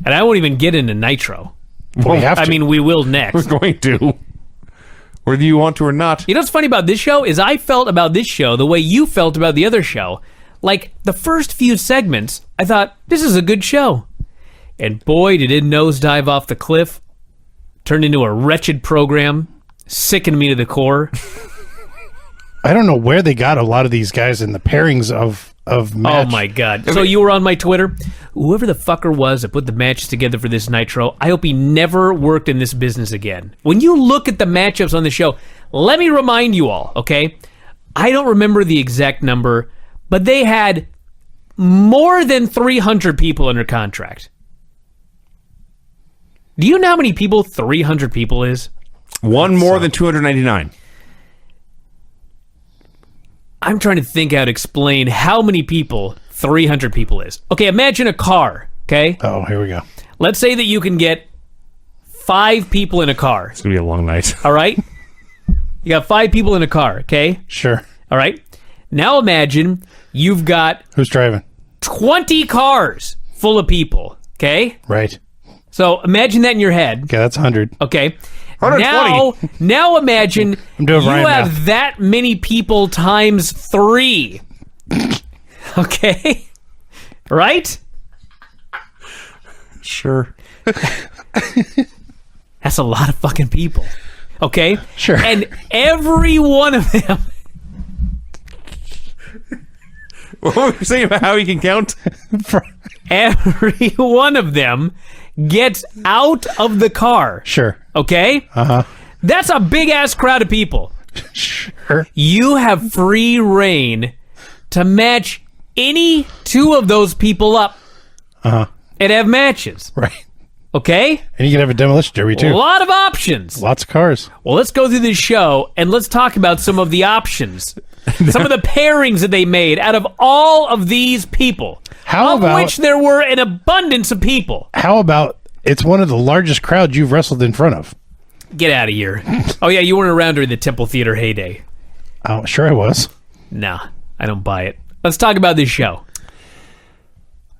And I won't even get into Nitro. Well, we have to. I mean, we will next. We're going to. Whether you want to or not. You know what's funny about this show is I felt about this show the way you felt about the other show. Like, the first few segments, I thought, this is a good show. And boy, did it nosedive off the cliff. Turned into a wretched program. Sickened me to the core. I don't know where they got a lot of these guys in the pairings of match. Oh my God. So you were on my Twitter? Whoever the fucker was that put the matches together for this Nitro, I hope he never worked in this business again. When you look at the matchups on the show, let me remind you all, okay? I don't remember the exact number, but they had more than 300 people under contract. Do you know how many people 300 people is? One more than 299. I'm trying to think how to explain how many people 300 people is. Okay, imagine a car, okay? Oh, here we go. Let's say that you can get 5 people in a car. It's going to be a long night. All right? You got 5 people in a car, okay? Sure. All right? Now imagine you've got... Who's driving? 20 cars full of people, okay? Right. So imagine that in your head. Okay, that's 100. Okay. 120. Now imagine I'm doing you Ryan have math. that many people times 3. Okay? Right? Sure. That's a lot of fucking people. Okay? Sure. And every one of them... What were you saying about how he can count? Every one of them gets out of the car. Sure. Okay? Uh-huh. That's a big-ass crowd of people. Sure. You have free reign to match any 2 of those people up Uh-huh. and have matches. Right. Okay? And you can have a demolition derby, too. A lot of options. Lots of cars. Well, let's go through this show and let's talk about some of the options. Some of the pairings that they made out of all of these people. How of about- which there were an abundance of people. How about it's one of the largest crowds you've wrestled in front of? Get out of here. Oh, yeah, you weren't around during the Temple Theater heyday. Oh, sure I was. Nah, I don't buy it. Let's talk about this show.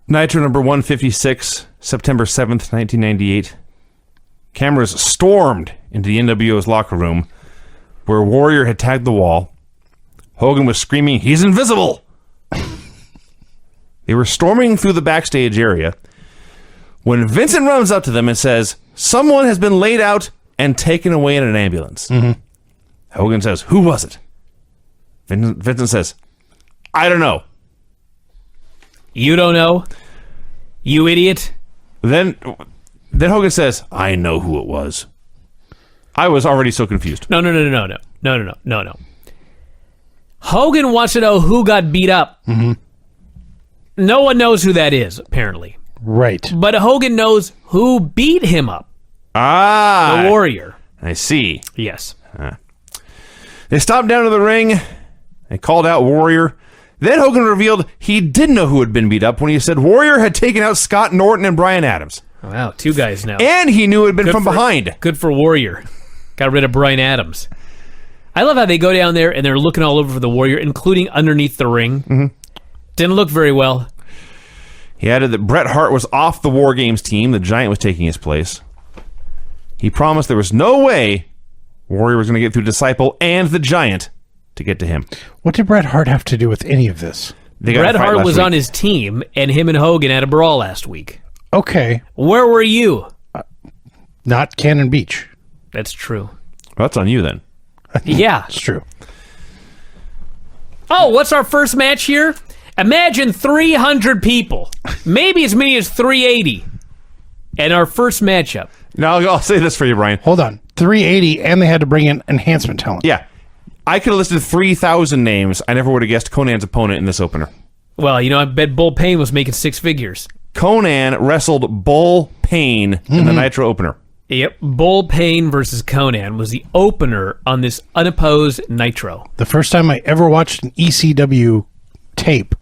Nitro number 156, September 7th, 1998. Cameras stormed into the NWO's locker room where Warrior had tagged the wall. Hogan was screaming, "He's invisible!" They were storming through the backstage area when Vincent runs up to them and says, "Someone has been laid out and taken away in an ambulance." Mm-hmm. Hogan says, "Who was it?" Vincent says, "I don't know." You don't know? You idiot? Then Hogan says, "I know who it was." I was already so confused. No. Hogan wants to know who got beat up. Mm-hmm. No one knows who that is, apparently. Right. But Hogan knows who beat him up. Ah! The Warrior. I see. Yes. They stopped down to the ring and called out Warrior. Then Hogan revealed he didn't know who had been beat up when he said Warrior had taken out Scott Norton and Bryan Adams. Wow, 2 guys now. And he knew it had been from behind. Good for Warrior. Got rid of Bryan Adams. I love how they go down there and they're looking all over for the Warrior, including underneath the ring. Mm-hmm. Didn't look very well. He added that Bret Hart was off the War Games team. The Giant was taking his place. He promised there was no way Warrior was going to get through Disciple and the Giant to get to him. What did Bret Hart have to do with any of this? Bret Hart was on his team, and him and Hogan had a brawl last week. Okay. Where were you? Not Cannon Beach. That's true. Well, that's on you then. Yeah. It's true. Oh, what's our first match here? Imagine 300 people. Maybe as many as 380. And our first matchup. Now, I'll say this for you, Brian. Hold on. 380, and they had to bring in enhancement talent. Yeah. I could have listed 3,000 names. I never would have guessed Conan's opponent in this opener. Well, you know, I bet Bull Payne was making 6 figures. Conan wrestled Bull Payne in the Nitro opener. Yep. Bull Payne versus Conan was the opener on this unopposed Nitro. The first time I ever watched an ECW tape,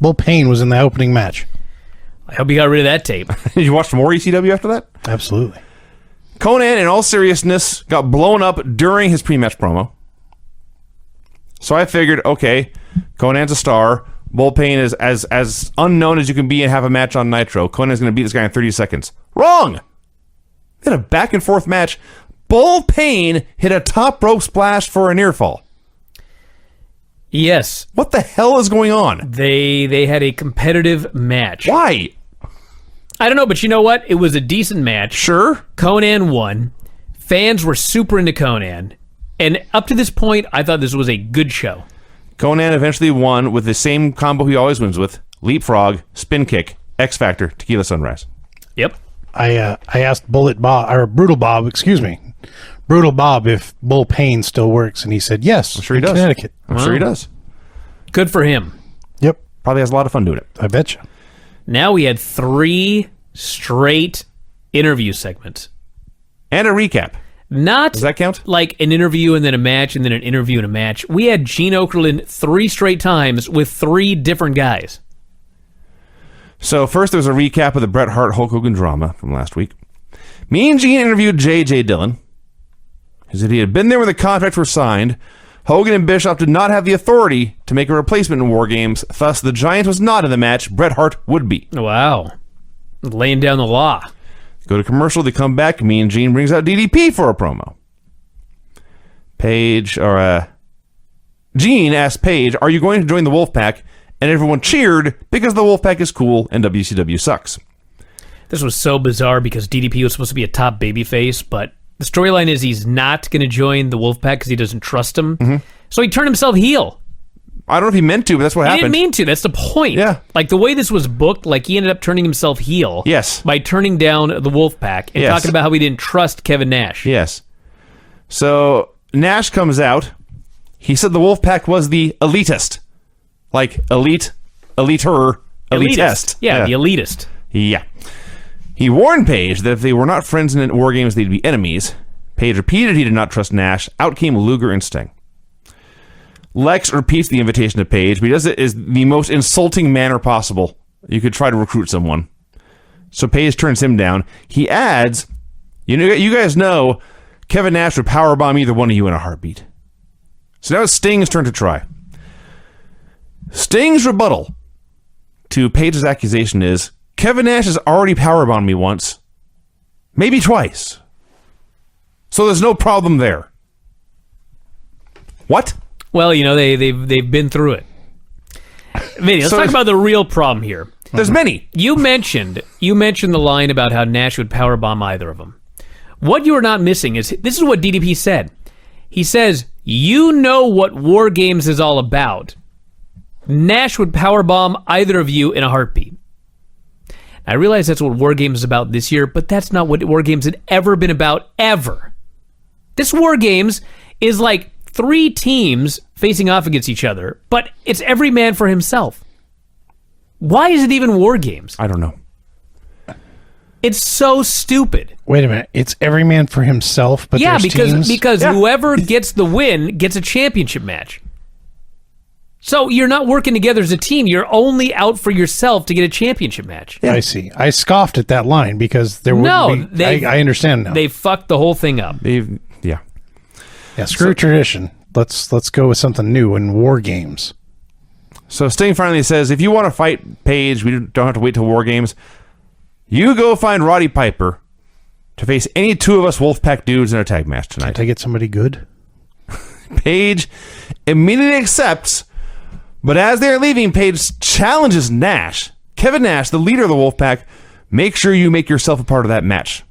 Bull Payne was in the opening match. I hope you got rid of that tape. Did you watch more ECW after that? Absolutely. Conan, in all seriousness, got blown up during his pre-match promo. So I figured, okay, Conan's a star. Bullpen is as unknown as you can be and have a match on Nitro. Conan's going to beat this guy in 30 seconds. Wrong! They had a back-and-forth match. Bullpen hit a top rope splash for a near fall. Yes. What the hell is going on? They had a competitive match. Why? I don't know, but you know what? It was a decent match. Sure. Conan won. Fans were super into Conan. And up to this point, I thought this was a good show. Conan eventually won with the same combo he always wins with. Leapfrog, spin kick, X Factor, Tequila Sunrise. Yep. I asked Brutal Bob, if Bullpen still works, and he said yes. I'm sure he does. Connecticut. I'm sure he does. Good for him. Yep. Probably has a lot of fun doing it. I bet you. Now we had 3 straight interview segments. And a recap. Not Does that count? like an interview and then a match and then an interview and a match. We had Gene Okerlund 3 straight times with 3 different guys. So first there was a recap of the Bret Hart Hulk Hogan drama from last week. Me and Gene interviewed J.J. Dillon. He said he had been there when the contracts were signed. Hogan and Bischoff did not have the authority to make a replacement in War Games. Thus, the Giant was not in the match. Bret Hart would be. Wow. Laying down the law. Go to commercial. They come back. Me and Gene brings out DDP for a promo. Gene asked Paige, "Are you going to join the Wolfpack?" And everyone cheered because the Wolfpack is cool and WCW sucks. This was so bizarre because DDP was supposed to be a top babyface, but the storyline is he's not going to join the Wolfpack because he doesn't trust him. Mm-hmm. So he turned himself heel. I don't know if he meant to, but that's what happened. He didn't mean to. That's the point. Yeah. Like the way this was booked, like he ended up turning himself heel. Yes. By turning down the Wolfpack and talking about how he didn't trust Kevin Nash. Yes. So Nash comes out. He said the Wolfpack was the elitist. Like elite, eliter, elitist. Yeah, the elitist. Yeah. He warned Paige that if they were not friends in War Games, they'd be enemies. Paige repeated he did not trust Nash. Out came Luger and Sting. Lex repeats the invitation to Paige, but he does it in the most insulting manner possible. You could try to recruit someone. So Paige turns him down. He adds, you guys know Kevin Nash would powerbomb either one of you in a heartbeat. So now it's Sting's turn to try. Sting's rebuttal to Paige's accusation is, Kevin Nash has already powerbombed me once, maybe twice. So there's no problem there. What? Well, they've been through it. Vinny, let's talk about the real problem here. There's many. You mentioned the line about how Nash would powerbomb either of them. What you are not missing is, this is what DDP said. He says, you know what War Games is all about. Nash would powerbomb either of you in a heartbeat. I realize that's what War Games is about this year, but that's not what War Games had ever been about, ever. This War Games is like 3 teams facing off against each other, but it's every man for himself. Why is it even War Games? I don't know. It's so stupid. Wait a minute. It's every man for himself, but there's teams? because whoever gets the win gets a championship match. So you're not working together as a team. You're only out for yourself to get a championship match. Yeah. I see. I scoffed at that line because there wouldn't be... I understand now. They fucked the whole thing up. Yeah, screw tradition. Let's go with something new in War Games. So Sting finally says, if you want to fight Paige, we don't have to wait till War Games. You go find Roddy Piper to face any 2 of us Wolfpack dudes in a tag match tonight. Can't I get somebody good? Paige immediately accepts, but as they're leaving, Paige challenges Nash. Kevin Nash, the leader of the Wolfpack, make sure you make yourself a part of that match.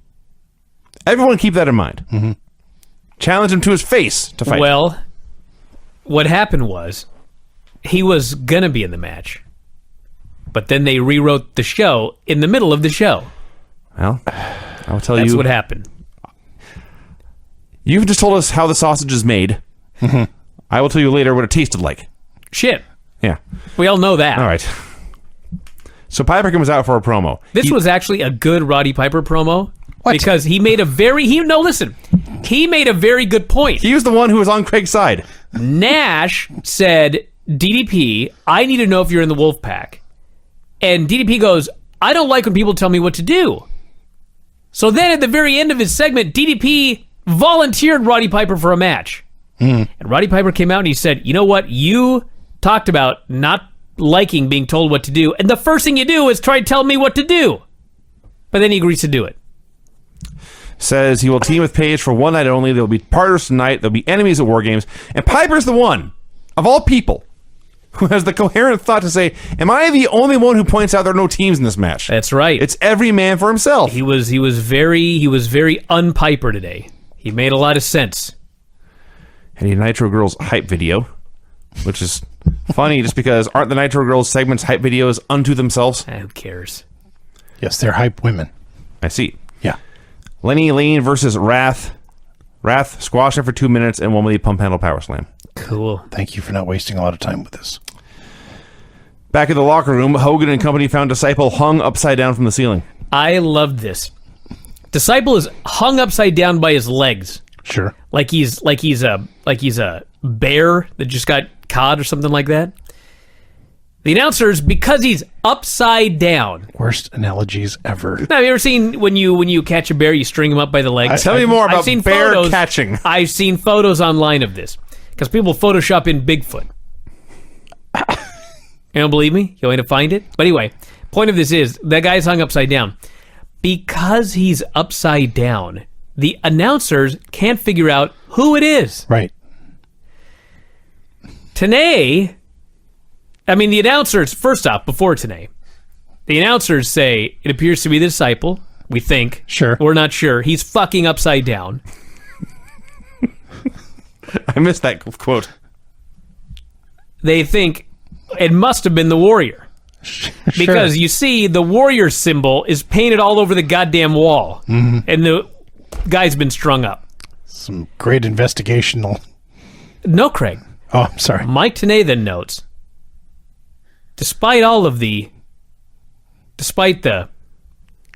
Everyone keep that in mind. Mm-hmm. Challenge him to his face to fight. Well, what happened was, he was going to be in the match. But then they rewrote the show in the middle of the show. Well, I'll tell you. That's what happened. You've just told us how the sausage is made. Mm-hmm. I will tell you later what it tasted like. Shit. Yeah. We all know that. All right. So Piper comes out for a promo. This was actually a good Roddy Piper promo. What? Because he made a very... He made a very good point. He was the one who was on Craig's side. Nash said, DDP, I need to know if you're in the Wolfpack. And DDP goes, I don't like when people tell me what to do. So then at the very end of his segment, DDP volunteered Roddy Piper for a match. And Roddy Piper came out and he said, you know what? You talked about not liking being told what to do, and the first thing you do is try to tell me what to do. But then he agrees to do it. Says he will team with Paige for one night only. There'll be partners tonight. There'll be enemies at War Games. And Piper's the one, of all people, who has the coherent thought to say, am I the only one who points out there are no teams in this match? That's right. It's every man for himself. He was very un-Piper today. He made a lot of sense. And a Nitro Girls hype video, which is funny just because aren't the Nitro Girls segments hype videos unto themselves? Who cares? Yes, they're hype women. I see. Yeah. Lenny Lane versus Wrath. Wrath squashed it for 2 minutes and won with a pump handle power slam. Cool. Thank you for not wasting a lot of time with this. Back in the locker room, Hogan and company found Disciple hung upside down from the ceiling. I loved this. Disciple is hung upside down by his legs. Sure. Like he's a bear that just got caught or something like that. The announcers, because he's upside down. Worst analogies ever. Now, have you ever seen when you catch a bear, you string him up by the legs? Tell me more about seen bear photos, catching. I've seen photos online of this because people Photoshop in Bigfoot. You don't believe me? You want me to find it? But anyway, point of this is that guy's hung upside down. Because he's upside down, the announcers can't figure out who it is. Right. The announcers, first off, before Tenay, the announcers say, it appears to be the Disciple. We think. Sure. We're not sure. He's fucking upside down. I missed that quote. They think it must have been the Warrior. Because you see, the Warrior symbol is painted all over the goddamn wall. Mm-hmm. And the guy's been strung up. Some great investigational. No, Craig. Oh, I'm sorry. Mike Tenay then notes, despite the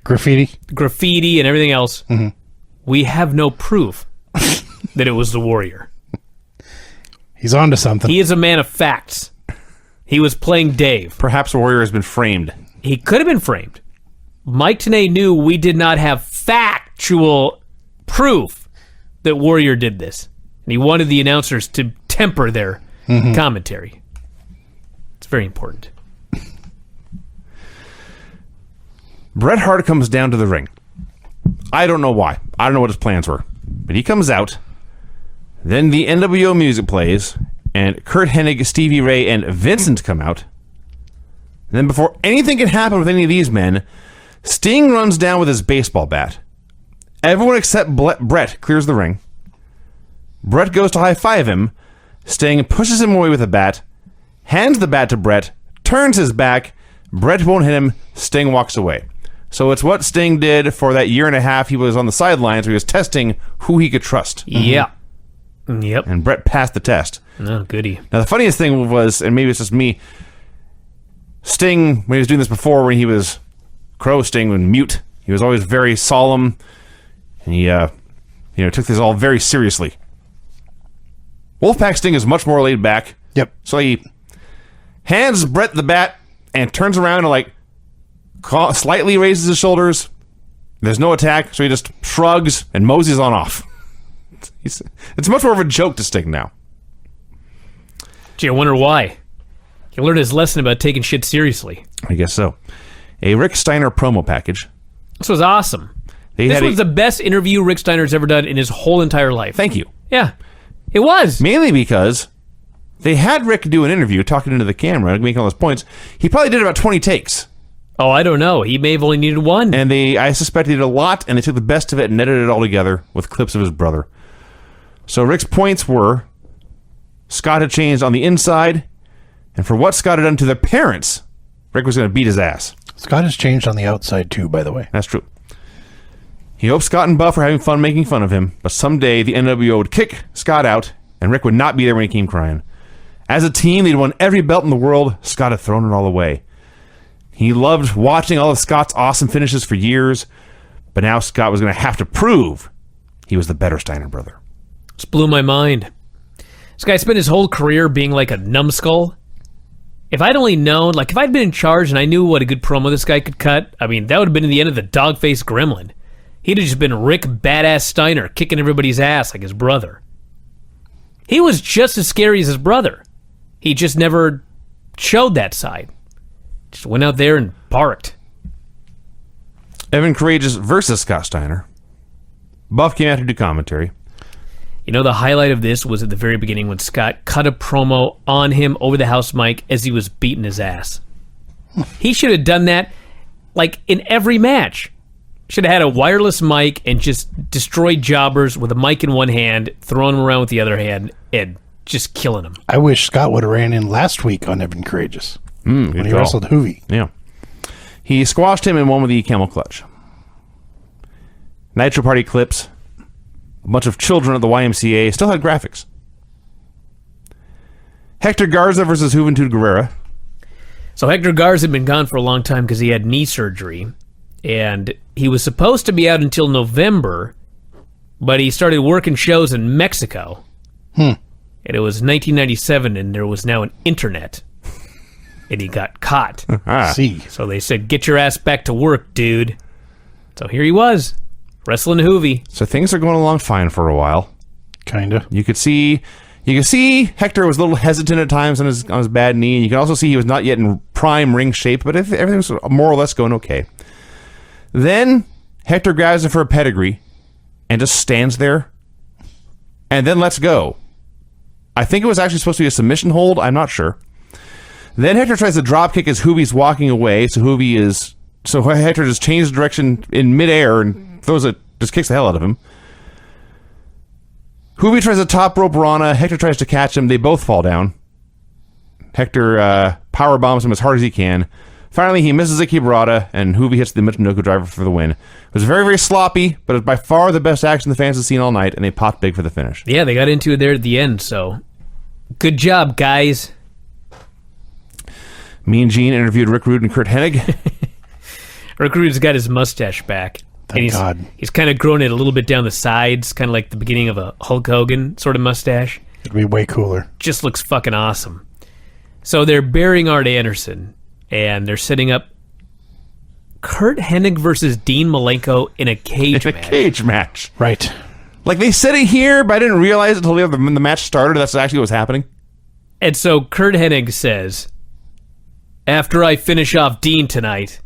graffiti and everything else, we have no proof that it was the Warrior. He's on to something. He is a man of facts. He was playing Dave. Perhaps Warrior has been framed. He could have been framed. Mike Tenay knew we did not have factual proof that Warrior did this. And he wanted the announcers to temper their commentary. It's very important. Bret Hart comes down to the ring. I don't know why. I don't know what his plans were. But he comes out. Then the NWO music plays. And Kurt Hennig, Stevie Ray, and Vincent come out. And then before anything can happen with any of these men, Sting runs down with his baseball bat. Everyone except Bret clears the ring. Bret goes to high-five him. Sting pushes him away with the bat, hands the bat to Bret, turns his back. Bret won't hit him. Sting walks away. So it's what Sting did for that year and a half he was on the sidelines where he was testing who he could trust. Yeah. Yep. And Bret passed the test. Oh, goody. Now, the funniest thing was, and maybe it's just me, Sting, when he was doing this before, when he was Crow Sting and mute, he was always very solemn, and he took this all very seriously. Wolfpack Sting is much more laid back. Yep. So he hands Bret the bat and turns around and slightly raises his shoulders. There's no attack, so he just shrugs and moseys on off. It's much more of a joke to Sting now. Gee, I wonder why. He learned his lesson about taking shit seriously. I guess so. A Rick Steiner promo package. This was awesome. This was the best interview Rick Steiner's ever done in his whole entire life. Thank you. Yeah, it was. Mainly because they had Rick do an interview talking into the camera, making all those points. He probably did about 20 takes. Oh, I don't know. He may have only needed one. And I suspect he did a lot, and they took the best of it and edited it all together with clips of his brother. So Rick's points were Scott had changed on the inside, and for what Scott had done to their parents, Rick was going to beat his ass. Scott has changed on the outside, too, by the way. That's true. He hoped Scott and Buff were having fun making fun of him, but someday the NWO would kick Scott out, and Rick would not be there when he came crying. As a team, they'd won every belt in the world. Scott had thrown it all away. He loved watching all of Scott's awesome finishes for years, but now Scott was going to have to prove he was the better Steiner brother. This blew my mind. This guy spent his whole career being like a numbskull. If I'd only known, if I'd been in charge and I knew what a good promo this guy could cut, that would have been the end of the dog-faced gremlin. He'd have just been Rick Badass Steiner kicking everybody's ass like his brother. He was just as scary as his brother. He just never showed that side. Just went out there and barked. Evan Courageous versus Scott Steiner. Buff came out to do commentary. You know, the highlight of this was at the very beginning when Scott cut a promo on him over the house mic as he was beating his ass. He should have done that, like, in every match. Should have had a wireless mic and just destroyed jobbers with a mic in one hand, throwing them around with the other hand, and just killing them. I wish Scott would have ran in last week on Evan Courageous when he wrestled Hoovy. Yeah. He squashed him and won with the camel clutch. Nitro Party clips. A bunch of children at the YMCA still had graphics. Hector Garza versus Juventud Guerrera. So Hector Garza had been gone for a long time because he had knee surgery, and he was supposed to be out until November, but he started working shows in Mexico. And it was 1997, and there was now an internet, and he got caught. See. So they said, get your ass back to work, dude. So here he was, wrestling Hoovy. So things are going along fine for a while. Kinda. You could see Hector was a little hesitant at times on his bad knee, and you can also see he was not yet in prime ring shape, but everything was more or less going okay. Then Hector grabs him for a pedigree and just stands there and then lets go. I think it was actually supposed to be a submission hold. I'm not sure. Then Hector tries to drop kick as Hoovy's walking away, so Hector just changes direction in midair and just kicks the hell out of him. Hoovy tries a top rope Rana. Hector tries to catch him. They both fall down. Hector power bombs him as hard as he can. Finally, he misses a Kibarata, and Hoovy hits the Michinoku driver for the win. It was very, very sloppy, but it was by far the best action the fans have seen all night, and they popped big for the finish. Yeah, they got into it there at the end, so good job, guys. Mean Gene interviewed Rick Rude and Kurt Hennig. Rick Rude's got his mustache back. Thank God. He's kind of grown it a little bit down the sides, kind of like the beginning of a Hulk Hogan sort of mustache. It'd be way cooler. Just looks fucking awesome. So they're burying Art Anderson, and they're setting up Kurt Hennig versus Dean Malenko in a cage match. Cage match. Right. Like, they said it here, but I didn't realize it until the match started. That's actually what was happening. And so Kurt Hennig says, after I finish off Dean tonight,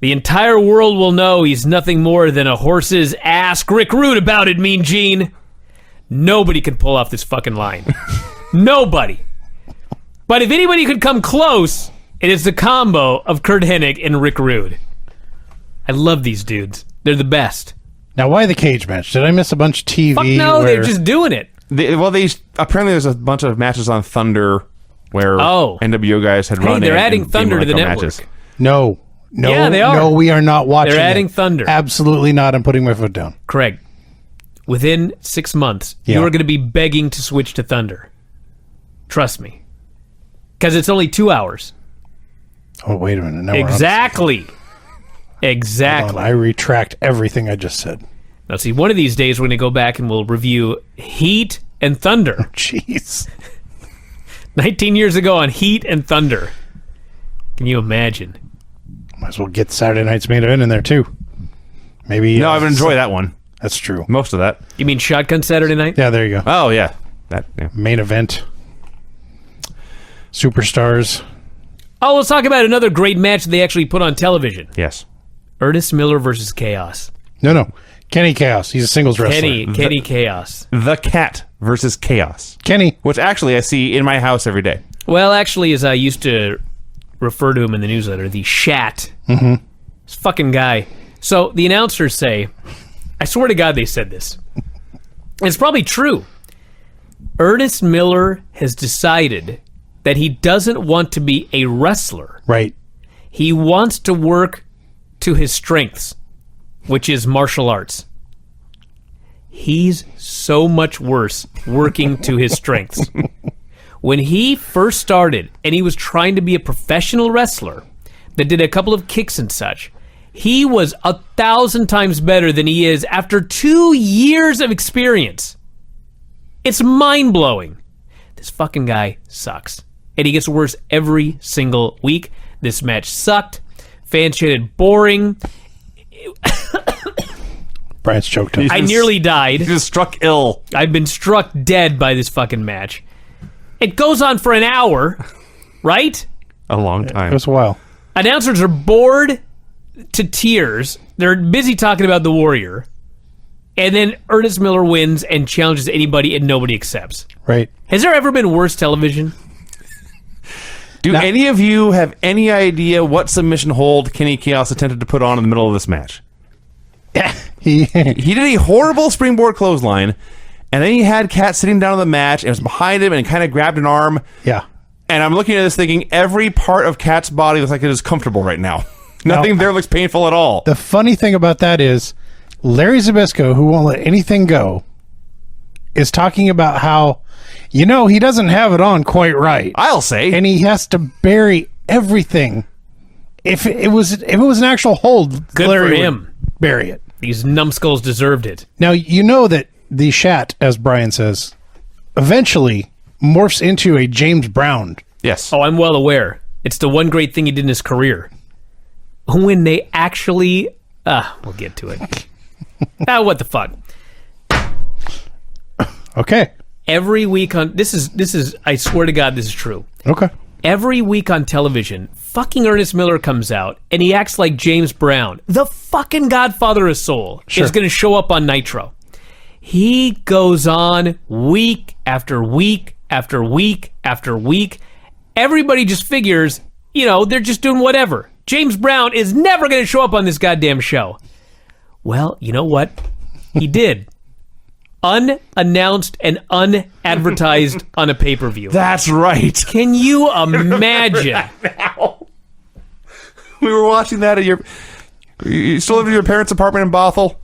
the entire world will know he's nothing more than a horse's ass. Rick Rude about it, Mean Gene. Nobody can pull off this fucking line. Nobody. But if anybody could come close, it is the combo of Kurt Hennig and Rick Rude. I love these dudes. They're the best. Now, why the cage match? Did I miss a bunch of TV? Fuck no, they're just doing it. Apparently there's a bunch of matches on Thunder where NWO guys had run in. Hey, they're adding Thunder to the network. Matches. No, yeah, they are. No, we are not watching. They're adding Thunder. Absolutely not. I'm putting my foot down. Craig, within 6 months, you're going to be begging to switch to Thunder. Trust me. Because it's only 2 hours. Oh, wait a minute. Now exactly. Exactly. I retract everything I just said. Now, see, one of these days we're going to go back and we'll review Heat and Thunder. Jeez. 19 years ago on Heat and Thunder. Can you imagine? Might as well get Saturday Night's Main Event in there, too. Maybe. No, I would enjoy that one. That's true. Most of that. You mean Shotgun Saturday Night? Yeah, there you go. Oh, yeah. Main Event. Superstars. Oh, let's talk about another great match that they actually put on television. Yes. Ernest Miller versus Chaos. No. Kenny Chaos. He's a singles wrestler. Kenny Chaos. The Cat versus Chaos. Kenny. Which actually I see in my house every day. Well, actually, as I used to refer to him in the newsletter, the Shat. Mm-hmm. This fucking guy. So the announcers say, I swear to God they said this. It's probably true. Ernest Miller has decided that he doesn't want to be a wrestler. Right. He wants to work to his strengths, which is martial arts. He's so much worse working to his strengths. When he first started and he was trying to be a professional wrestler that did a couple of kicks and such, he was 1,000 times better than he is after 2 years of experience. It's mind-blowing. This fucking guy sucks. And he gets worse every single week. This match sucked. Fans shit boring. Brian's choked up. I nearly died. He just struck ill. I've been struck dead by this fucking match. It goes on for an hour, right? A long time. It was a while. Announcers are bored to tears. They're busy talking about the Warrior. And then Ernest Miller wins and challenges anybody, and nobody accepts. Right. Has there ever been worse television? Do any of you have any idea what submission hold Kenny Chaos attempted to put on in the middle of this match? Yeah. He did a horrible springboard clothesline, and then he had Kat sitting down in the match, and it was behind him, and kind of grabbed an arm. Yeah. And I'm looking at this thinking, every part of Kat's body looks like it is comfortable right now. Nothing there looks painful at all. The funny thing about that is Larry Zbyszko, who won't let anything go, is talking about how, he doesn't have it on quite right. I'll say. And he has to bury everything. If it was an actual hold, Good Larry for him. would bury it. These numbskulls deserved it. Now, you know that the Shat, as Brian says, eventually morphs into a James Brown. Yes. Oh, I'm well aware. It's the one great thing he did in his career. When they actually... we'll get to it. What the fuck? Okay. Every week on... This is... I swear to God, this is true. Okay. Every week on television, fucking Ernest Miller comes out, and he acts like James Brown, the fucking godfather of soul, is going to show up on Nitro. He goes on week after week after week after week. Everybody just figures, they're just doing whatever. James Brown is never going to show up on this goddamn show. Well, you know what? He did. Unannounced and unadvertised on a pay-per-view. That's right. Can you imagine? We were watching that at you still live in your parents' apartment in Bothell,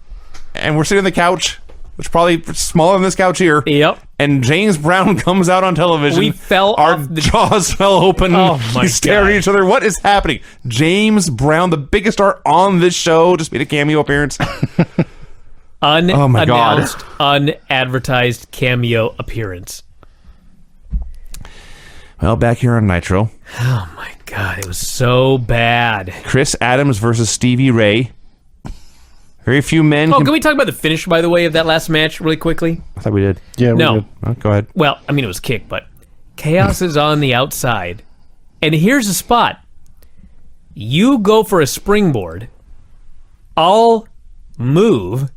and we're sitting on the couch, which is probably smaller than this couch here. Yep. And James Brown comes out on television. We fell Our off the... jaws fell open. Oh, my We stared at each other. What is happening? James Brown, the biggest star on this show, just made a cameo appearance. Unannounced, unadvertised cameo appearance. Well, back here on Nitro. Oh, my God. It was so bad. Chris Adams versus Stevie Ray. Very few men... Can we talk about the finish, by the way, of that last match really quickly? I thought we did. Yeah, No. we did. Oh, go ahead. Well, I mean, it was kick, but Chaos is on the outside. And here's the spot. You go for a springboard. I'll move.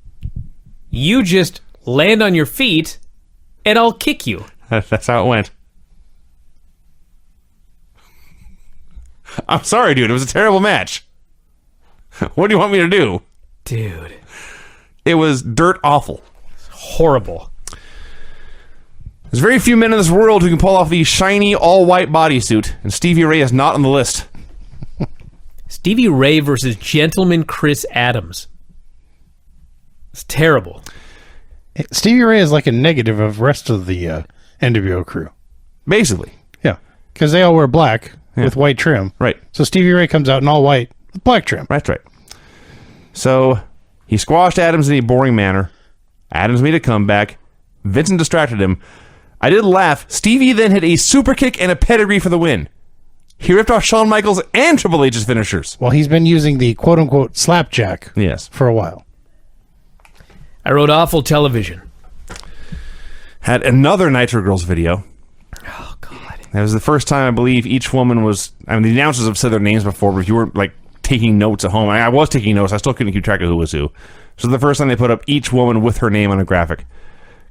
You just land on your feet, and I'll kick you. That's how it went. I'm sorry, dude. It was a terrible match. What do you want me to do? Dude. It was dirt awful. Horrible. There's very few men in this world who can pull off the shiny, all-white bodysuit, and Stevie Ray is not on the list. Stevie Ray versus Gentleman Chris Adams. It's terrible. Stevie Ray is like a negative of the rest of the NWO crew. Basically. Yeah. Because they all wear black with white trim. Right. So Stevie Ray comes out in all white with black trim. That's right. So, he squashed Adams in a boring manner. Adams made a comeback. Vincent distracted him. I did laugh. Stevie then hit a super kick and a pedigree for the win. He ripped off Shawn Michaels and Triple H's finishers. Well, he's been using the quote-unquote slapjack Yes. for a while. I wrote awful television. Had another Nitro Girls video. Oh, God. That was the first time, I believe, each woman was... I mean, the announcers have said their names before, but if you weren't, taking notes at home... I was taking notes. I still couldn't keep track of who was who. So the first time they put up each woman with her name on a graphic,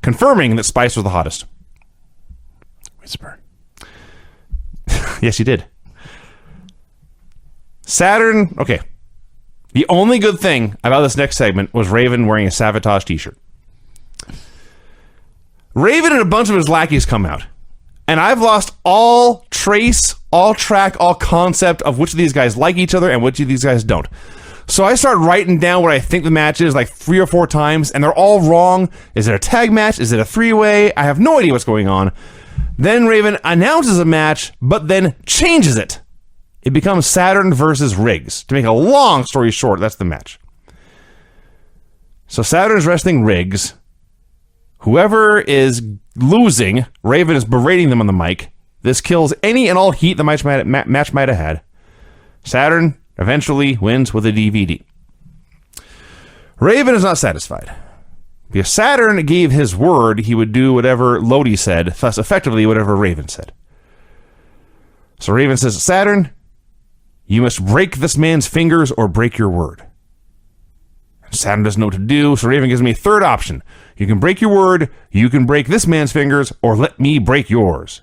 confirming that Spice was the hottest. Whisper. Yes, he did. Saturn... Okay. The only good thing about this next segment was Raven wearing a Savatage t-shirt. Raven and a bunch of his lackeys come out. And I've lost all trace, all track, all concept of which of these guys like each other and which of these guys don't. So I start writing down what I think the match is 3 or 4 times, and they're all wrong. Is it a tag match? Is it a 3-way? I have no idea what's going on. Then Raven announces a match, but then changes it. It becomes Saturn versus Riggs. To make a long story short, that's the match. So Saturn's wrestling Riggs. Whoever is losing, Raven is berating them on the mic. This kills any and all heat the match might have had. Saturn eventually wins with a DVD. Raven is not satisfied. Because Saturn gave his word he would do whatever Lodi said, thus effectively whatever Raven said. So Raven says, Saturn, you must break this man's fingers or break your word. Saturn doesn't know what to do, so Raven gives me a third option. You can break your word, you can break this man's fingers, or let me break yours.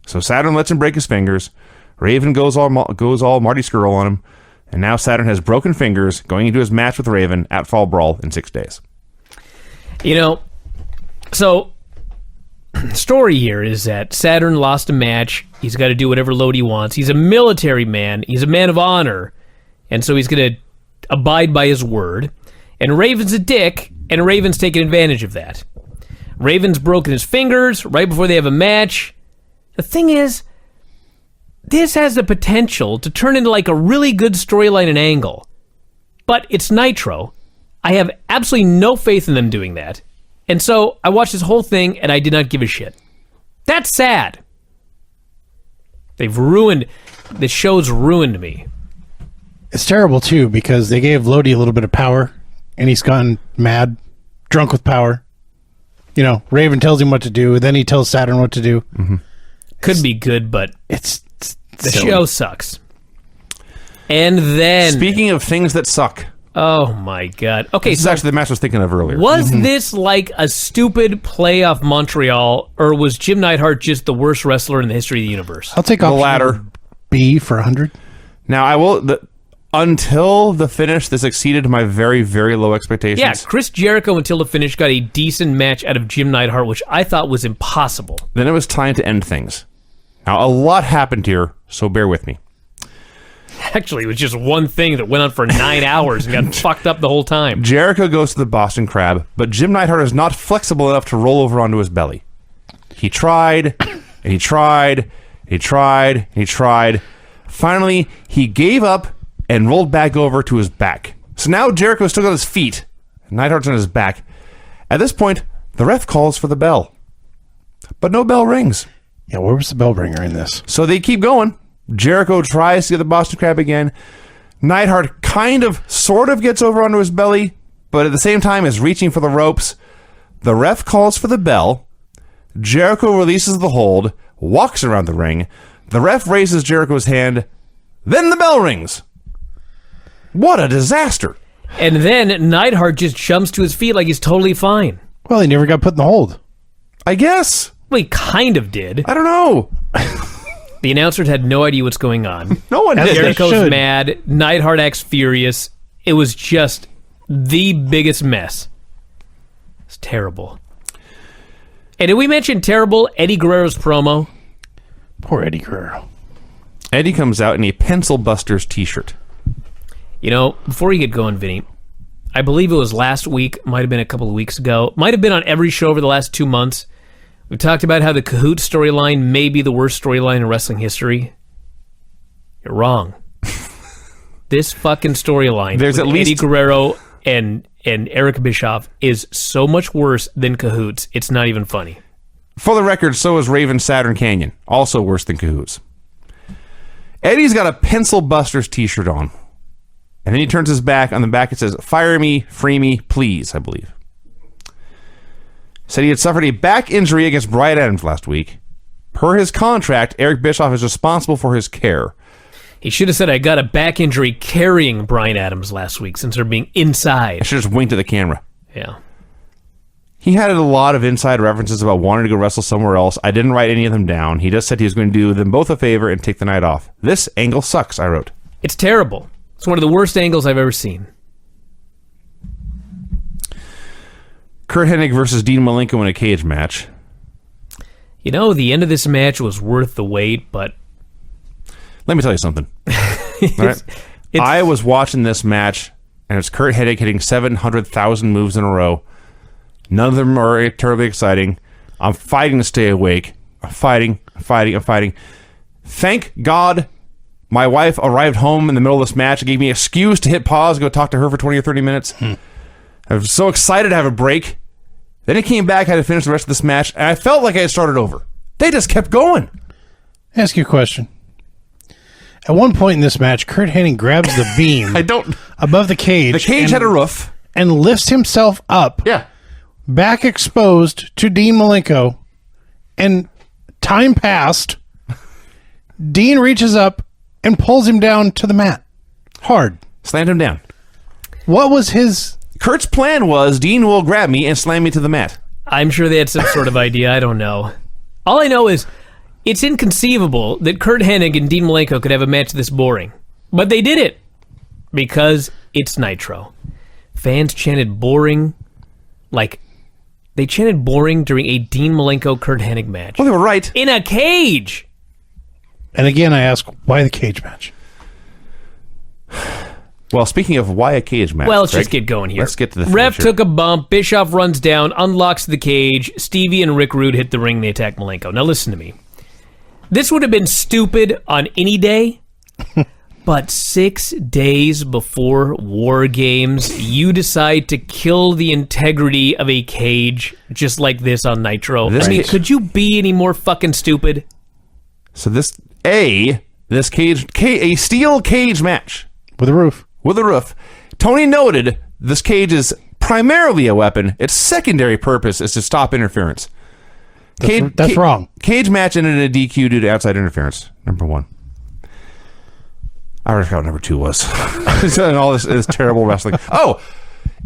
So Saturn lets him break his fingers. Raven goes all Marty Skrull on him, and now Saturn has broken fingers going into his match with Raven at Fall Brawl in 6 days. So story here is that Saturn lost a match. He's got to do whatever load he wants. He's a military man. He's a man of honor, and so he's going to abide by his word. And Raven's a dick, and Raven's taking advantage of that. Raven's broken his fingers right before they have a match. The thing is, this has the potential to turn into like a really good storyline and angle. But it's Nitro. I have absolutely no faith in them doing that. And so I watched this whole thing and I did not give a shit. That's sad. The show's ruined me. It's terrible, too, because they gave Lodi a little bit of power, and he's gotten mad, drunk with power. Raven tells him what to do, then he tells Saturn what to do. Mm-hmm. Could be good, but it's the show sucks. And then... Speaking of things that suck. Oh, my God. Okay, this is actually the match I was thinking of earlier. Was this like a stupid play off Montreal, or was Jim Neidhart just the worst wrestler in the history of the universe? I'll take the option latter. B for 100. Now, I will... Until the finish, this exceeded my very, very low expectations. Yeah, Chris Jericho, until the finish, got a decent match out of Jim Neidhart, which I thought was impossible. Then it was time to end things. Now, a lot happened here, so bear with me. Actually, it was just one thing that went on for 9 hours and got fucked up the whole time. Jericho goes to the Boston Crab, but Jim Neidhart is not flexible enough to roll over onto his belly. He tried, and he tried, and he tried, and he tried. Finally, he gave up and rolled back over to his back. So now Jericho's still got his feet, and Neidhart's on his back. At this point, the ref calls for the bell. But no bell rings. Yeah, where was the bell ringer in this? So they keep going. Jericho tries to get the Boston Crab again. Neidhart sort of gets over onto his belly, but at the same time is reaching for the ropes. The ref calls for the bell. Jericho releases the hold, walks around the ring. The ref raises Jericho's hand. Then the bell rings. What a disaster. And then Neidhart just jumps to his feet like he's totally fine. Well, he never got put in the hold. I guess. Well, he kind of did. I don't know. The announcers had no idea what's going on. No one did. Jericho's mad. Neidhart acts furious. It was just the biggest mess. It's terrible. And did we mention terrible Eddie Guerrero's promo? Poor Eddie Guerrero. Eddie comes out in a Pencil Busters t-shirt. Before you get going, Vinny, I believe it was last week, might have been a couple of weeks ago, might have been on every show over the last 2 months. We talked about how the Cahoots storyline may be the worst storyline in wrestling history. You're wrong. This fucking storyline with Eddie Guerrero and Eric Bischoff is so much worse than Cahoots, it's not even funny. For the record, so is Raven Saturn Canyon, also worse than Cahoots. Eddie's got a Pencil Busters t-shirt on. And then he turns his back. On the back it says, "Fire me, free me, please," I believe. Said he had suffered a back injury against Bryan Adams last week. Per his contract, Eric Bischoff is responsible for his care. He should have said, "I got a back injury carrying Bryan Adams last week," since they're being inside. I should have just winked at the camera. Yeah. He had a lot of inside references about wanting to go wrestle somewhere else. I didn't write any of them down. He just said he was going to do them both a favor and take the night off. This angle sucks, I wrote. It's terrible. It's one of the worst angles I've ever seen. Kurt Hennig versus Dean Malenko in a cage match. The end of this match was worth the wait, but... Let me tell you something. All right? I was watching this match, and it's Kurt Hennig hitting 700,000 moves in a row. None of them are terribly exciting. I'm fighting to stay awake. I'm fighting. Thank God my wife arrived home in the middle of this match and gave me an excuse to hit pause and go talk to her for 20 or 30 minutes. I was so excited to have a break. Then it came back, I had to finish the rest of this match, and I felt like I had started over. They just kept going. Ask you a question. At one point in this match, Kurt Hennig grabs the beam above the cage. The cage had a roof. And lifts himself up. Yeah. Back exposed to Dean Malenko. And time passed. Dean reaches up and pulls him down to the mat. Hard. Slammed him down. What was his... Kurt's plan was Dean will grab me and slam me to the mat. I'm sure they had some sort of idea. I don't know. All I know is it's inconceivable that Kurt Hennig and Dean Malenko could have a match this boring. But they did it because it's Nitro. Fans chanted boring, like they chanted boring during a Dean Malenko-Kurt Hennig match. Well, they were right. In a cage! And again, I ask, why the cage match? Well, speaking of why a cage match, Well, let's Greg, just get going here. Let's get to the Ref finisher. took a bump. Bischoff runs down, unlocks the cage. Stevie and Rick Rude hit the ring. They attack Malenko. Now listen to me. This would have been stupid on any day, but 6 days before War Games, you decide to kill the integrity of a cage just like this on Nitro. This I mean, cage- could you be any more fucking stupid? So a steel cage match With a roof. with a roof. Tony noted this cage is primarily a weapon. Its secondary purpose is to stop interference. That's wrong. Cage match ended in a DQ due to outside interference. Number 1. I already forgot what number 2 was. And all this terrible wrestling. Oh,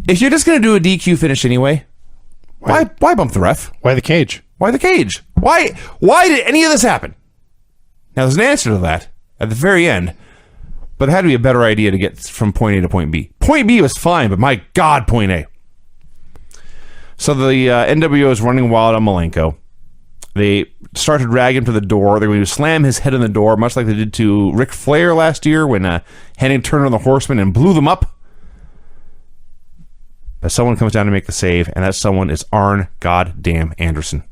if you're just going to do a DQ finish anyway, why bump the ref? Why the cage? Why the cage? Why did any of this happen? Now, there's an answer to that at the very end, but there had to be a better idea to get from point A to point B. Point B was fine, but my God, point A. So the NWO is running wild on Malenko. They start to drag him to the door. They're going to slam his head in the door, much like they did to Ric Flair last year when Hennig turned on the Horsemen and blew them up. But someone comes down to make the save, and that someone is Arn Goddamn Anderson.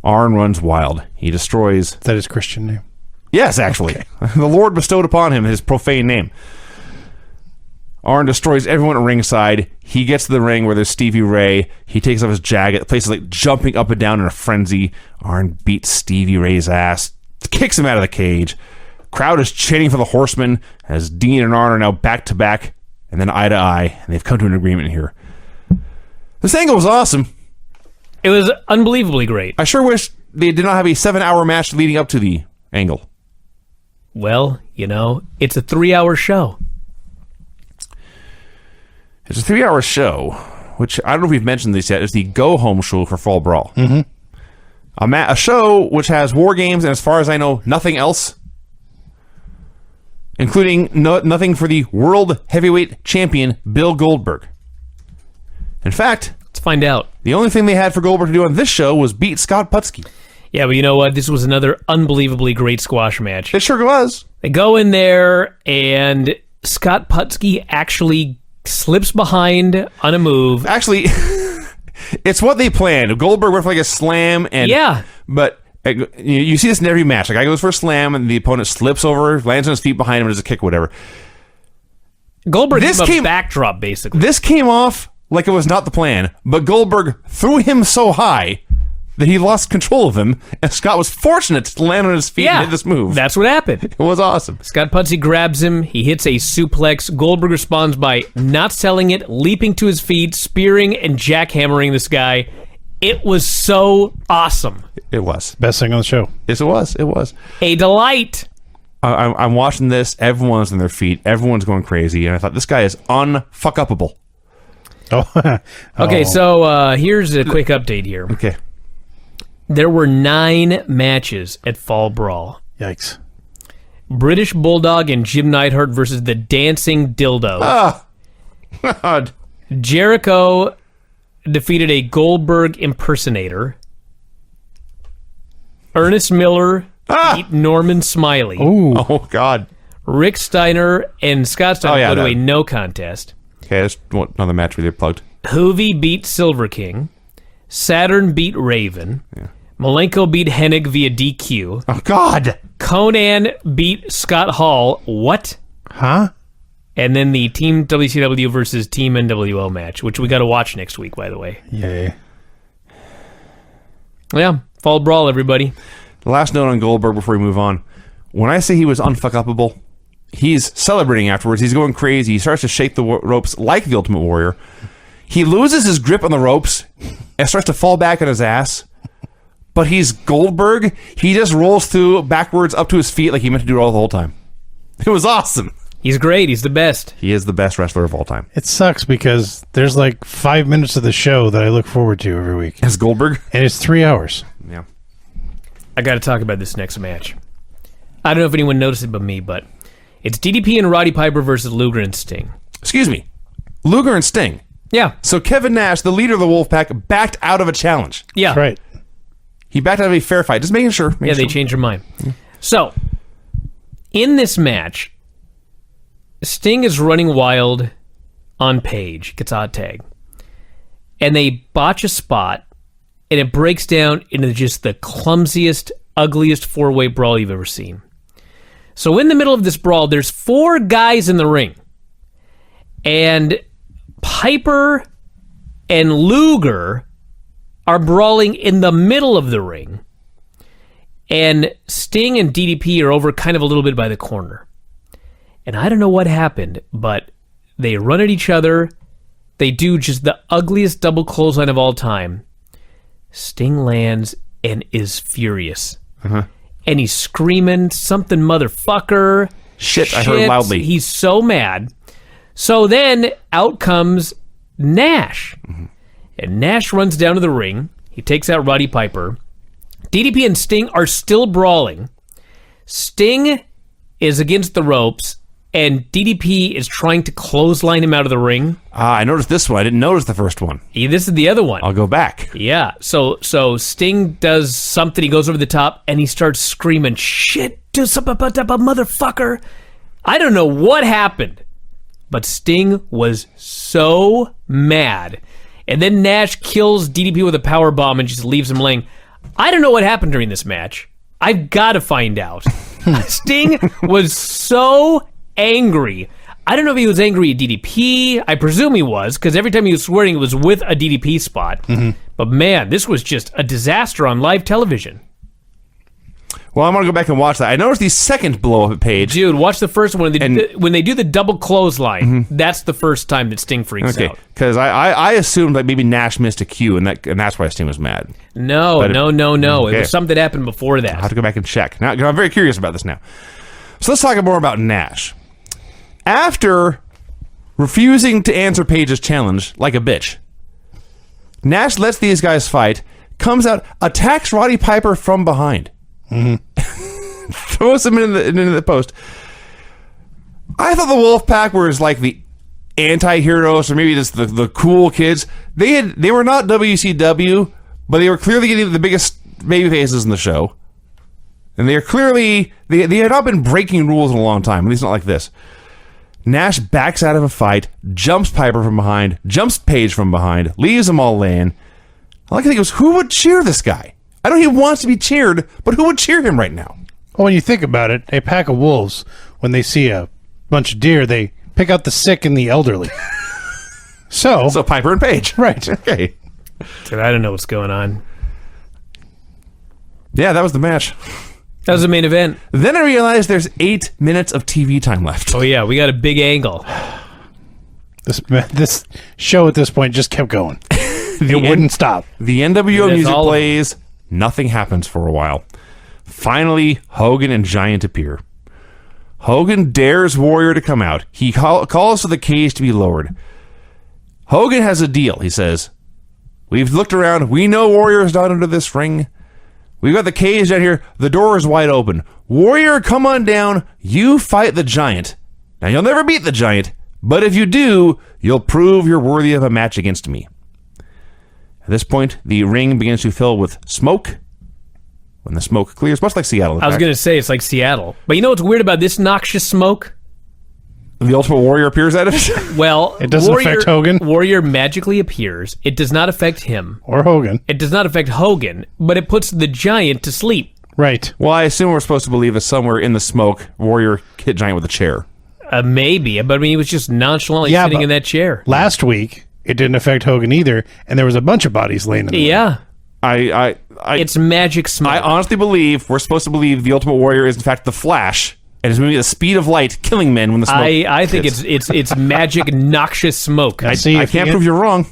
Arn runs wild. He destroys... Is that his Christian name? Yes, actually. Okay. The Lord bestowed upon him his profane name. Arn destroys everyone at ringside. He gets to the ring where there's Stevie Ray. He takes off his jacket. The place is like jumping up and down in a frenzy. Arn beats Stevie Ray's ass, kicks him out of the cage. Crowd is chanting for the Horsemen as Dean and Arn are now back to back and then eye to eye, and they've come to an agreement here. This angle was awesome. It was unbelievably great. I sure wish they did not have a 7-hour match leading up to the angle. Well, you know, it's a 3-hour show. It's a 3-hour show, which I don't know if we've mentioned this yet. It's the go-home show for Fall Brawl. Mm-hmm. A show which has War Games and, as far as I know, nothing else, including nothing for the World Heavyweight Champion Bill Goldberg. In fact, Let's find out. the only thing they had for Goldberg to do on this show was beat Scott Putski. Yeah, but you know what? This was another unbelievably great squash match. It sure was. They go in there, and Scott Putski actually slips behind on a move. Actually, it's what they planned. Goldberg went for like a slam, and Yeah. But you see this in every match. The guy goes for a slam, and the opponent slips over, lands on his feet behind him, and does a kick, whatever. Goldberg This gave him came- a backdrop, basically. This came off like it was not the plan, but Goldberg threw him so high that he lost control of him, and Scott was fortunate to land on his feet and hit this move. That's what happened. It was awesome. Scott Putzi grabs him. He hits a suplex. Goldberg responds by not selling it, leaping to his feet, spearing and jackhammering this guy. It was so awesome. It was. Best thing on the show. Yes, it was. It was. A delight. I'm watching this. Everyone's on their feet. Everyone's going crazy. And I thought, this guy is unfuck-upable. Oh. Okay, so here's a quick update here. Okay. There were 9 matches at Fall Brawl. Yikes. British Bulldog and Jim Neidhart versus the Dancing Dildo. Ah. God. Jericho defeated a Goldberg impersonator. Ernest Miller beat Norman Smiley. Ooh. Oh, God. Rick Steiner and Scott Steiner go to that- a no contest. Okay, that's another match where they plugged. Hoovy beat Silver King. Saturn beat Raven. Malenko beat Hennig via DQ. Oh, God. Conan beat Scott Hall. What? Huh? And then the Team WCW versus Team NWO match, which we got to watch next week, by the way. Yay. Yeah, Fall Brawl, everybody. The last note on Goldberg before we move on. When I say he was unfuck-upable, he's celebrating afterwards. He's going crazy. He starts to shake the ropes like the Ultimate Warrior. He loses his grip on the ropes and starts to fall back on his ass. but he's Goldberg. He just rolls through backwards up to his feet like he meant to do it all the whole time. It was awesome. He's great. He's the best. He is the best wrestler of all time. It sucks because there's like 5 minutes of the show that I look forward to every week. As Goldberg? And it's 3 hours. Yeah. I got to talk about this next match. I don't know if anyone noticed it but me, but it's DDP and Roddy Piper versus Luger and Sting. Excuse me. Luger and Sting. Yeah. So Kevin Nash, the leader of the Wolfpack, backed out of a challenge. Yeah. That's right. He backed out of a fair fight. Just making sure. They changed their mind. So, in this match, Sting is running wild on Page, gets a hot tag. And they botch a spot, and it breaks down into just the clumsiest, ugliest four-way brawl you've ever seen. So in the middle of this brawl, there's 4 guys in the ring. And Piper and Luger are brawling in the middle of the ring. And Sting and DDP are over kind of a little bit by the corner. And I don't know what happened, but they run at each other. They do just the ugliest double clothesline of all time. Sting lands and is furious. And he's screaming, something motherfucker. Shit, I heard loudly. He's so mad. So then out comes Nash. And Nash runs down to the ring. He takes out Roddy Piper. DDP and Sting are still brawling. Sting is against the ropes, and DDP is trying to clothesline him out of the ring. I noticed this one. I didn't notice the first one. This is the other one. I'll go back. Yeah, so Sting does something. He goes over the top, and he starts screaming, shit, do something about that, motherfucker. I don't know what happened, but Sting was so mad. And then Nash kills DDP with a power bomb and just leaves him laying. I don't know what happened during this match. I've got to find out. Sting was so angry. I don't know if he was angry at DDP. I presume he was, because every time he was swearing, it was with a DDP spot. But man, this was just a disaster on live television. Well, I'm going to go back and watch that. I noticed the second blow-up at Page. Dude, watch the first one. When they do the double clothesline, that's the first time that Sting freaks out. Because I assumed that maybe Nash missed a cue, and that's why Sting was mad. No. Okay. It was something that happened before that. I'll have to go back and check. Now, I'm very curious about this now. So let's talk more about Nash. After refusing to answer Page's challenge like a bitch, Nash lets these guys fight, comes out, attacks Roddy Piper from behind. Throws him into the post. I thought the Wolfpack was like the anti-heroes, or maybe just the cool kids. They were not WCW, but they were clearly getting the biggest baby faces in the show. And they are clearly they had not been breaking rules in a long time, at least not like this. Nash backs out of a fight, jumps Piper from behind, jumps Page from behind, leaves them all laying. All I can think was, who would cheer this guy? I know he wants to be cheered, but who would cheer him right now? Well, when you think about it, a pack of wolves, when they see a bunch of deer, they pick out the sick and the elderly. So Piper and Page. Right. Okay. Dude, I don't know what's going on. Yeah, that was the match. That was the main event. Then I realized there's 8 minutes of TV time left. Oh, yeah, we got a big angle. This show at this point just kept going. It wouldn't stop. The NWO music plays. Nothing happens for a while. Finally, Hogan and Giant appear. Hogan dares Warrior to come out. He calls for the cage to be lowered. Hogan has a deal, he says. We've looked around. We know Warrior's not under this ring. We've got the cage down here. The door is wide open. Warrior, come on down. You fight the Giant. Now, you'll never beat the Giant, but if you do, you'll prove you're worthy of a match against me. At this point, the ring begins to fill with smoke. When the smoke clears, much like Seattle. I was going to say it's like Seattle. But you know what's weird about this noxious smoke? The Ultimate Warrior appears at it? Well, it doesn't affect Hogan. Warrior magically appears. It does not affect him. Or Hogan. It does not affect Hogan, but it puts the Giant to sleep. Right. Well, I assume we're supposed to believe that somewhere in the smoke, Warrior hit Giant with a chair. Maybe, but I mean, he was just nonchalantly sitting in that chair. Last week, it didn't affect Hogan either, and there was a bunch of bodies laying in the Yeah. It's magic smoke. I honestly believe, we're supposed to believe the Ultimate Warrior is in fact the Flash, and is moving at the speed of light, killing men when the smoke I think hits. it's magic noxious smoke. I can't prove you're wrong.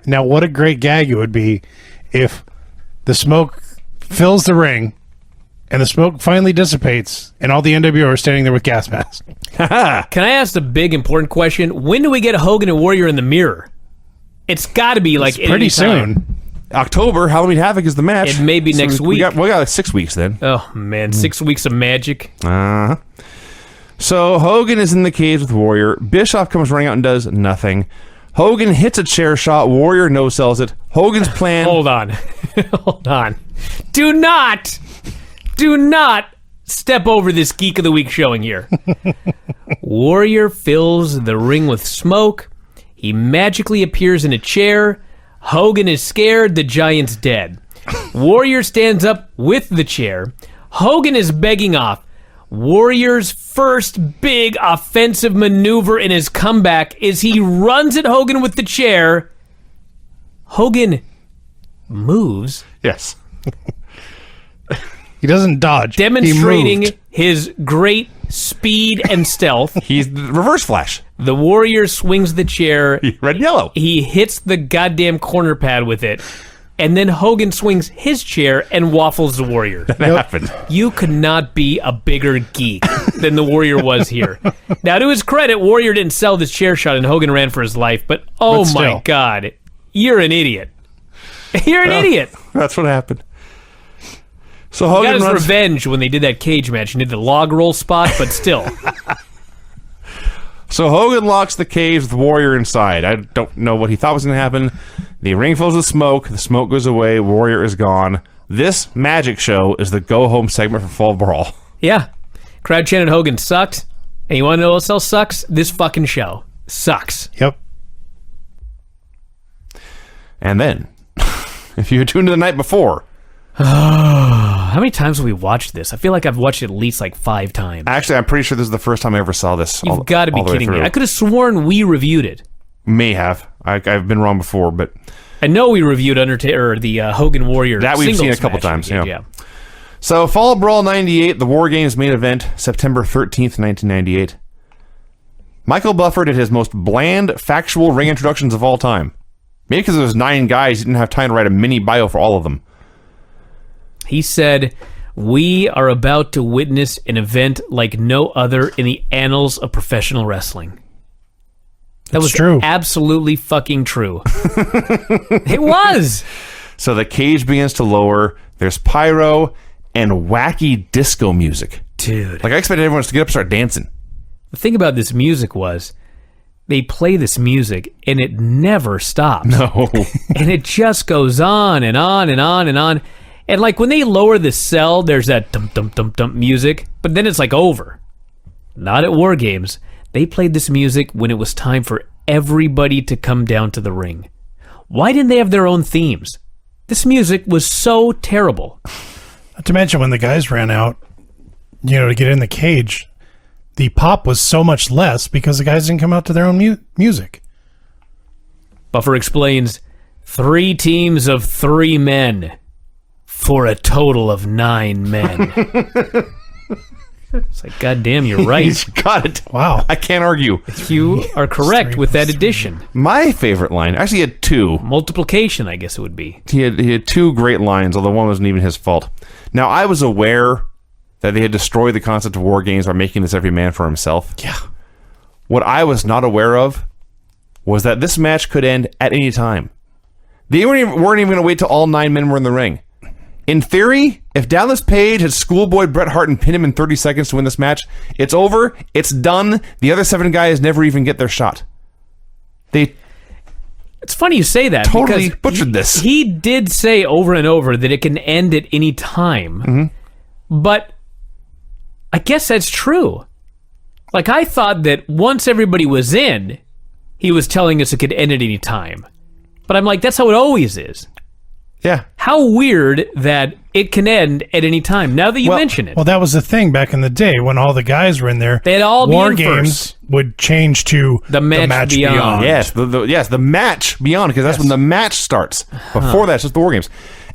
Now, what a great gag it would be if the smoke fills the ring, and the smoke finally dissipates, and all the NWO are standing there with gas masks. Can I ask the big important question? When do we get Hogan and Warrior in the mirror? It's got to be like Pretty soon. October, Halloween Havoc is the match. It may be next week. We got like 6 weeks then. Oh, man. 6 weeks of magic. Uh-huh. So Hogan is in the cage with Warrior. Bischoff comes running out and does nothing. Hogan hits a chair shot. Warrior no-sells it. Hogan's plan... Hold on. Hold on. Do not step over this Geek of the Week showing here. Warrior fills the ring with smoke. He magically appears in a chair. Hogan is scared. The Giant's dead. Warrior stands up with the chair. Hogan is begging off. Warrior's first big offensive maneuver in his comeback is he runs at Hogan with the chair. Hogan moves. Yes. He doesn't dodge. Demonstrating his great speed and stealth. He's the reverse flash. The Warrior swings the chair. Red and yellow. He hits the goddamn corner pad with it. And then Hogan swings his chair and waffles the Warrior. That happened. You could not be a bigger geek than the Warrior was here. Now, to his credit, Warrior didn't sell this chair shot and Hogan ran for his life. But my God, you're an idiot. You're an idiot. That's what happened. So He Hogan got his revenge when they did that cage match and did the log roll spot, but still. So Hogan locks the cage with Warrior inside. I don't know what he thought was going to happen. The ring fills with smoke. The smoke goes away. Warrior is gone. This magic show is the go-home segment for Fall Brawl. Yeah. Crowd chanted Hogan sucked. And you want to know what else sucks? This fucking show sucks. Yep. And then, if you had tuned in the night before... How many times have we watched this? I feel like I've watched it at least like 5 times. Actually, I'm pretty sure this is the first time I ever saw this. You've got to be kidding me. I could have sworn we reviewed it. May have. I've been wrong before, but... I know we reviewed Undertaker, or the Hogan Warrior. That we've seen a couple times, yeah. So, Fall Brawl 98, the War Games main event, September 13th, 1998. Michael Buffer did his most bland, factual ring introductions of all time. Maybe because there was 9 guys, he didn't have time to write a mini bio for all of them. He said, "We are about to witness an event like no other in the annals of professional wrestling." That was true. Absolutely fucking true. It was. So the cage begins to lower. There's pyro and wacky disco music. Dude. Like, I expected everyone to get up and start dancing. The thing about this music was, they play this music and it never stops. No. And it just goes on and on and on and on. And like when they lower the cell, there's that dum dum dum dum music, but then it's like over. Not at War Games. They played this music when it was time for everybody to come down to the ring. Why didn't they have their own themes? This music was so terrible. Not to mention when the guys ran out, to get in the cage, the pop was so much less because the guys didn't come out to their own music. Buffer explains, 3 teams of 3 men for a total of 9 men. It's like, goddamn, you're right. He's got it. Wow. I can't argue. You are correct with that addition. My favorite line, actually he had 2. Multiplication, I guess it would be. He had 2 great lines, although one wasn't even his fault. Now, I was aware that they had destroyed the concept of War Games by making this every man for himself. Yeah. What I was not aware of was that this match could end at any time. They weren't even going to wait till all 9 men were in the ring. In theory, if Dallas Page had schoolboyed Bret Hart and pinned him in 30 seconds to win this match, it's over, it's done, the other 7 guys never even get their shot. It's funny you say that. Totally because butchered this. He did say over and over that it can end at any time. Mm-hmm. But I guess that's true. Like, I thought that once everybody was in, he was telling us it could end at any time. But I'm like, that's how it always is. Yeah. How weird that it can end at any time. Now that you mention it. Well, that was the thing back in the day when all the guys were in there. They'd all be War in Games first. Would change to the match beyond. Yes, the match beyond, because that's when the match starts. Before that, it's just the War Games.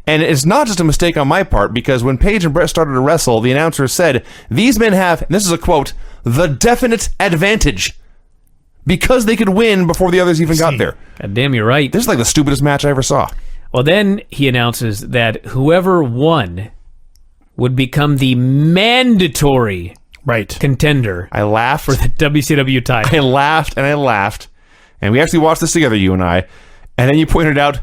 And it's not just a mistake on my part, because when Page and Bret started to wrestle, the announcer said, "These men have," and this is a quote, "the definite advantage." Because they could win before the others even got there. God damn, you're right. This is like the stupidest match I ever saw. Well, then he announces that whoever won would become the mandatory contender I laughed. for the WCW title. I laughed and I laughed. And we actually watched this together, you and I. And then you pointed out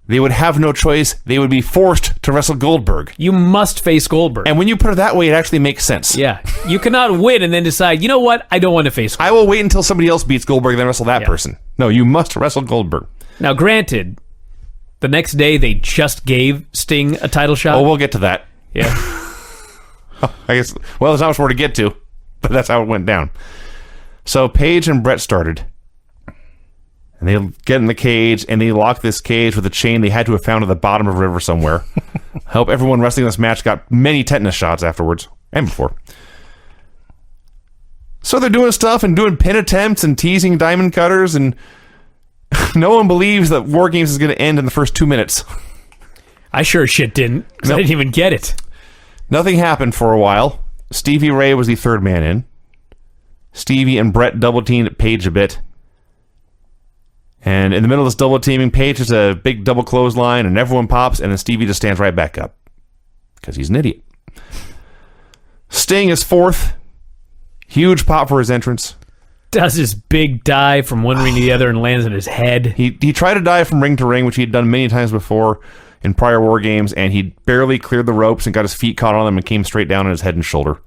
they would have no choice. They would be forced to wrestle Goldberg. You must face Goldberg. And when you put it that way, it actually makes sense. Yeah. You cannot win and then decide, you know what? I don't want to face Goldberg. I will wait until somebody else beats Goldberg and then wrestle that person. No, you must wrestle Goldberg. Now, granted, the next day they just gave Sting a title shot. Oh, we'll get to that. Yeah. I guess, well, there's not much more to get to, but that's how it went down. So Paige and Brett started. And they get in the cage, and they lock this cage with a chain they had to have found at the bottom of a river somewhere. I hope everyone wrestling this match got many tetanus shots afterwards, and before. So they're doing stuff and doing pin attempts and teasing diamond cutters, and no one believes that War Games is going to end in the first 2 minutes. I sure as shit didn't, because I didn't even get it. Nothing happened for a while. Stevie Ray was the third man in. Stevie and Brett double-teamed Paige a bit. And in the middle of this double teaming, Paige is a big double clothesline, and everyone pops, and then Stevie just stands right back up. Because he's an idiot. Sting is fourth. Huge pop for his entrance. Does his big dive from one ring to the other and lands on his head. He tried to dive from ring to ring, which he had done many times before in prior War Games, and he barely cleared the ropes and got his feet caught on them and came straight down on his head and shoulder.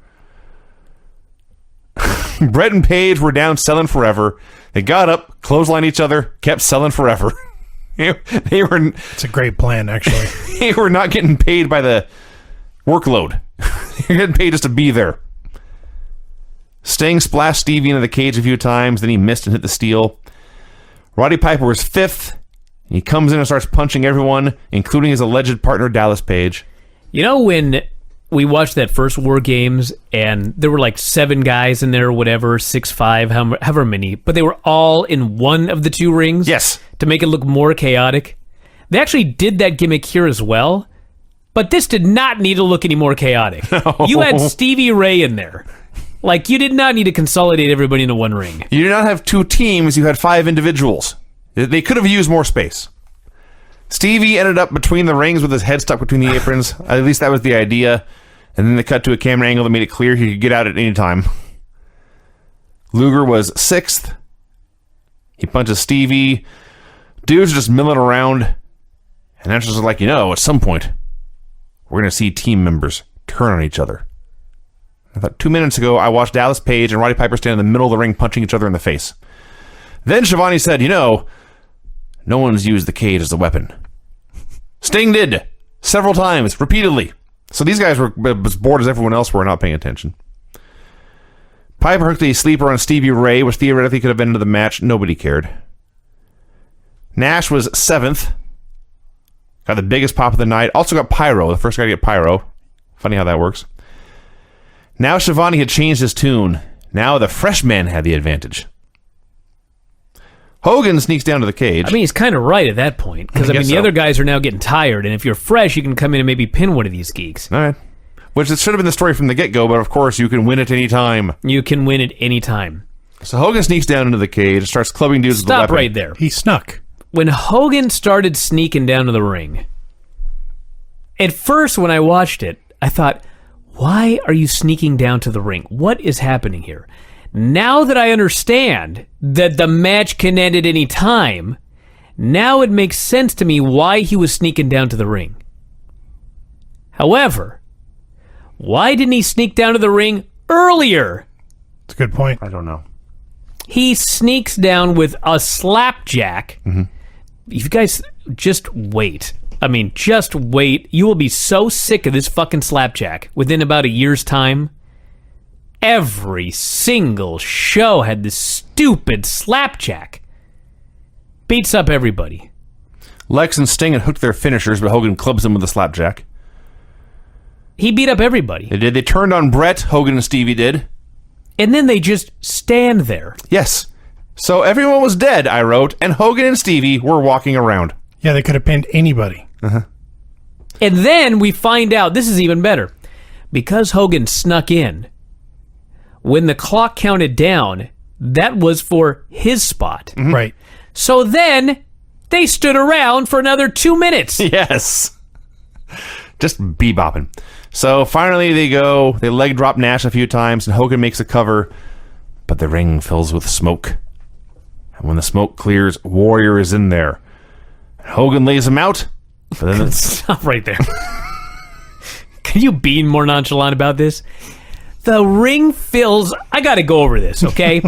Brett and Paige were down selling forever. They got up, clotheslined each other, kept selling forever. They were. It's a great plan, actually. They were not getting paid by the workload. They're getting paid just to be there. Sting splashed Stevie into the cage a few times, then he missed and hit the steel. Roddy Piper was fifth. He comes in and starts punching everyone, including his alleged partner, Dallas Page. You know when we watched that first War Games and there were like 7 guys in there or whatever, 6'5", however many, but they were all in one of the 2 rings? Yes. To make it look more chaotic. They actually did that gimmick here as well, but this did not need to look any more chaotic. No. You had Stevie Ray in there. Like, you did not need to consolidate everybody into one ring. You did not have 2 teams, you had 5 individuals. They could have used more space. Stevie ended up between the rings with his head stuck between the aprons. At least that was the idea. And then they cut to a camera angle that made it clear he could get out at any time. Luger was 6th. He punches Stevie. Dudes are just milling around. And that's just like, at some point, we're going to see team members turn on each other. I thought 2 minutes ago, I watched Dallas Page and Roddy Piper stand in the middle of the ring punching each other in the face. Then Shivani said, no one's used the cage as a weapon. Sting did. Several times. Repeatedly. So these guys were as bored as everyone else were, not paying attention. Piper hooked a sleeper on Stevie Ray, which theoretically could have ended the match. Nobody cared. Nash was 7th. Got the biggest pop of the night. Also got Pyro. The first guy to get Pyro. Funny how that works. Now Shivani had changed his tune. Now the fresh man had the advantage. Hogan sneaks down to the cage. I mean, he's kind of right at that point. Because, the other guys are now getting tired. And if you're fresh, you can come in and maybe pin one of these geeks. All right. Which it should have been the story from the get-go, but of course, you can win at any time. You can win at any time. So Hogan sneaks down into the cage and starts clubbing dudes with a weapon. Stop right there. He snuck. When Hogan started sneaking down to the ring, at first when I watched it, I thought, why are you sneaking down to the ring? What is happening here? Now that I understand that the match can end at any time, now it makes sense to me why he was sneaking down to the ring. However, why didn't he sneak down to the ring earlier? That's a good point. I don't know. He sneaks down with a slapjack. Mm-hmm. You guys, just wait. Just wait. You will be so sick of this fucking slapjack within about a year's time. Every single show had this stupid slapjack. Beats up everybody. Lex and Sting had hooked their finishers, but Hogan clubs them with a slapjack. He beat up everybody. They did. They turned on Brett, Hogan and Stevie did. And then they just stand there. Yes. So everyone was dead, I wrote, and Hogan and Stevie were walking around. Yeah, they could have pinned anybody. Uh-huh. And then we find out, this is even better, because Hogan snuck in, when the clock counted down, that was for his spot. Mm-hmm. Right. So then, They stood around for another 2 minutes. Yes. Just bebopping. So finally they leg drop Nash a few times, and Hogan makes a cover, but the ring fills with smoke. And when the smoke clears, Warrior is in there. Hogan lays him out, but then Stop right there. Can you be more nonchalant about this? The ring fills... I gotta go over this, okay?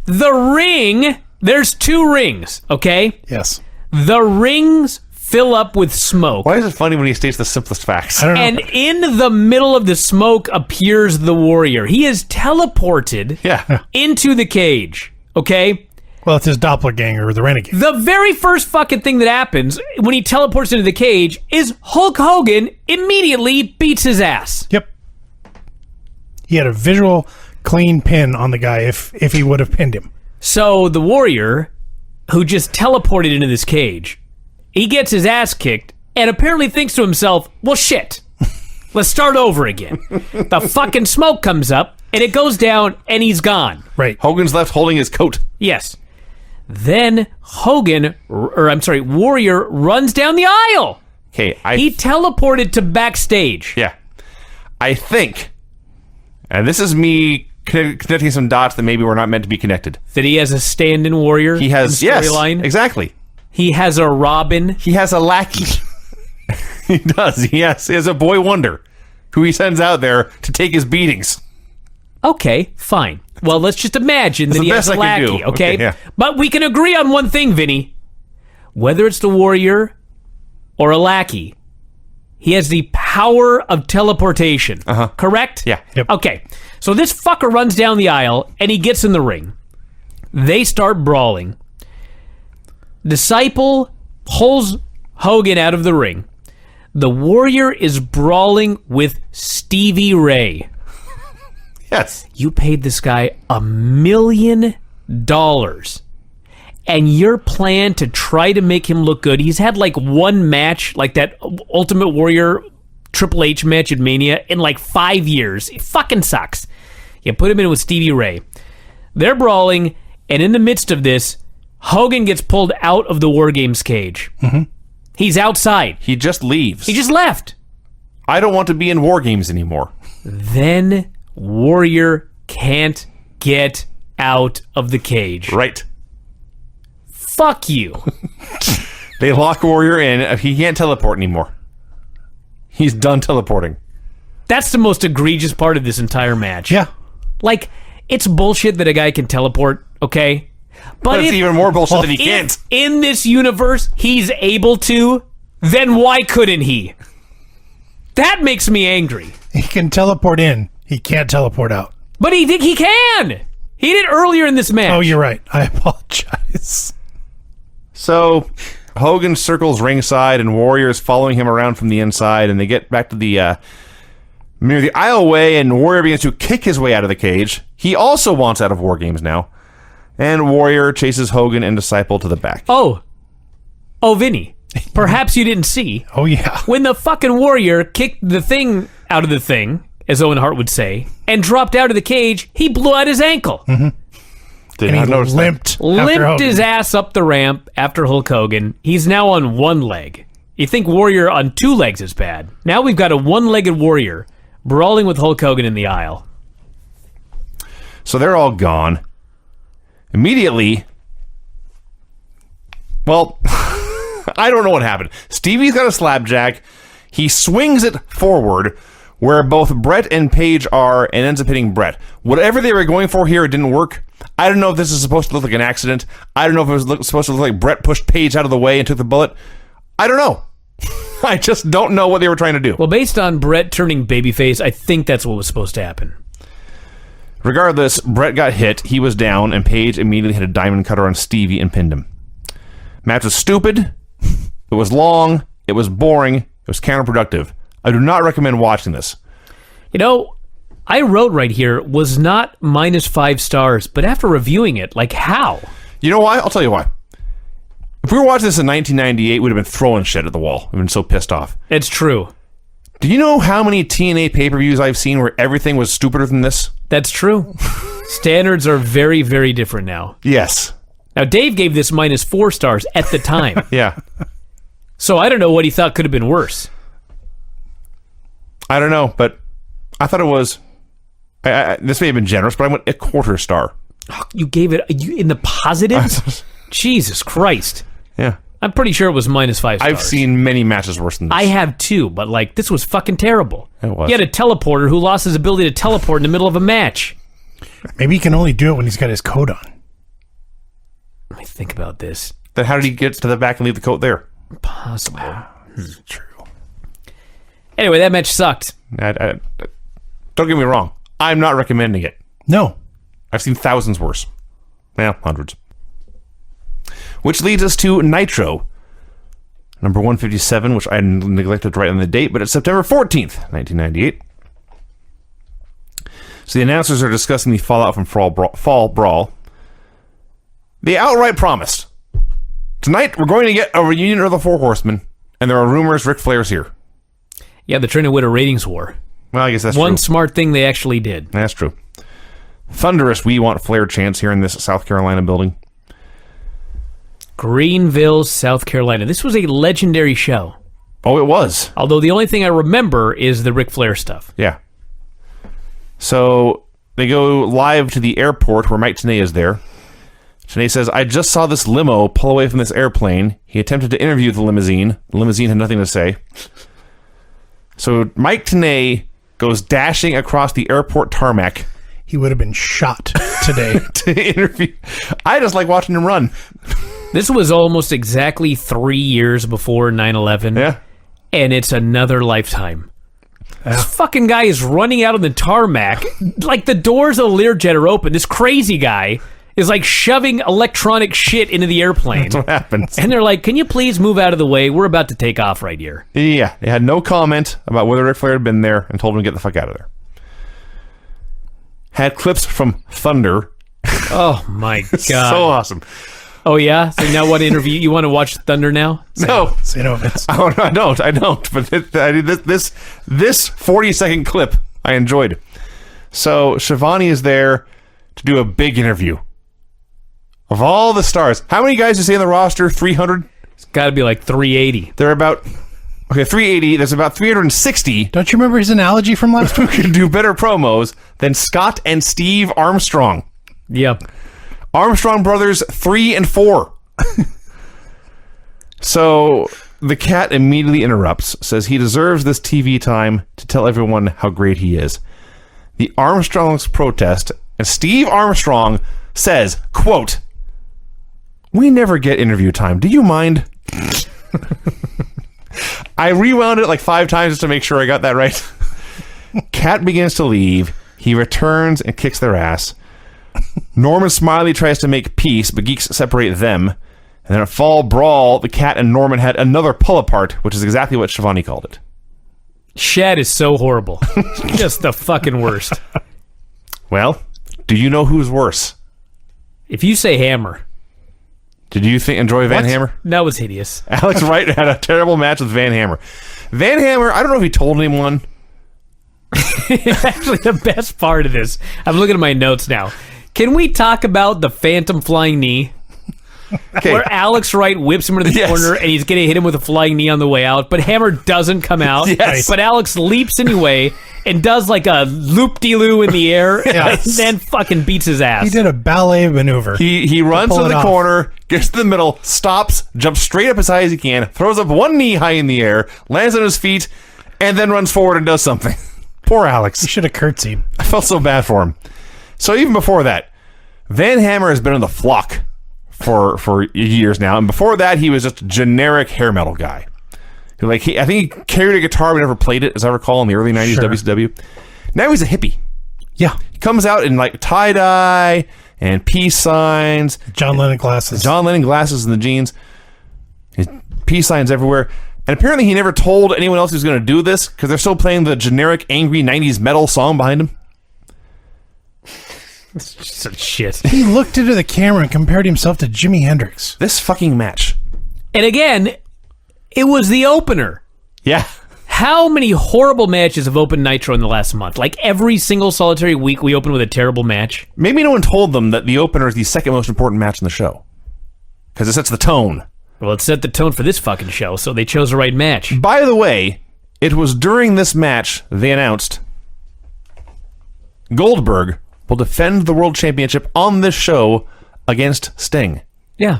The ring... There's 2 rings, okay? Yes. The rings fill up with smoke. why is it funny when he states the simplest facts? I don't know. And in the middle of the smoke appears the Warrior. He is teleported Yeah. into the cage, okay? Well, it's his doppelganger, the renegade. The very first fucking thing that happens when he teleports into the cage is Hulk Hogan immediately beats his ass. Yep. He had a visual clean pin on the guy if he would have pinned him. So the Warrior, who just teleported into this cage, he gets his ass kicked and apparently thinks to himself, well, shit, let's start over again. The fucking smoke comes up and it goes down and he's gone. Right. Hogan's left holding his coat. Yes. Then Warrior runs down the aisle. Okay, He teleported to backstage. Yeah. I think, and this is me connecting some dots that maybe were not meant to be connected. That he has a stand-in Warrior. He has, in yes, storyline. exactly. He has a Robin. He has a lackey. He does. He has a boy wonder who he sends out there to take his beatings. Okay, fine. Well, let's just imagine that the he has best a I can lackey, do. okay? Okay, yeah. But we can agree on one thing, Vinny. Whether it's the Warrior or a lackey, he has the power of teleportation. Correct? Yeah. Yep. Okay, so this fucker runs down the aisle and he gets in the ring. They start brawling. Disciple pulls Hogan out of the ring. The Warrior is brawling with Stevie Ray. Yes. You paid this guy $1 million, and your plan to try to make him look good. He's had like one match, like that Ultimate Warrior Triple H match at Mania, in like 5 years. It fucking sucks. You put him in with Stevie Ray. They're brawling, and in the midst of this, Hogan gets pulled out of the War Games cage. Mm-hmm. He's outside. He just leaves. He just left. I don't want to be in war games anymore. Then Warrior can't get out of the cage. Right. Fuck you. They lock Warrior in. He can't teleport anymore. He's done teleporting. That's the most egregious part of this entire match. Yeah. Like, it's bullshit that a guy can teleport, okay? But it's even more bullshit that he can't. If in this universe he's able to, then why couldn't he? That makes me angry. He can teleport in. He can't teleport out. But he can. He did earlier in this match. Oh, you're right. I apologize. So Hogan circles ringside, and Warrior is following him around from the inside, and they get back to the near the aisleway, and Warrior begins to kick his way out of the cage. He also wants out of War Games now. And Warrior chases Hogan and Disciple to the back. Oh, Vinny. Perhaps you didn't see. Oh, yeah. When the fucking Warrior kicked the thing out of the thing, as Owen Hart would say, and dropped out of the cage, he blew out his ankle. Mm-hmm. Did And not he notice that. limped. Limped his ass up the ramp after Hulk Hogan. He's now on one leg. You think Warrior on 2 legs is bad. Now we've got a one-legged Warrior brawling with Hulk Hogan in the aisle. So they're all gone. Immediately, well, I don't know what happened. Stevie's got a slapjack. He swings it forward where both Bret and Paige are and ends up hitting Bret. Whatever they were going for here, it didn't work. I don't know if this is supposed to look like an accident. I don't know if it was supposed to look like Bret pushed Paige out of the way and took the bullet. I don't know. I just don't know what they were trying to do. Well, based on Bret turning babyface, I think that's what was supposed to happen. Regardless, Bret got hit, he was down, and Paige immediately hit a diamond cutter on Stevie and pinned him. Match was stupid, it was long, it was boring, it was counterproductive. I do not recommend watching this. You know, I wrote right here, was not -5 stars, but after reviewing it, like how? You know why? I'll tell you why. If we were watching this in 1998, we'd have been throwing shit at the wall. We've been so pissed off. It's true. Do you know how many TNA pay-per-views I've seen where everything was stupider than this? That's true. Standards are very, very different now. Yes. Now, Dave gave this -4 stars at the time. Yeah. So I don't know what he thought could have been worse. I don't know, but I thought it was... this may have been generous, but I went a 1/4 star. You gave it in the positives? Jesus Christ. Yeah. I'm pretty sure it was -5 stars. I've seen many matches worse than this. I have too, but like this was fucking terrible. It was. He had a teleporter who lost his ability to teleport in the middle of a match. Maybe he can only do it when he's got his coat on. Let me think about this. Then how did he get to the back and leave the coat there? Possible. It's true. Anyway, that match sucked. Don't get me wrong. I'm not recommending it. No. I've seen thousands worse. Yeah, hundreds. Which leads us to Nitro, number 157, which I neglected to write on the date, but it's September 14th, 1998. So the announcers are discussing the fallout from Fall Brawl. They outright promised, tonight we're going to get a reunion of the Four Horsemen, and there are rumors Ric Flair's here. Yeah, they're trying to win a ratings war. Well, I guess that's One true. smart thing they actually did. That's true. Thunderous We Want Flair chants here in this South Carolina building. Greenville, South Carolina. This was a legendary show. Oh, it was. Although the only thing I remember is the Ric Flair stuff. Yeah. So they go live to the airport where Mike Tenay is there. Tenay says, I just saw this limo pull away from this airplane. He attempted to interview the limousine. The limousine had nothing to say. So Mike Tenay goes dashing across the airport tarmac. He would have been shot today. To interview. I just like watching him run. This was almost exactly 3 years before 9/11. Yeah. And it's another lifetime. This fucking guy is running out on the tarmac. Like the doors of the Learjet are open. This crazy guy is like shoving electronic shit into the airplane. That's what happens. And they're like, can you please move out of the way? We're about to take off right here. Yeah. They had no comment about whether Ric Flair had been there and told him to get the fuck out of there. Had clips from Thunder. Oh my God. So awesome. Oh yeah? So now what interview? You want to watch Thunder now? No. Say no, Vince. Oh, no, I don't. But this 40-second clip I enjoyed. So Shivani is there to do a big interview. Of all the stars, how many guys do you say on the roster? 300? It's got to be like 380. They're about... Okay, 380. There's about 360 Don't you remember his analogy from last week? who can do better promos than Scott and Steve Armstrong. Yep. Armstrong Brothers 3 and 4. So the cat immediately interrupts, says he deserves this TV time to tell everyone how great he is. The Armstrongs protest, and Steve Armstrong says, quote, we never get interview time. Do you mind? I rewound it like 5 times just to make sure I got that right. Cat begins to leave. He returns and kicks their ass. Norman Smiley tries to make peace, but Geeks separate them. And then at Fall Brawl, the Cat and Norman had another pull-apart, which is exactly what Shivani called it. Shad is so horrible. Just the fucking worst. Well, do you know who's worse? If you say Hammer. Did you enjoy Van Hammer? That was hideous. Alex Wright had a terrible match with Van Hammer. Van Hammer, I don't know if he told anyone. Actually, the best part of this, I'm looking at my notes now. Can we talk about the phantom flying knee? Okay. Where Alex Wright whips him into the corner and he's going to hit him with a flying knee on the way out, but Hammer doesn't come out. Yes. But Alex leaps anyway and does like a loop-de-loo in the air and then fucking beats his ass. He did a ballet maneuver. He runs pull to it the off. corner, gets to the middle, stops, jumps straight up as high as he can, throws up one knee high in the air, lands on his feet, and then runs forward and does something. Poor Alex. He should have curtsied. I felt so bad for him. So even before that, Van Hammer has been on the flock for years now, and before that he was just a generic hair metal guy. I think he carried a guitar but never played it, as I recall, in the early 90s Sure. WCW. Now he's a hippie. Yeah. He comes out in like tie-dye and peace signs. John Lennon glasses. John Lennon glasses and the jeans. His peace signs everywhere. And apparently he never told anyone else he was going to do this because they're still playing the generic angry 90s metal song behind him. Such shit. He looked into the camera and compared himself to Jimi Hendrix. This fucking match. And again, it was the opener. Yeah. How many horrible matches have opened Nitro in the last month? Like every single solitary week we open with a terrible match. Maybe no one told them that the opener is the second most important match in the show. because it sets the tone. Well, it set the tone for this fucking show, so they chose the right match. By the way, it was during this match they announced Goldberg will defend the World Championship on this show against Sting. Yeah.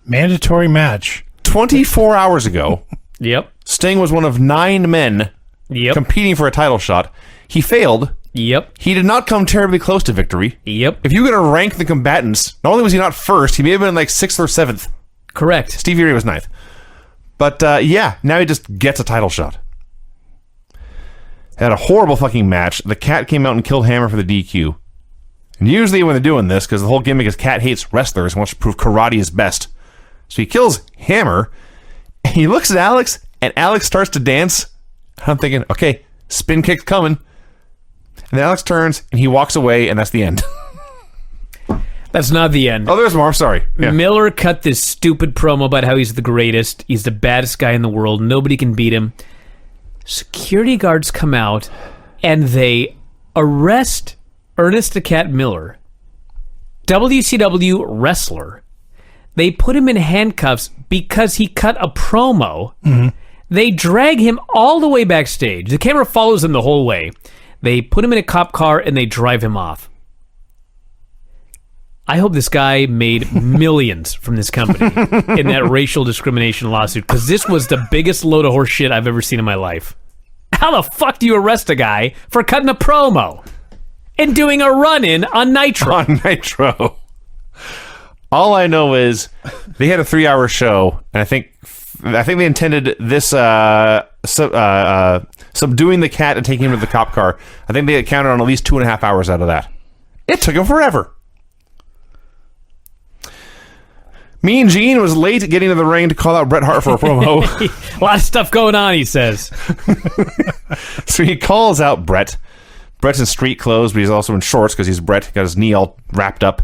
Mandatory match. 24 hours ago, Yep. Sting was one of 9 men Yep. competing for a title shot. He failed. Yep. He did not come terribly close to victory. Yep. If you're going to rank the combatants, not only was he not first, he may have been like 6th or 7th. Correct. Stevie Ray was 9th. But yeah, now he just gets a title shot. Had a horrible fucking match. The Cat came out and killed Hammer for the DQ. And usually when they're doing this, because the whole gimmick is Cat hates wrestlers and wants to prove karate is best. So he kills Hammer, and he looks at Alex, and Alex starts to dance. I'm thinking, okay, spin kick's coming. And then Alex turns, and he walks away, and that's the end. That's not the end. Oh, there's more. I'm sorry. Yeah. Miller cut this stupid promo about how he's the greatest. He's the baddest guy in the world. Nobody can beat him. Security guards come out, and they arrest Ernest the Cat Miller, WCW wrestler. They put him in handcuffs because he cut a promo. Mm-hmm. They drag him all the way backstage. The camera follows him the whole way. They put him in a cop car, and they drive him off. I hope this guy made millions from this company in that racial discrimination lawsuit, because this was the biggest load of horse shit I've ever seen in my life. How the fuck do you arrest a guy for cutting a promo and doing a run-in on Nitro? On Nitro. All I know is they had a 3-hour show, and I think they intended this subduing the cat and taking him to the cop car. I think they had counted on at least 2.5 hours out of that. It took him forever. Mean Gene was late getting to the ring to call out Bret Hart for a promo. A lot of stuff going on, he says. So he calls out Bret. Bret's in street clothes, but he's also in shorts because he's Bret. Got his knee all wrapped up.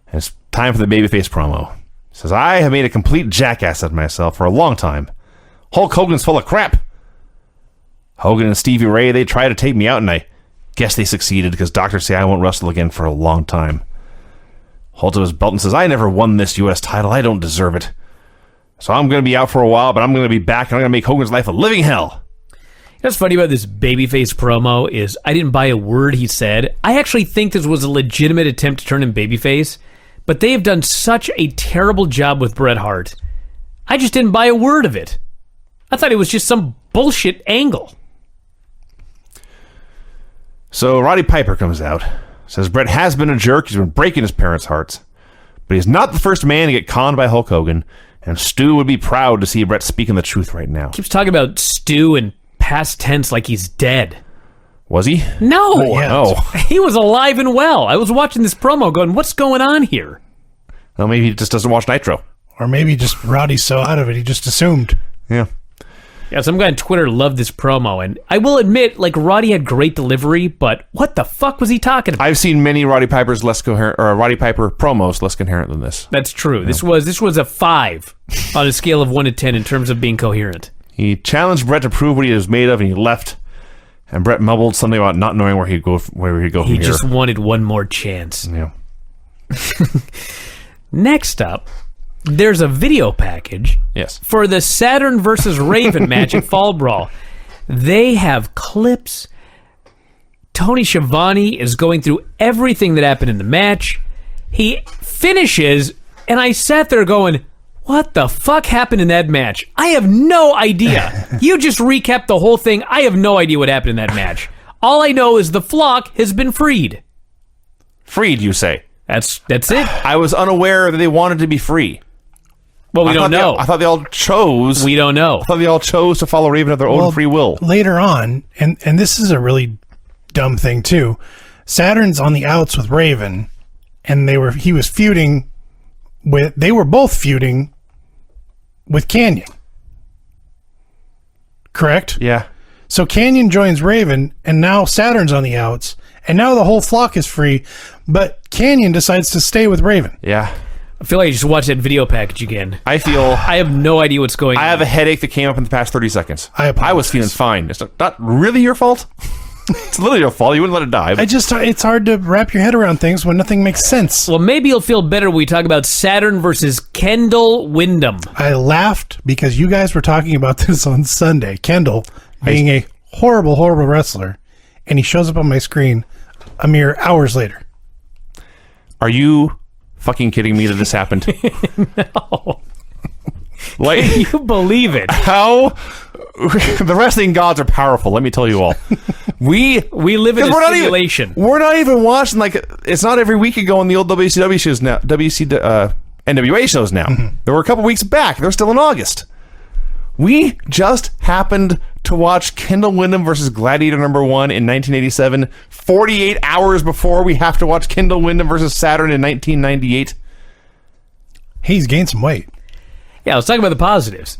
And it's time for the babyface promo. He says, I have made a complete jackass of myself for a long time. Hulk Hogan's full of crap. Hogan and Stevie Ray, they tried to take me out, and I guess they succeeded because doctors say I won't wrestle again for a long time. Holds up his belt and says, I never won this U.S. title. I don't deserve it. So I'm going to be out for a while, but I'm going to be back, and I'm going to make Hogan's life a living hell. What's funny about this babyface promo is I didn't buy a word he said. I actually think this was a legitimate attempt to turn him babyface, but they have done such a terrible job with Bret Hart. I just didn't buy a word of it. I thought it was just some bullshit angle. So Roddy Piper comes out. Says Bret has been a jerk. He's been breaking his parents' hearts. But he's not the first man to get conned by Hulk Hogan. And Stu would be proud to see Bret speaking the truth right now. Keeps talking about Stu in past tense like he's dead. Was he? No. Oh. He was alive and well. I was watching this promo going, what's going on here? Well, maybe he just doesn't watch Nitro. Or maybe just Roddy's so out of it, he just assumed. Yeah. Yeah, some guy on Twitter loved this promo, and I will admit, like, Roddy had great delivery, but what the fuck was he talking about? I've seen many Roddy Piper promos less coherent than this. That's true. Yeah. This was a 5 on a scale of 1 to 10 in terms of being coherent. He challenged Bret to prove what he was made of, and he left. And Bret mumbled something about not knowing where he'd go from here. He just wanted one more chance. Yeah. Next up, there's a video package for the Saturn versus Raven match at Fall Brawl. They have clips. Tony Schiavone is going through everything that happened in the match. He finishes, and I sat there going, what the fuck happened in that match? I have no idea. You just recapped the whole thing. I have no idea what happened in that match. All I know is the flock has been freed. Freed, you say? That's it. I was unaware that they wanted to be free. Well, we don't know. I thought they all chose. We don't know. I thought they all chose to follow Raven of their own free will. Later on, and this is a really dumb thing too. Saturn's on the outs with Raven, and they were both feuding with Canyon. Correct? Yeah. So Canyon joins Raven, and now Saturn's on the outs, and now the whole flock is free, but Canyon decides to stay with Raven. Yeah. I feel like I just watched that video package again. I have no idea what's going on. I have a headache that came up in the past 30 seconds. I apologize. was feeling fine. It's not really your fault. It's literally your fault. You wouldn't let it die. It's hard to wrap your head around things when nothing makes sense. Well, maybe you'll feel better when we talk about Saturn versus Kendall Windham. I laughed because you guys were talking about this on Sunday. Kendall being a horrible, horrible wrestler, and he shows up on my screen a mere hours later. Are you fucking kidding me that this happened? No. Like, Can you believe it? how the wrestling gods are powerful, let me tell you all. We live in a simulation. We're not even watching, like, it's not every week ago on the old WCW shows now, NWA shows now. Mm-hmm. There were a couple weeks back. They're still in August. We just happened to watch Kendall Windham versus Gladiator #1 in 1987, 48 hours before we have to watch Kendall Windham versus Saturn in 1998. He's gained some weight. Yeah, let's talk about the positives.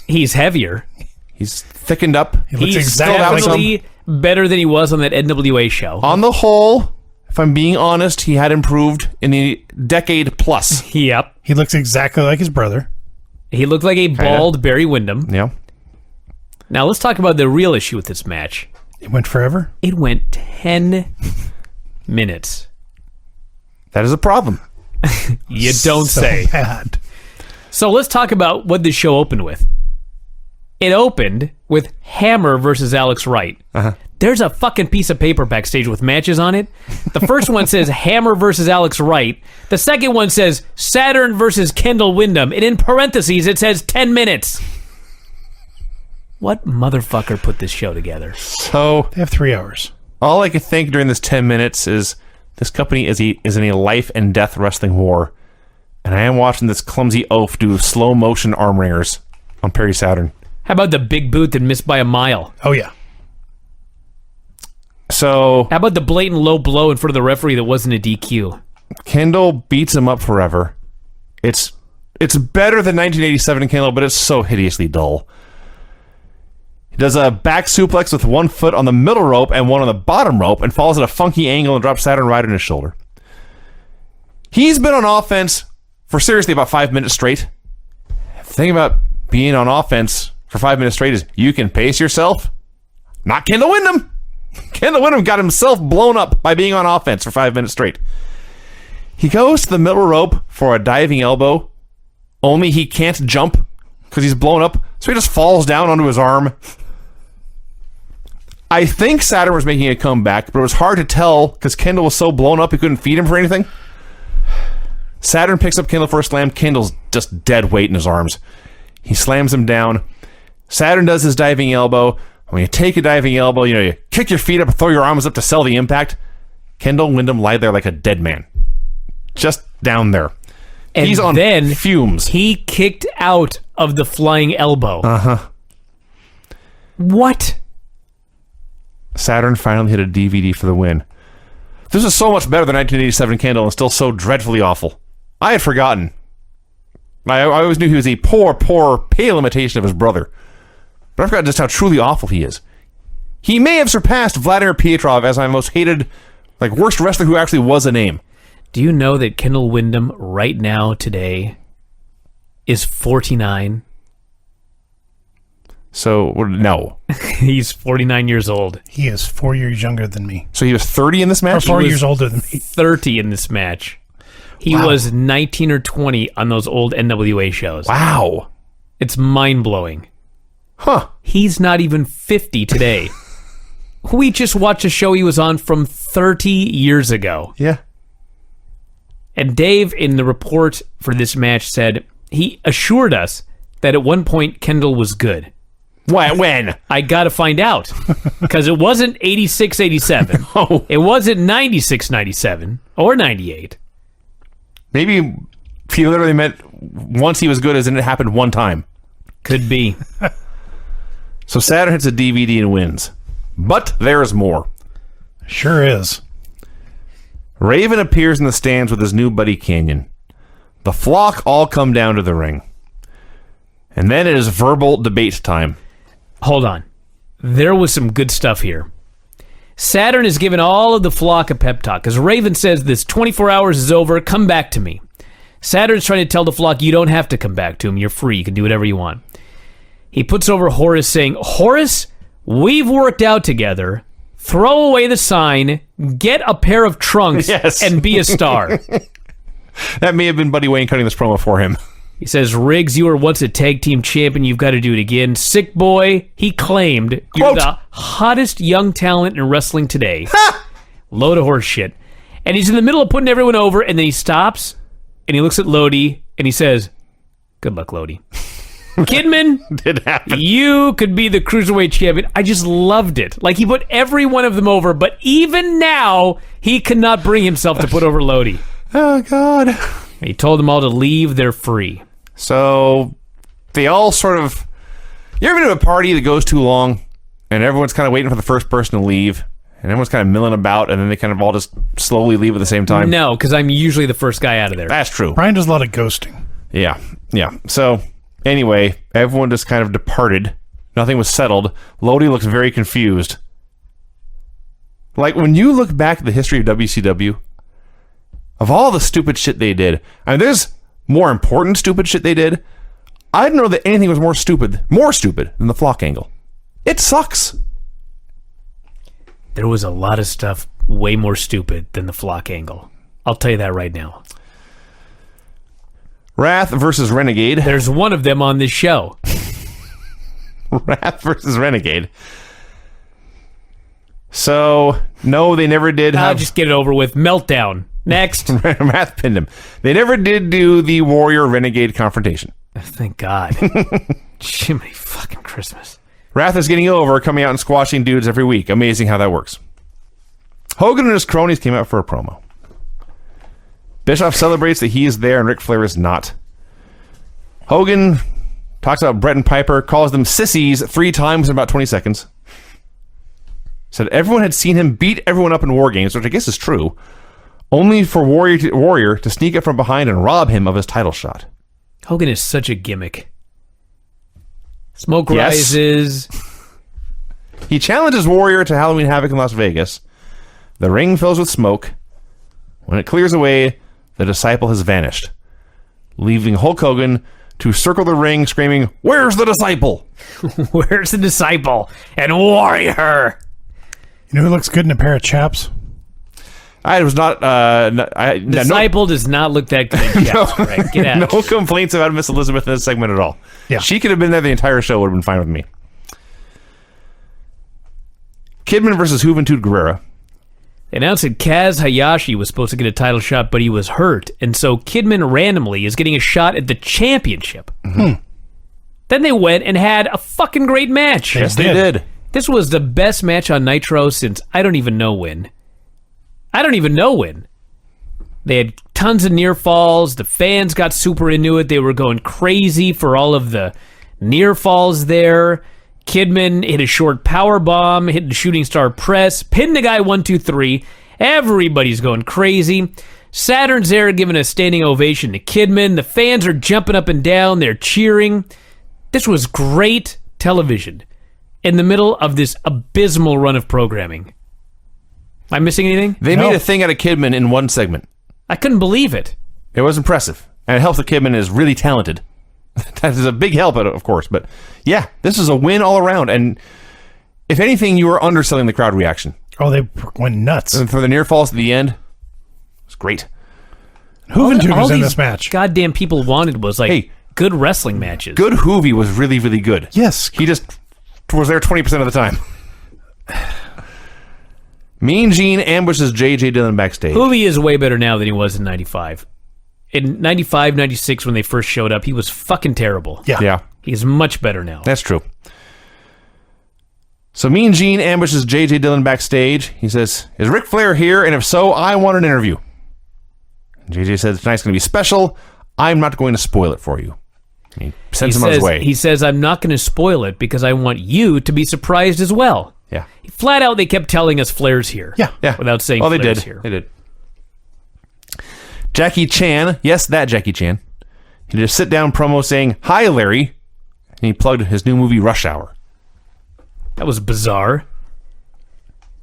He's heavier. He's thickened up. He looks He's exactly definitely better than he was on that NWA show. On the whole, if I'm being honest, he had improved in the decade plus. Yep. He looks exactly like his brother. He looked like a bald Barry Windham. Yeah. Now let's talk about the real issue with this match. It went forever. It went 10 minutes. That is a problem. You don't So say. bad. So let's talk about what this show opened with. It opened with Hammer versus Alex Wright. There's a fucking piece of paper backstage with matches on it. The first one says Hammer versus Alex Wright. The second one says Saturn versus Kendall Windham. And in parentheses, it says 10 minutes. What motherfucker put this show together? So They have 3 hours. all I could think during this 10 minutes is this company is in a life and death wrestling war. And I am watching this clumsy oaf do slow motion arm wringers on Perry Saturn. How about the big boot that missed by a mile? Oh, yeah. So How about the blatant low blow in front of the referee that wasn't a DQ? Kendall beats him up forever. It's better than 1987 Kendall, but it's so hideously dull. He does a back suplex with one foot on the middle rope and one on the bottom rope and falls at a funky angle and drops Saturn right on his shoulder. He's been on offense for seriously about 5 minutes straight. The thing about being on offense for 5 minutes straight is you can pace yourself. Not Kendall Windham. Kendall Windham got himself blown up by being on offense for 5 minutes straight. He goes to the middle rope for a diving elbow, only he can't jump because he's blown up, so he just falls down onto his arm. I think Saturn was making a comeback, but it was hard to tell because Kendall was so blown up he couldn't feed him for anything. Saturn picks up Kendall for a slam. Kendall's just dead weight in his arms. He slams him down. Saturn does his diving elbow. When you take a diving elbow, you kick your feet up, throw your arms up to sell the impact. Kendall Windham lied there like a dead man. Just down there. And He's on then fumes. he kicked out of the flying elbow. What? Saturn finally hit a DVD for the win. This is so much better than 1987 Kendall and still so dreadfully awful. I had forgotten. I always knew he was a poor, pale imitation of his brother. But I forgot just how truly awful he is. He may have surpassed Vladimir Pietrov as my most hated, worst wrestler who actually was a name. Do you know that Kendall Windham right now today is 49? So, no. He's 49 years old. He is 4 years younger than me. So he was 30 in this Or match? 4 years older than me. 30 in this match. He Wow. was 19 or 20 on those old NWA shows. Wow. It's mind-blowing. Huh. He's not even 50 today. We just watched a show he was on from 30 years ago. Yeah. And Dave, in the report for this match, said he assured us that at one point Kendall was good. When? I got to find out. Because it wasn't 86, 87. Oh. It wasn't 96, 97. Or 98. Maybe he literally meant once he was good as in it happened one time. Could be. So Saturn hits a DVD and wins. But there's more. Sure is. Raven appears in the stands with his new buddy Canyon. The flock all come down to the ring. And then it is verbal debate time. Hold on. There was some good stuff here. Saturn is giving all of the flock a pep talk. As Raven says, this 24 hours is over. Come back to me. Saturn's trying to tell the flock, you don't have to come back to him. You're free. You can do whatever you want. He puts over Horace saying, Horace, we've worked out together throw away the sign, get a pair of trunks, Yes. and be a star. That may have been Buddy Wayne cutting this promo for him. He says, Riggs, you were once a tag team champion. You've got to do it again. Sick boy, he claimed, you're Quote. the hottest young talent in wrestling today. Load of horse shit. And he's in the middle of putting everyone over, and then he stops, and he looks at Lodi, and he says, good luck, Lodi. Kidman, Did happen. you could be the Cruiserweight champion. I just loved it. Like, he put every one of them over, but even now, he cannot bring himself to put over Lodi. Oh, God. He told them all to leave. They're free. So they all sort of... You ever been to a party that goes too long and everyone's kind of waiting for the first person to leave and everyone's kind of milling about and then they kind of all just slowly leave at the same time? No, because I'm usually the first guy out of there. That's true. Brian does a lot of ghosting. Yeah. So anyway, everyone just kind of departed. Nothing was settled. Lodi looks very confused. Like, when you look back at the history of WCW, of all the stupid shit they did, I mean, there's more important stupid shit they did. I don't know that anything was more stupid than the flock angle. It sucks. There was a lot of stuff way more stupid than the flock angle. I'll tell you that right now. Wrath versus Renegade. There's one of them on this show. Wrath versus Renegade. So, no, they never did I'll have... just get it over with. Meltdown. Next. Wrath pinned him. They never did do the Warrior Renegade confrontation. Thank God. Jiminy fucking Christmas. Wrath is getting over, coming out and squashing dudes every week. Amazing how that works. Hogan and his cronies came out for a promo. Bischoff celebrates that he is there and Ric Flair is not. Hogan talks about Brett and Piper, calls them sissies 3 times in about 20 seconds. Said everyone had seen him beat everyone up in War Games, which I guess is true, only for Warrior to sneak up from behind and rob him of his title shot. Hogan is such a gimmick. Smoke Yes. rises. He challenges Warrior to Halloween Havoc in Las Vegas. The ring fills with smoke. When it clears away, the disciple has vanished, leaving Hulk Hogan to circle the ring screaming, "Where's the disciple?" Where's the disciple? And Warrior. You know who looks good in a pair of chaps? I was not... Disciple does not look that good in chaps, right? Get out. No complaints about Miss Elizabeth in this segment at all. Yeah. She could have been there the entire show, would have been fine with me. Kidman versus Juventud Guerrera. They announced that Kaz Hayashi was supposed to get a title shot, but he was hurt, and so Kidman randomly is getting a shot at the championship. Mm-hmm. Then they went and had a fucking great match. Yes, they did. This was the best match on Nitro since I don't even know when. They had tons of near falls. The fans got super into it. They were going crazy for all of the near falls there. Kidman hit a short power bomb, hit the shooting star press, pinned the guy 1, 2, 3. Everybody's going crazy. Saturn's there giving a standing ovation to Kidman. The fans are jumping up and down. They're cheering. This was great television in the middle of this abysmal run of programming. Am I missing anything? They made a thing out of Kidman in one segment. I couldn't believe it. It was impressive. And it helps that Kidman is really talented. That is a big help, of course. But yeah, this is a win all around. And if anything, you were underselling the crowd reaction. Oh, they went nuts. And for the near falls at the end, it was great. Juventud All was in these this match. goddamn people wanted was like Hey, good wrestling matches. Good Hoovy was really, really good. Yes. He just was there 20% of the time. Mean Gene ambushes J.J. Dillon backstage. Hoovy is way better now than he was in 95. In 95, 96, when they first showed up, he was fucking terrible. Yeah. Yeah, He's much better now. that's true. So Mean Gene ambushes J.J. Dillon backstage. He says, "Is Ric Flair here? And if so, I want an interview." J.J. says, "Tonight's going to be special. I'm not going to spoil it for you." And he sends him on his way. He says, I'm not going to spoil it because I want you to be surprised as well. Yeah. Flat out, they kept telling us Flair's here. Yeah. Yeah. Without saying they Flair's did. here. They did. Jackie Chan, yes, that Jackie Chan. He did a sit-down promo saying, "Hi, Larry." And he plugged his new movie, Rush Hour. That was bizarre.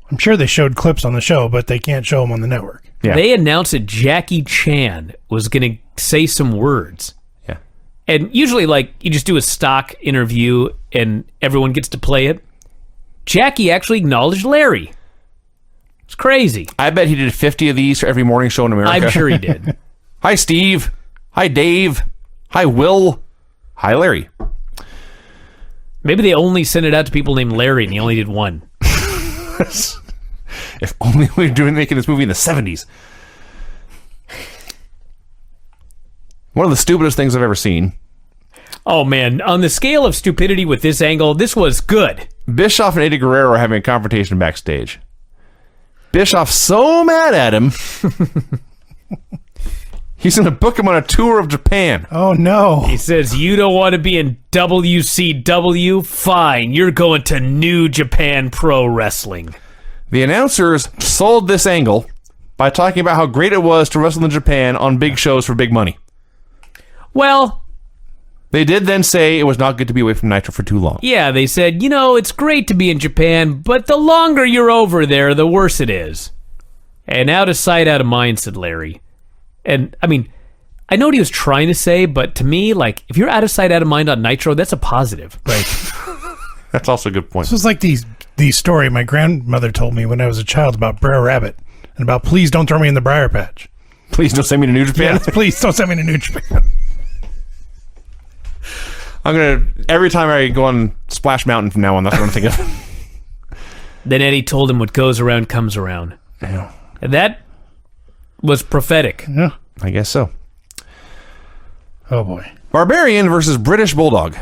I'm sure they showed clips on the show, but they can't show them on the network. Yeah. They announced that Jackie Chan was going to say some words. Yeah. And usually, like, you just do a stock interview and everyone gets to play it. Jackie actually acknowledged Larry. It's crazy. I bet he did 50 of these for every morning show in America. I'm sure he did. Hi, Steve. Hi, Dave. Hi, Will. Hi, Larry. Maybe they only sent it out to people named Larry, and he only did one. If only we were making this movie in the 70s. One of the stupidest things I've ever seen. Oh, man. On the scale of stupidity with this angle, this was good. Bischoff and Eddie Guerrero are having a confrontation backstage. Bischoff's so mad at him, he's going to book him on a tour of Japan. Oh, no. He says, you don't want to be in WCW? Fine, you're going to New Japan Pro Wrestling. The announcers sold this angle by talking about how great it was to wrestle in Japan on big shows for big money. Well, they did then say it was not good to be away from Nitro for too long. yeah, they said, it's great to be in Japan, but the longer you're over there, the worse it is. And out of sight, out of mind, said Larry. And, I know what he was trying to say, but to me, if you're out of sight, out of mind on Nitro, that's a positive. Right. That's also a good point. This was like the story my grandmother told me when I was a child about Brer Rabbit and about please don't throw me in the briar patch. Please don't send me to New Japan. Yes, please don't send me to New Japan. Every time I go on Splash Mountain from now on, that's what I'm thinking of. Then Eddie told him what goes around comes around. Yeah. And that was prophetic. Yeah. I guess so. Oh, boy. Barbarian versus British Bulldog.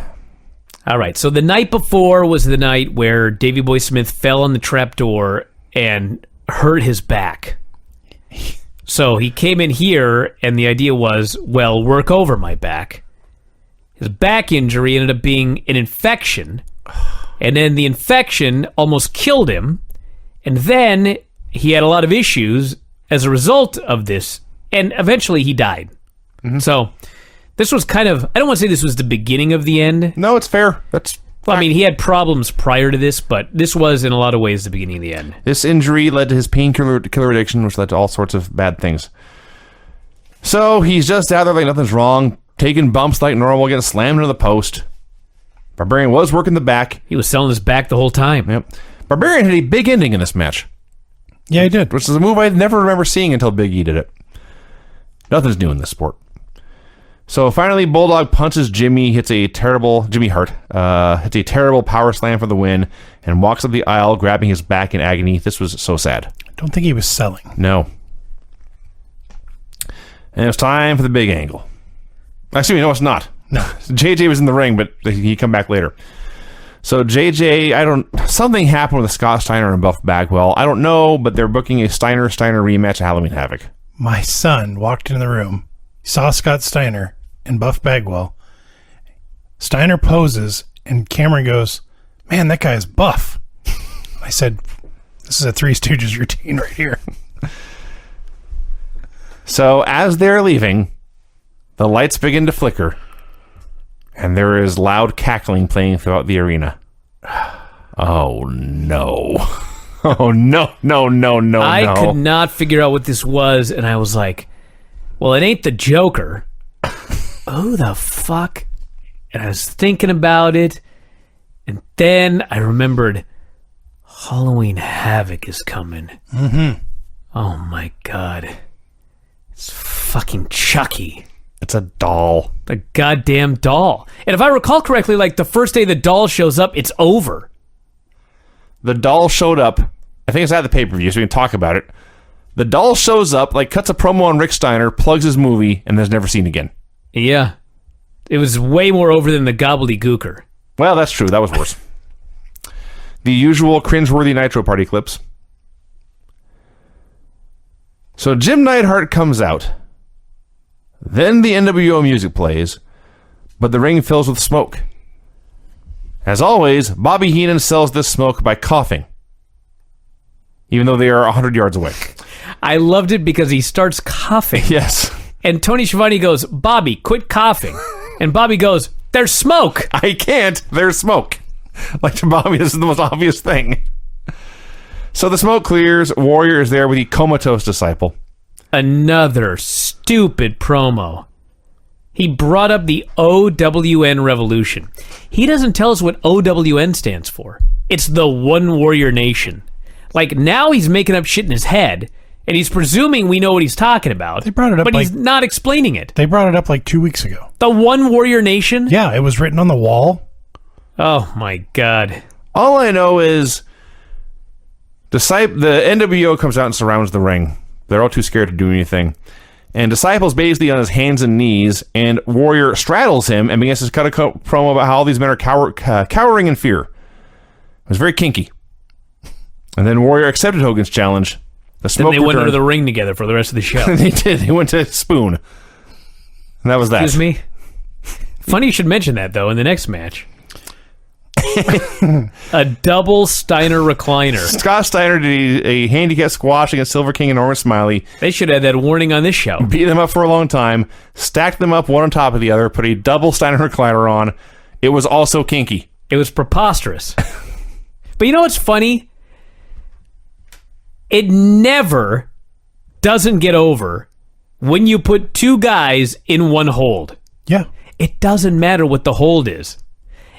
All right, so the night before was the night where Davey Boy Smith fell on the trapdoor and hurt his back. So he came in here, and the idea was, work over my back. His back injury ended up being an infection, and then the infection almost killed him, and then he had a lot of issues as a result of this, and eventually he died. Mm-hmm. So this was kind of, I don't want to say this was the beginning of the end. No, it's fair. He had problems prior to this, but this was in a lot of ways the beginning of the end. This injury led to his painkiller addiction, which led to all sorts of bad things. So he's just out there like nothing's wrong, taking bumps like normal, getting slammed into the post. Barbarian was working the back. He was selling his back the whole time. Yep. Barbarian had a big ending in this match. Yeah, he did. Which is a move I never remember seeing until Big E did it. Nothing's new in this sport. So finally, Bulldog punches Jimmy Hart, hits a terrible power slam for the win, and walks up the aisle, grabbing his back in agony. This was so sad. I don't think he was selling. No. And it's time for the big angle. Excuse me, no, it's not. No. JJ was in the ring, but he come back later. So JJ, something happened with Scott Steiner and Buff Bagwell. I don't know, but they're booking a Steiner rematch at Halloween Havoc. My son walked in the room, saw Scott Steiner and Buff Bagwell. Steiner poses, and Cameron goes, "Man, that guy is buff." I said, "This is a Three Stooges routine right here." So as they're leaving, the lights begin to flicker, and there is loud cackling playing throughout the arena. Oh, no. Oh, no. I could not figure out what this was, and I was like, well, it ain't the Joker. Who the fuck? And I was thinking about it, and then I remembered Halloween Havoc is coming. Mm-hmm. Oh, my God. It's fucking Chucky. It's a doll. A goddamn doll. And if I recall correctly, the first day the doll shows up, it's over. The doll showed up. I think it's at the pay-per-view, so we can talk about it. The doll shows up, cuts a promo on Rick Steiner, plugs his movie, and is never seen again. Yeah. It was way more over than the gobbledygooker. Well, that's true. That was worse. The usual cringeworthy Nitro party clips. So Jim Neidhart comes out. Then the NWO music plays, but the ring fills with smoke. As always, Bobby Heenan sells this smoke by coughing, even though they are 100 yards away. I loved it because he starts coughing. Yes. And Tony Schiavone goes, "Bobby, quit coughing." And Bobby goes, "There's smoke." I can't. There's smoke. To Bobby, this is the most obvious thing. So the smoke clears. Warrior is there with the comatose disciple. Another stupid promo. He brought up the OWN revolution. He doesn't tell us what OWN stands for. It's the One Warrior Nation. Like, now he's making up shit in his head, and he's presuming we know what he's talking about. They brought it up, but like- he's not explaining it. They brought it up like 2 weeks ago. The One Warrior Nation? Yeah, it was written on the wall. Oh, my God. All I know is the NWO comes out and surrounds the ring. They're all too scared to do anything. And Disciple's basically on his hands and knees, and Warrior straddles him and begins to cut a promo about how all these men are cowering in fear. It was very kinky. And then Warrior accepted Hogan's challenge. Then they went into the ring together for the rest of the show. They did. They went to Spoon. And that was that. Excuse me? Funny you should mention that, though, in the next match. A double Steiner recliner. Scott Steiner did a handicap squash against Silver King and Orange Smiley. They should have that warning on this show. Beat them up for a long time, stacked them up one on top of the other, put a double Steiner recliner on. It was also kinky. It was preposterous. But you know what's funny? It never doesn't get over when you put two guys in one hold. Yeah. It doesn't matter what the hold is.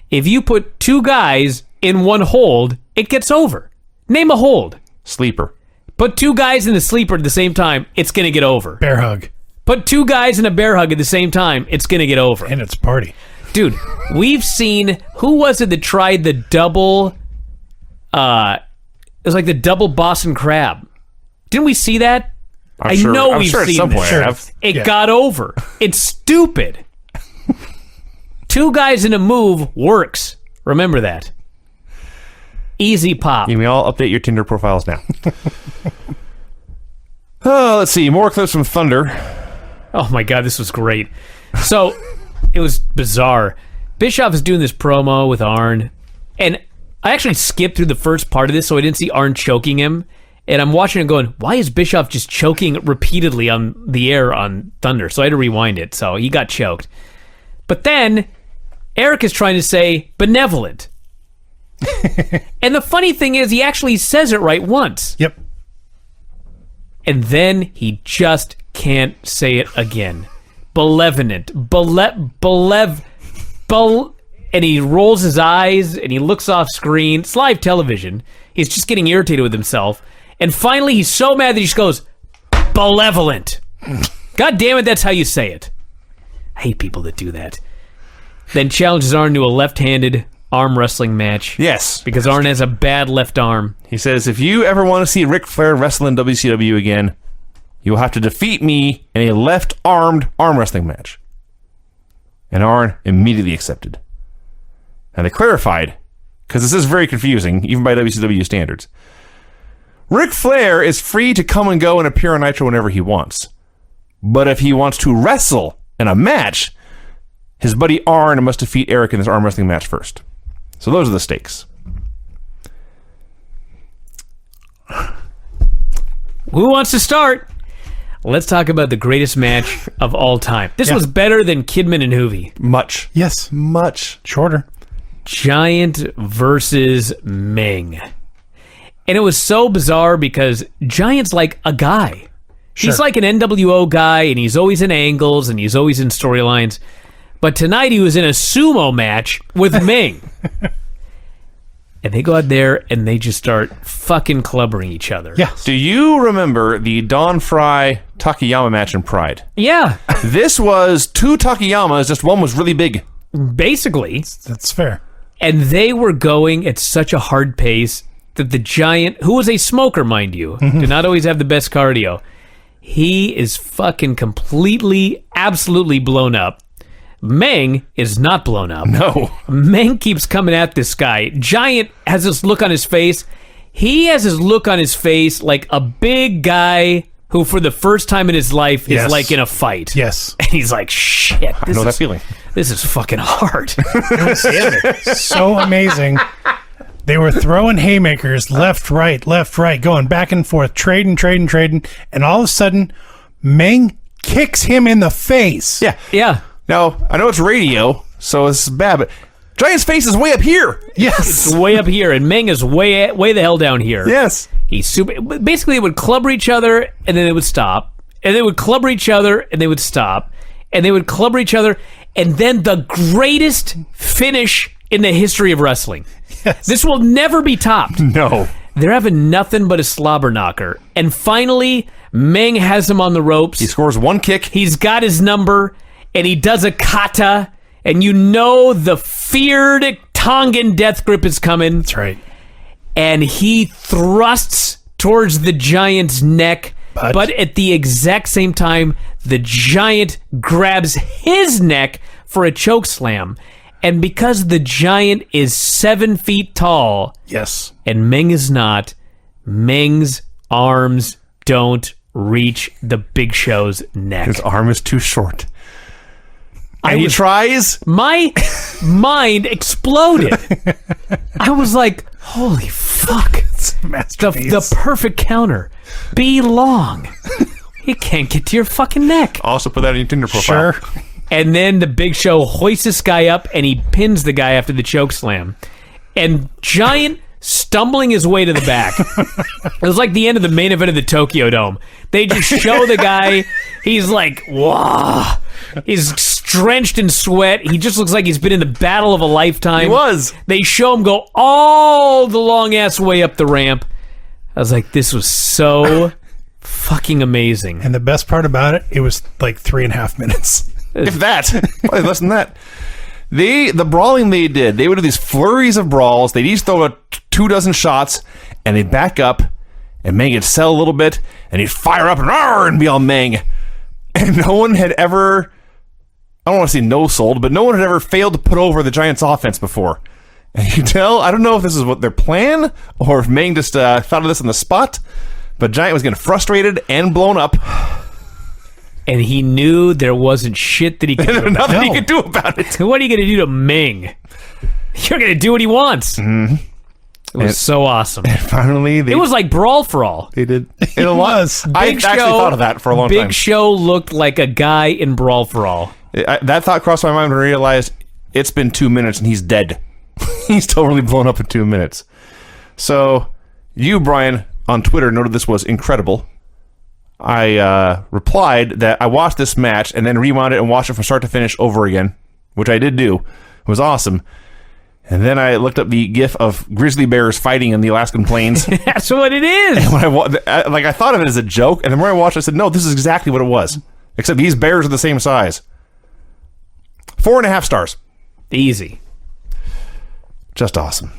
If you put two guys in one hold, it gets over. Name a hold. Sleeper. Put two guys in the sleeper at the same time, it's going to get over. Bear hug. Put two guys in a bear hug at the same time, it's going to get over. And it's a party. Dude, we've seen... Who was it that tried the double... it was like the double Boston Crab. Didn't we see that? I'm sure we've at seen some this. point I have. It got over. It's stupid. Two guys in a move works. Remember that. Easy pop. You may all update your Tinder profiles now. Oh, let's see. More clips from Thunder. Oh my God, this was great. So, it was bizarre. Bischoff is doing this promo with Arn, and I actually skipped through the first part of this so I didn't see Arn choking him. And I'm watching it going, why is Bischoff just choking repeatedly on the air on Thunder? So I had to rewind it. So he got choked. But then Eric is trying to say benevolent. And the funny thing is, he actually says it right once. Yep. And then he just can't say it again. Malevolent. And he rolls his eyes and he looks off screen. It's live television. He's just getting irritated with himself. And finally, he's so mad that he just goes, malevolent. God damn it, that's how you say it. I hate people that do that. Then challenges Arn to a left-handed arm wrestling match. Yes. Because Arn has a bad left arm. He says, if you ever want to see Ric Flair wrestle in WCW again, you'll have to defeat me in a left-armed arm wrestling match. And Arn immediately accepted. And they clarified, because this is very confusing, even by WCW standards. Ric Flair is free to come and go and appear on Nitro whenever he wants. But if he wants to wrestle in a match, his buddy Arn must defeat Eric in this arm wrestling match first. So those are the stakes. Who wants to start? Let's talk about the greatest match of all time. This was better than Kidman and Hoovy. Much. Yes. Much. Shorter. Giant versus Ming. And it was so bizarre because Giant's like a guy. He's like an NWO guy, and he's always in angles, and he's always in storylines. But tonight he was in a sumo match with Ming. And they go out there, and they just start fucking clubbering each other. Yes. Do you remember the Don Fry Takayama match in Pride? Yeah, This was two Takayamas, just one was really big. basically. That's fair. And they were going at such a hard pace that the Giant, who was a smoker, mind you, did not always have the best cardio, he is fucking completely, absolutely blown up. Meng is not blown up. No. Meng keeps coming at this guy. Giant has this look on his face. He has his look on his face like a big guy who, for the first time in his life, is like in a fight. Yes. And he's like, shit. I know that feeling. This is fucking hard. So amazing. They were throwing haymakers left, right, going back and forth, trading. And all of a sudden, Meng kicks him in the face. Yeah. Yeah. Now, I know it's radio, so it's bad, but Giant's face is way up here. Yes. It's way up here, and Meng is way the hell down here. Yes. He's super. Basically, they would clubber each other, and then they would stop, and they would clubber each other, and they would stop, and they would clubber each other, and then the greatest finish in the history of wrestling. Yes. This will never be topped. No. They're having nothing but a slobber knocker. And finally, Meng has him on the ropes. He scores one kick. He's got his number, and he does a kata, and you know the feared Tongan death grip is coming. That's right. And he thrusts towards the Giant's neck, but at the exact same time, the Giant grabs his neck for a choke slam. And because the Giant is 7 feet tall, Yes. and Meng is not, Meng's arms don't reach the Big Show's neck. His arm is too short. And he tries. My mind exploded. I was like, holy fuck. It's a masterpiece. The perfect counter. Be long. It can't get to your fucking neck. Also put that in your Tinder profile. Sure. And then the Big Show hoists this guy up and he pins the guy after the choke slam. And Giant stumbling his way to the back. It was like the end of the main event of the Tokyo Dome. They just show the guy. He's like, wow. He's drenched in sweat. He just looks like he's been in the battle of a lifetime. He was. They show him go all the long ass way up the ramp. I was like, this was so fucking amazing. And the best part about it, it was like 3.5 minutes. If that. Probably less than that. The brawling they did, they would do these flurries of brawls. They'd each throw 24 shots, and they'd back up, and Meng would sell a little bit, and he'd fire up and be all Meng. And no one had ever, I don't want to say no-sold, but no one had ever failed to put over the Giants' offense before. And you can tell, I don't know if this is what their plan, or if Meng just thought of this on the spot, but Giant was getting frustrated and blown up. And he knew there wasn't shit that he could do. There's nothing he No. could do about it. What are you going to do to Meng? You're going to do what he wants. Mm-hmm. It was so awesome. Finally, It was like Brawl for All. they did. It was. I actually thought of that for a long time. Big Show looked like a guy in Brawl for All. That thought crossed my mind when I realized it's been 2 minutes and he's dead. He's totally blown up in 2 minutes. So, you, Brian, on Twitter noted this was incredible. I replied that I watched this match and then rewound it and watched it from start to finish over again, which I did do. It was awesome. And then I looked up the gif of grizzly bears fighting in the Alaskan plains. That's what it is. When I thought of it as a joke, and the more I watched it, I said, no, this is exactly what it was. Except these bears are the same size. 4.5 stars. Easy. Just awesome.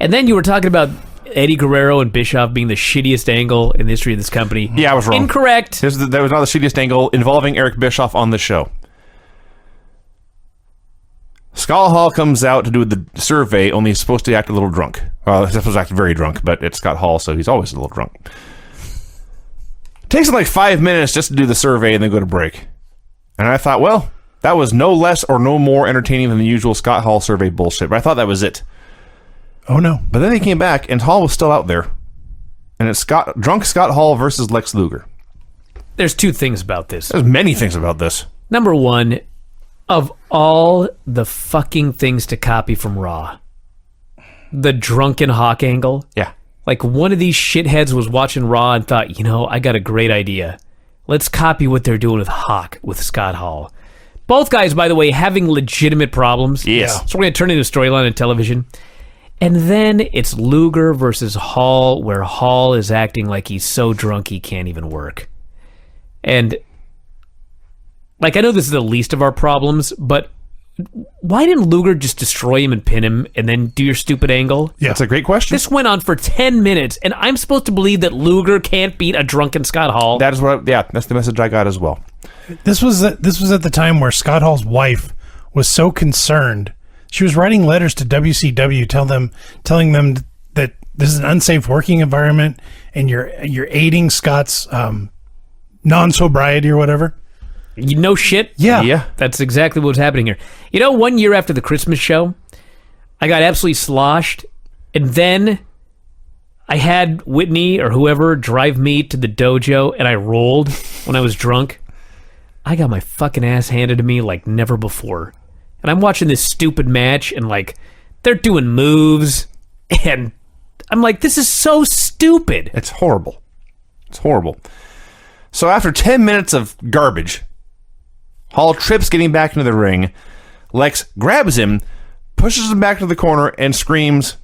And then you were talking about Eddie Guerrero and Bischoff being the shittiest angle in the history of this company. Yeah, I was wrong. Incorrect. That was not the shittiest angle involving Eric Bischoff on the show. Scott Hall comes out to do the survey, only he's supposed to act a little drunk. Well, he's supposed to act very drunk, but it's Scott Hall, so he's always a little drunk. Takes him like 5 minutes just to do the survey and then go to break. And I thought, well, that was no less or no more entertaining than the usual Scott Hall survey bullshit, but I thought that was it. Oh, no. But then he came back, and Hall was still out there. And it's drunk Scott Hall versus Lex Luger. There's two things about this. There's many things about this. Number one, of all the fucking things to copy from Raw, the drunken Hawk angle. Yeah. Like one of these shitheads was watching Raw and thought, I got a great idea. Let's copy what they're doing with Hawk, with Scott Hall. Both guys, by the way, having legitimate problems. Yes. So we're going to turn into a storyline on television. And then it's Luger versus Hall, where Hall is acting like he's so drunk he can't even work. And, I know this is the least of our problems, but why didn't Luger just destroy him and pin him and then do your stupid angle? Yeah. That's a great question. This went on for 10 minutes, and I'm supposed to believe that Luger can't beat a drunken Scott Hall. That's the message I got as well. This was at the time where Scott Hall's wife was so concerned. She was writing letters to WCW telling them that this is an unsafe working environment and you're aiding Scott's non-sobriety or whatever. You know shit? Yeah. That's exactly what's happening here. 1 year after the Christmas show, I got absolutely sloshed, and then I had Whitney or whoever drive me to the dojo, and I rolled when I was drunk. I got my fucking ass handed to me like never before. And I'm watching this stupid match, and they're doing moves, and I'm like, this is so stupid. It's horrible. It's horrible. So after 10 minutes of garbage, Hall trips getting back into the ring. Lex grabs him, pushes him back to the corner, and screams,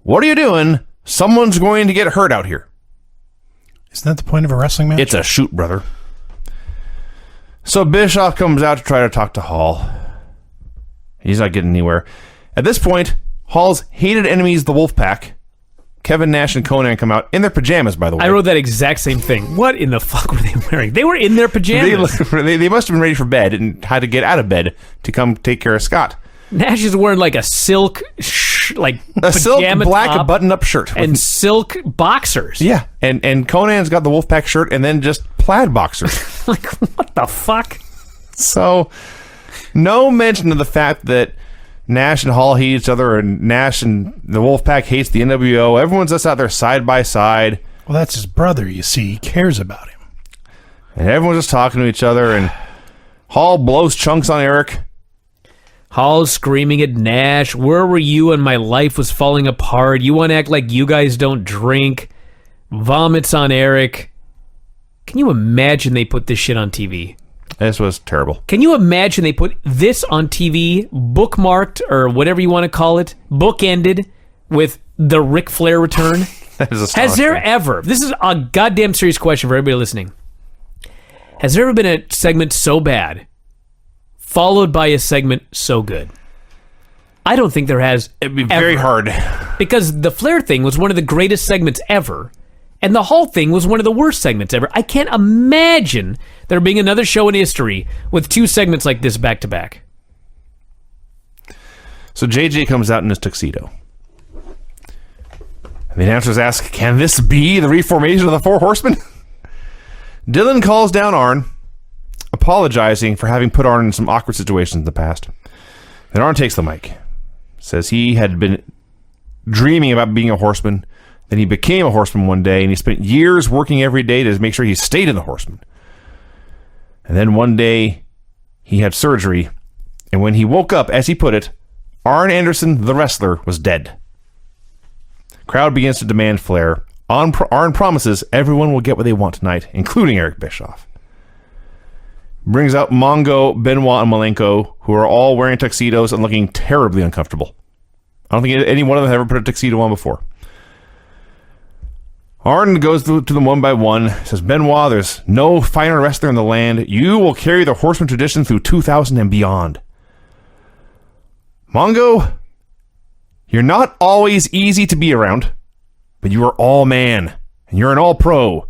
"What are you doing? Someone's going to get hurt out here. Isn't that the point of a wrestling match? It's a shoot, brother. So Bischoff comes out to try to talk to Hall. He's not getting anywhere. At this point, Hall's hated enemies, the Wolfpack, Kevin Nash and Conan, come out in their pajamas, by the way. I wrote that exact same thing. What in the fuck were they wearing? They were in their pajamas. They must have been ready for bed and had to get out of bed to come take care of Scott. Nash is wearing like a silk, a silk black button-up shirt and silk boxers. Yeah, and Conan's got the Wolfpack shirt and then just plaid boxers. Like, what the fuck? So, no mention of the fact that Nash and Hall hate each other, and Nash and the Wolfpack hates the NWO. Everyone's just out there side by side. Well, that's his brother, you see. He cares about him. And everyone's just talking to each other, and Hall blows chunks on Eric. Hall screaming at Nash, where were you when my life was falling apart? You want to act like you guys don't drink. Vomits on Eric. Can you imagine they put this shit on TV? This was terrible. Can you imagine they put this on TV, bookmarked, or whatever you want to call it, bookended with the Ric Flair return? That is astonishing. Has there ever, this is a goddamn serious question for everybody listening, has there ever been a segment so bad followed by a segment so good? I don't think there has. It'd be very hard. Because the Flair thing was one of the greatest segments ever, and the Hall thing was one of the worst segments ever. I can't imagine there being another show in history with two segments like this back to back. So JJ comes out in his tuxedo. And the announcers ask, can this be the reformation of the Four Horsemen? Dylan calls down Arn, apologizing for having put Arn in some awkward situations in the past. Then Arn takes the mic. Says he had been dreaming about being a horseman. Then he became a horseman one day, and he spent years working every day to make sure he stayed in the horseman. And then one day, he had surgery, and when he woke up, as he put it, Arn Anderson, the wrestler, was dead. Crowd begins to demand Flair. Arn promises everyone will get what they want tonight, including Eric Bischoff. Brings out Mongo, Benoit, and Malenko, who are all wearing tuxedos and looking terribly uncomfortable. I don't think any one of them have ever put a tuxedo on before. Arn goes to them one by one, says, Benoit, there's no finer wrestler in the land. You will carry the horseman tradition through 2000 and beyond. Mongo, you're not always easy to be around, but you are all man, and you're an all pro.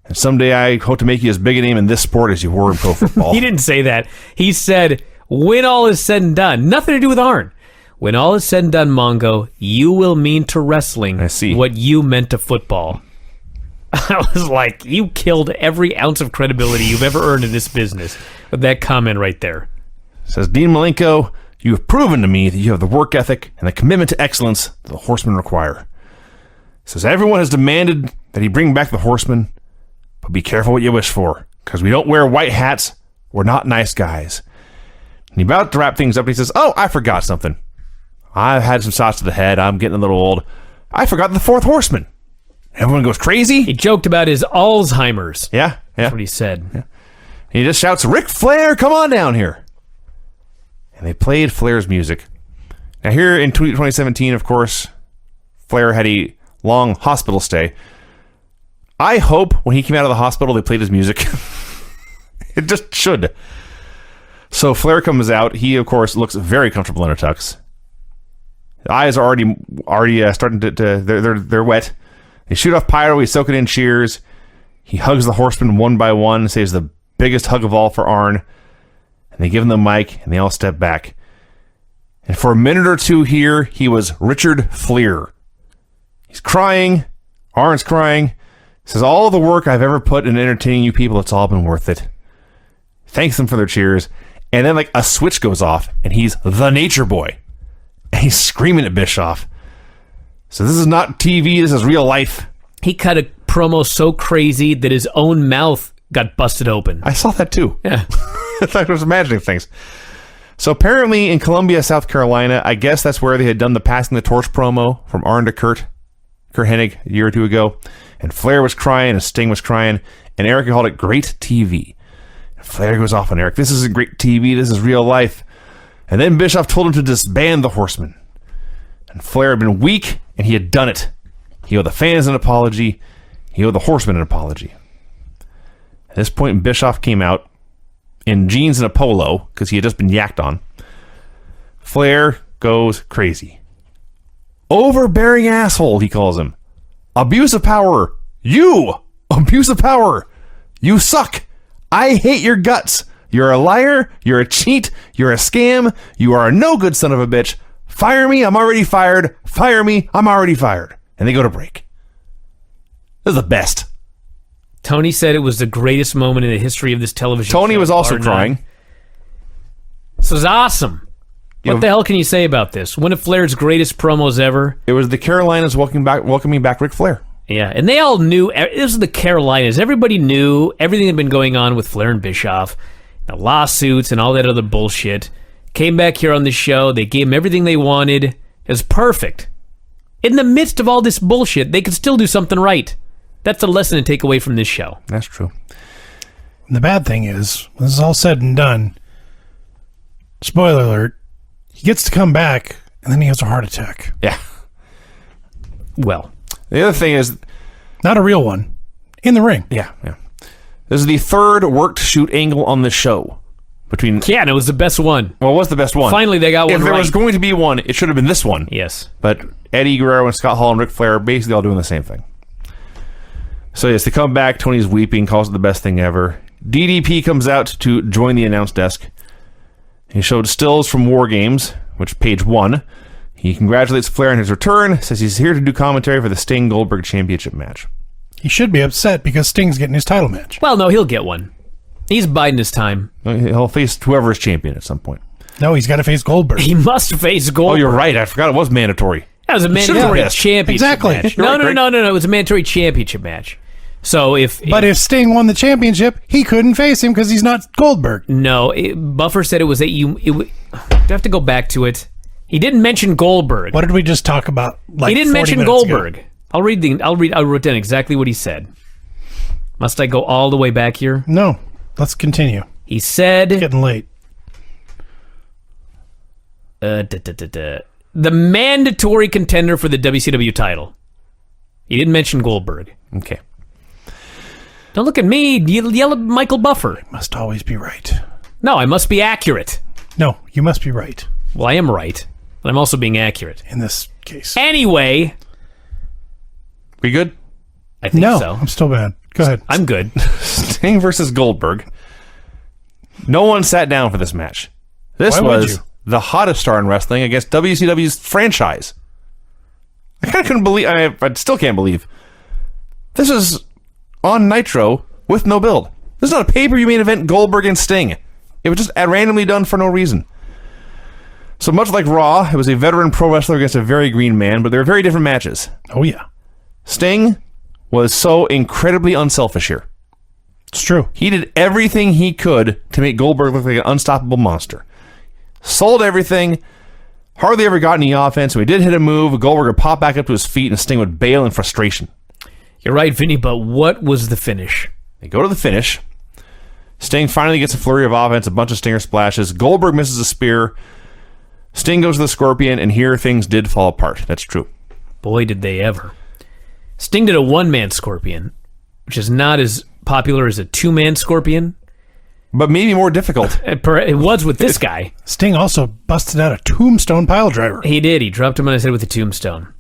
And someday I hope to make you as big a name in this sport as you were in pro football. He didn't say that. He said, when all is said and done. Nothing to do with Arn. When all is said and done, Mongo, you will mean to wrestling what you meant to football. I was like, you killed every ounce of credibility you've ever earned in this business with that comment right there. Says Dean Malenko, you have proven to me that you have the work ethic and the commitment to excellence that the horsemen require. Says everyone has demanded that he bring back the horsemen, but be careful what you wish for, because we don't wear white hats. We're not nice guys. And he's about to wrap things up, and he says, oh, I forgot something. I've had some shots to the head. I'm getting a little old. I forgot the fourth horseman. Everyone goes crazy. He joked about his Alzheimer's. Yeah. That's what he said. Yeah. He just shouts, Ric Flair, come on down here. And they played Flair's music. Now here in 2017, of course, Flair had a long hospital stay. I hope when he came out of the hospital, they played his music. It just should. So Flair comes out. He, of course, looks very comfortable in a tux. The eyes are already starting to they're wet. They shoot off pyro. We soak it in cheers. He hugs the horsemen one by one. Saves the biggest hug of all for Arn. And they give him the mic, and they all step back. And for a minute or two here, he was Richard Fleer. He's crying. Arn's crying. Says, all the work I've ever put in entertaining you people, it's all been worth it. Thanks them for their cheers. And then like a switch goes off, and he's the Nature Boy. And he's screaming at Bischoff. So this is not TV, this is real life. He cut a promo so crazy that his own mouth got busted open. I saw that too. Yeah. I thought I was imagining things. So apparently in Columbia, South Carolina, I guess that's where they had done the passing the torch promo from Arn to Kurt Hennig a year or two ago. And Flair was crying, and Sting was crying, and Eric called it great TV. And Flair goes off on Eric. This isn't great TV, this is real life. And then Bischoff told him to disband the Horsemen. And Flair had been weak, and he had done it. He owed the fans an apology. He owed the Horsemen an apology. At this point, Bischoff came out in jeans and a polo because he had just been yacked on. Flair goes crazy. Overbearing asshole, he calls him. Abuse of power. You! Abuse of power. You suck. I hate your guts. You're a liar. You're a cheat. You're a scam. You are a no good son of a bitch. Fire me. I'm already fired. Fire me. I'm already fired. And they go to break. This is the best. Tony said it was the greatest moment in the history of this television show. Tony was also crying. This was awesome. What the hell can you say about this? One of Flair's greatest promos ever. It was the Carolinas welcoming back Ric Flair. Yeah, and they all knew. This was the Carolinas. Everybody knew everything had been going on with Flair and Bischoff, the lawsuits and all that other bullshit. Came back here on the show. They gave them everything they wanted. It was perfect. In the midst of all this bullshit, they could still do something right. That's a lesson to take away from this show. That's true. And the bad thing is, when this is all said and done, spoiler alert, he gets to come back, and then he has a heart attack. Yeah. Well, the other thing is... Not a real one. In the ring. Yeah. This is the third worked shoot angle on the show. Yeah, and it was the best one. Well, it was the best one. Finally, they got one right. If there right. was going to be one, it should have been this one. Yes. But Eddie Guerrero and Scott Hall and Ric Flair are basically all doing the same thing. So yes, they come back. Tony's weeping, calls it the best thing ever. DDP comes out to join the announce desk. He showed stills from War Games, which page 1. He congratulates Flair on his return, says he's here to do commentary for the Sting Goldberg Championship match. He should be upset because Sting's getting his title match. Well, no, he'll get one. He's biding his time. He'll face whoever is champion at some point. No, he's got to face Goldberg. He must face Goldberg. Oh, you're right. I forgot it was mandatory. That was a mandatory Yeah, championship exactly. match. You're No, right, no, it was a mandatory championship match. So if Sting won the championship, he couldn't face him because he's not Goldberg. No, Buffer said it was that you have to go back to it. He didn't mention Goldberg. What did we just talk about? Like He didn't 40 mention minutes Goldberg. ago? I wrote down exactly what he said. Must I go all the way back here? No, let's continue. He said Getting late. the mandatory contender for the WCW title. He didn't mention Goldberg. Okay. Don't look at me. Yell at Michael Buffer. Must always be right. No, I must be accurate. No, you must be right Well, I am right, but I'm also being accurate. in this case. Anyway, We good? I think No, so. I'm still bad. Go ahead. I'm good. Sting versus Goldberg. No one sat down for this match. This Why would was you? the hottest star in wrestling against WCW's franchise. I kind of couldn't believe... I still can't believe. This is on Nitro with no build. This is not a pay-per-view main event, Goldberg and Sting. It was just randomly done for no reason. So much like Raw, it was a veteran pro wrestler against a very green man, but they were very different matches. Oh, yeah. Sting was so incredibly unselfish here. It's true. He did everything he could to make Goldberg look like an unstoppable monster. Sold everything. Hardly ever got any offense. When he did hit a move, Goldberg would pop back up to his feet and Sting would bail in frustration. You're right, Vinny, but what was the finish? They go to the finish. Sting finally gets a flurry of offense, a bunch of stinger splashes. Goldberg misses a spear. Sting goes to the Scorpion, and here things did fall apart. That's true. Boy, did they ever. Sting did a one-man Scorpion, which is not as popular as a two-man Scorpion. But maybe more difficult. It was with this guy. Sting also busted out a tombstone pile driver. He did. He dropped him on his head with a tombstone.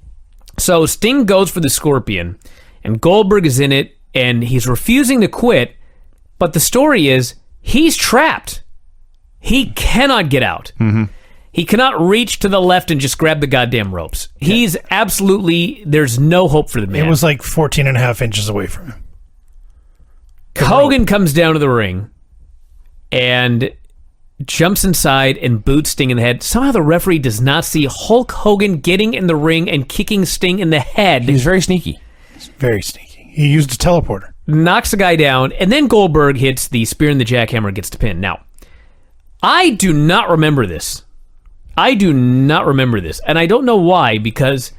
So Sting goes for the Scorpion, and Goldberg is in it, and he's refusing to quit, but the story is he's trapped. He cannot get out. Mm-hmm. He cannot reach to the left and just grab the goddamn ropes. Yeah. He's absolutely... There's no hope for the man. It was like 14 and a half inches away from him. Hogan comes down to the ring and jumps inside and boots Sting in the head. Somehow the referee does not see Hulk Hogan getting in the ring and kicking Sting in the head. He's very sneaky. He's very sneaky. He used a teleporter. Knocks the guy down, and then Goldberg hits the spear and the jackhammer, gets the pin. Now, I do not remember this. And I don't know why, because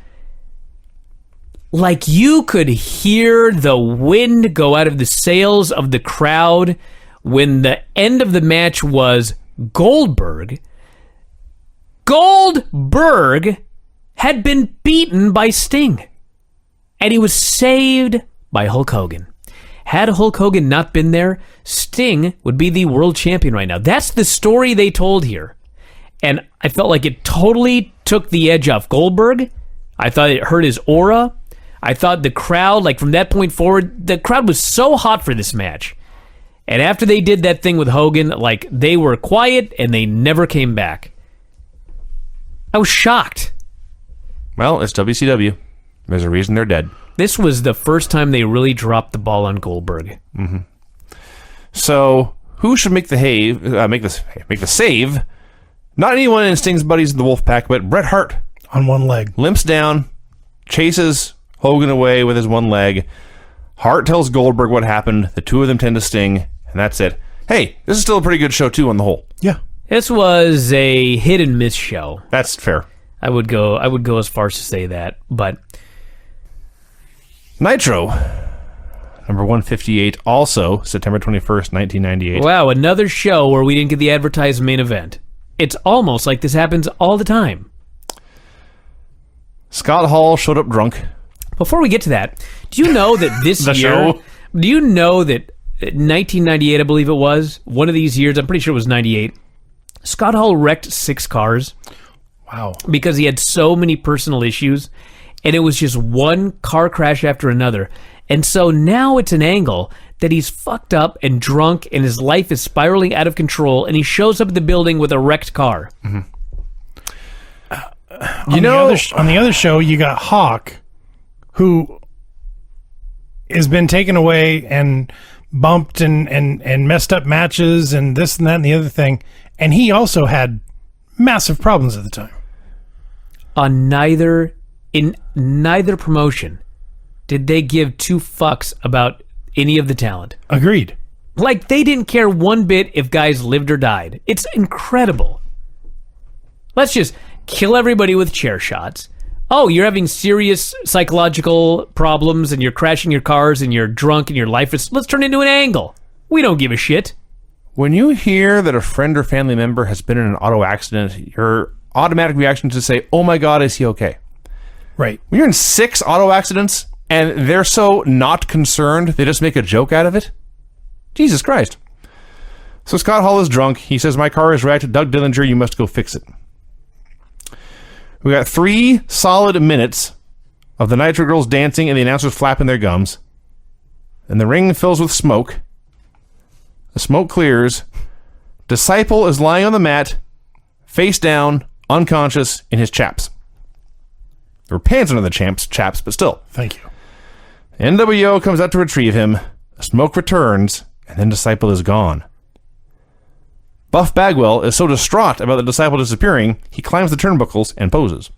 like you could hear the wind go out of the sails of the crowd when the end of the match was Goldberg. Goldberg had been beaten by Sting. And he was saved by Hulk Hogan. Had Hulk Hogan not been there, Sting would be the world champion right now. That's the story they told here. And I felt like it totally took the edge off Goldberg. I thought it hurt his aura. I thought the crowd, like from that point forward, the crowd was so hot for this match. And after they did that thing with Hogan, like they were quiet and they never came back. I was shocked. Well, it's WCW. There's a reason they're dead. This was the first time they really dropped the ball on Goldberg. Mm-hmm. So, who should make the save? Not anyone in Sting's buddies in the Wolfpack, but Bret Hart. On one leg. Limps down, chases Hogan away with his one leg. Hart tells Goldberg what happened. The two of them tend to sting, and that's it. Hey, this is still a pretty good show, too, on the whole. Yeah. This was a hit and miss show. That's fair. I would go as far as to say that, but Nitro, number 158, also September 21st, 1998. Wow, another show where we didn't get the advertised main event. It's almost like this happens all the time. Scott Hall showed up drunk. Before we get to that, do you know that this The year... show? Do you know that 1998, I believe it was, one of these years, I'm pretty sure it was 98, Scott Hall wrecked 6 cars. Wow. Because he had so many personal issues, and it was just one car crash after another. And so now it's an angle that he's fucked up and drunk, and his life is spiraling out of control, and he shows up at the building with a wrecked car. Mm-hmm. On the other show, you got Hawk, who has been taken away and bumped and messed up matches and this and that and the other thing, and he also had massive problems at the time. In neither promotion did they give 2 fucks about any of the talent. Agreed. Like, they didn't care one bit if guys lived or died. It's incredible. Let's just kill everybody with chair shots. Oh, you're having serious psychological problems and you're crashing your cars and you're drunk and your life is... Let's turn it into an angle. We don't give a shit. When you hear that a friend or family member has been in an auto accident, your automatic reaction is to say, oh my God, is he okay? Right. When you're in 6 auto accidents and they're so not concerned, they just make a joke out of it? Jesus Christ. So Scott Hall is drunk. He says, my car is wrecked. Doug Dillinger, you must go fix it. We got 3 solid minutes of the Nitro Girls dancing and the announcers flapping their gums. And the ring fills with smoke. The smoke clears. Disciple is lying on the mat, face down, unconscious, in his chaps. There were pants under the chaps, but still. Thank you. NWO comes out to retrieve him. The smoke returns, and then Disciple is gone. Buff Bagwell is so distraught about the Disciple disappearing, he climbs the turnbuckles and poses.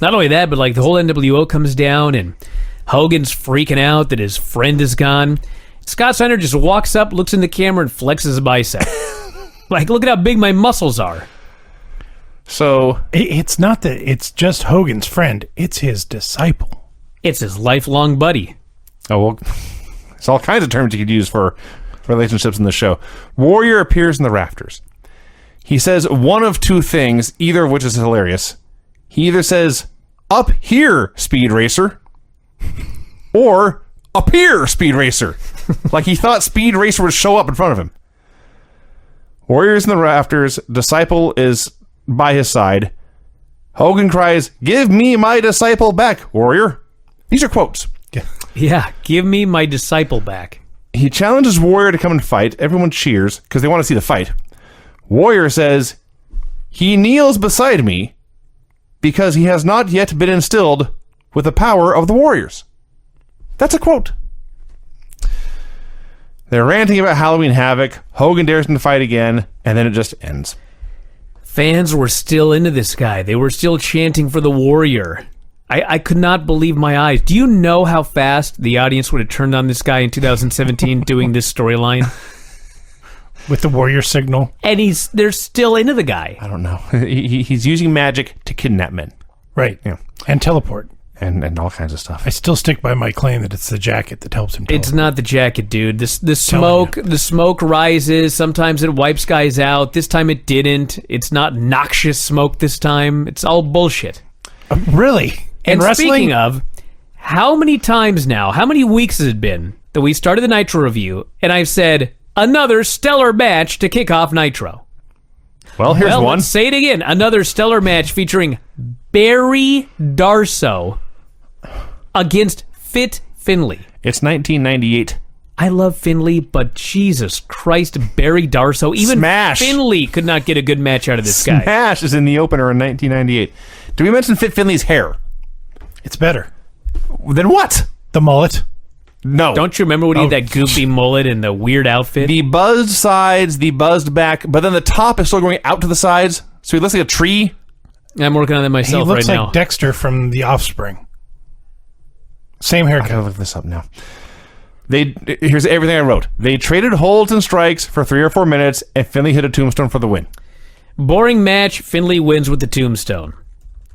Not only that, but like the whole NWO comes down and Hogan's freaking out that his friend is gone. Scott Steiner just walks up, looks in the camera, and flexes a bicep. Like, look at how big my muscles are. So it's not that it's just Hogan's friend; it's his disciple. It's his lifelong buddy. Oh well, there's all kinds of terms you could use for relationships in the show. Warrior appears in the rafters. He says one of 2 things, either of which is hilarious. He either says, "Up here, Speed Racer," or "Up here, Speed Racer," like he thought Speed Racer would show up in front of him. Warrior's in the rafters. Disciple is by his side. Hogan cries, "Give me my disciple back, Warrior." These are quotes. Yeah, give me my disciple back. He challenges Warrior to come and fight. Everyone cheers because they want to see the fight. Warrior says, he kneels beside me because he has not yet been instilled with the power of the Warriors. That's a quote. They're ranting about Halloween Havoc. Hogan dares him to fight again, and then it just ends. Fans were still into this guy. They were still chanting for the Warrior. I could not believe my eyes. Do you know how fast the audience would have turned on this guy in 2017 doing this storyline? With the Warrior signal. And they're still into the guy. I don't know. He's using magic to kidnap men. Right. Yeah. And teleport. And all kinds of stuff. I still stick by my claim that it's the jacket that helps him teleport. It's not the jacket, dude. The smoke rises. Sometimes it wipes guys out. This time it didn't. It's not noxious smoke this time. It's all bullshit. Really? And wrestling? speaking of, how many times now, how many weeks has it been that we started the Nitro review and I've said, another stellar match to kick off Nitro? Well, here's one. Let's say it again. Another stellar match featuring Barry Darsow against Fit Finlay. It's 1998. I love Finlay, but Jesus Christ, Barry Darsow. Even Smash. Finlay could not get a good match out of this guy. Smash is in the opener in 1998. Did we mention Fit Finlay's hair? It's better. Then what? The mullet. No. Don't you remember when he had that goofy mullet and the weird outfit? The buzzed sides, the buzzed back, but then the top is still going out to the sides, so he looks like a tree. I'm working on that He myself looks right like now. Dexter from The Offspring. Same I haircut. gotta look this up now. Here's everything I wrote. They traded holds and strikes for 3 or 4 minutes, and Finlay hit a tombstone for the win. Boring match. Finlay wins with the tombstone.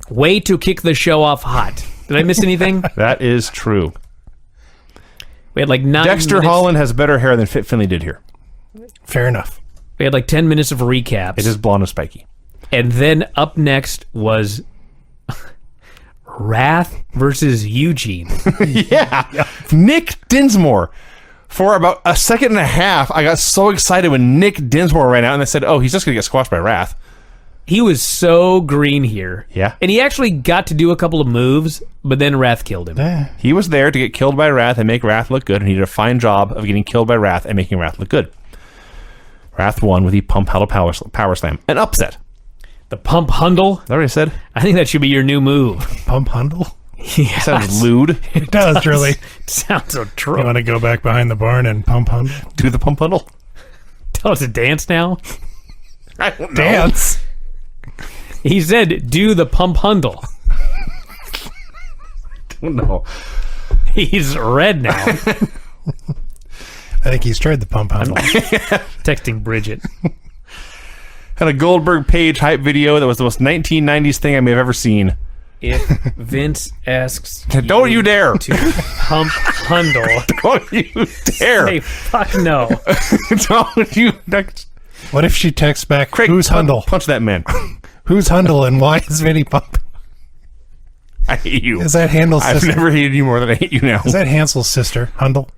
Way to kick the show off hot. Did I miss anything? That is true. We had like 9 Dexter minutes. Holland has better hair than Fit Finlay did here. Fair enough. We had like 10 minutes of recaps. It is blonde and spiky. And then up next was Wrath versus Eugene. Yeah. Nick Dinsmore. For about a second and a half, I got so excited when Nick Dinsmore ran out and I said, oh, he's just going to get squashed by Wrath. He was so green here. Yeah. And he actually got to do a couple of moves, but then Wrath killed him. He was there to get killed by Wrath and make Wrath look good, and he did a fine job of getting killed by Wrath and making Wrath look good. Wrath won with the Pump Handle Power Slam. An upset. The Pump Hundle. Is that what I said? I think that should be your new move. Pump Hundle. Yeah. Sounds lewd. It does, really. Sounds so true. You want to go back behind the barn and pump Hundle? Do the Pump Handle. Tell us to dance now. I don't know. Dance. He said, do the Pump Hundle. No. He's red now. I think he's tried the pump Hundle. Texting Bridget. Had a Goldberg Page hype video that was the most 1990s thing I may have ever seen. If Vince asks Don't you dare. to Pump Hundle, Don't you dare. say fuck no. Don't you. What if she texts back, Craig, who's Hundle? Punch that man. Who's Hundle and why is Vinny pumping? I hate you. Is that Handel's I've sister? never hated you more than I hate you now. Is that Hansel's sister, Hundle?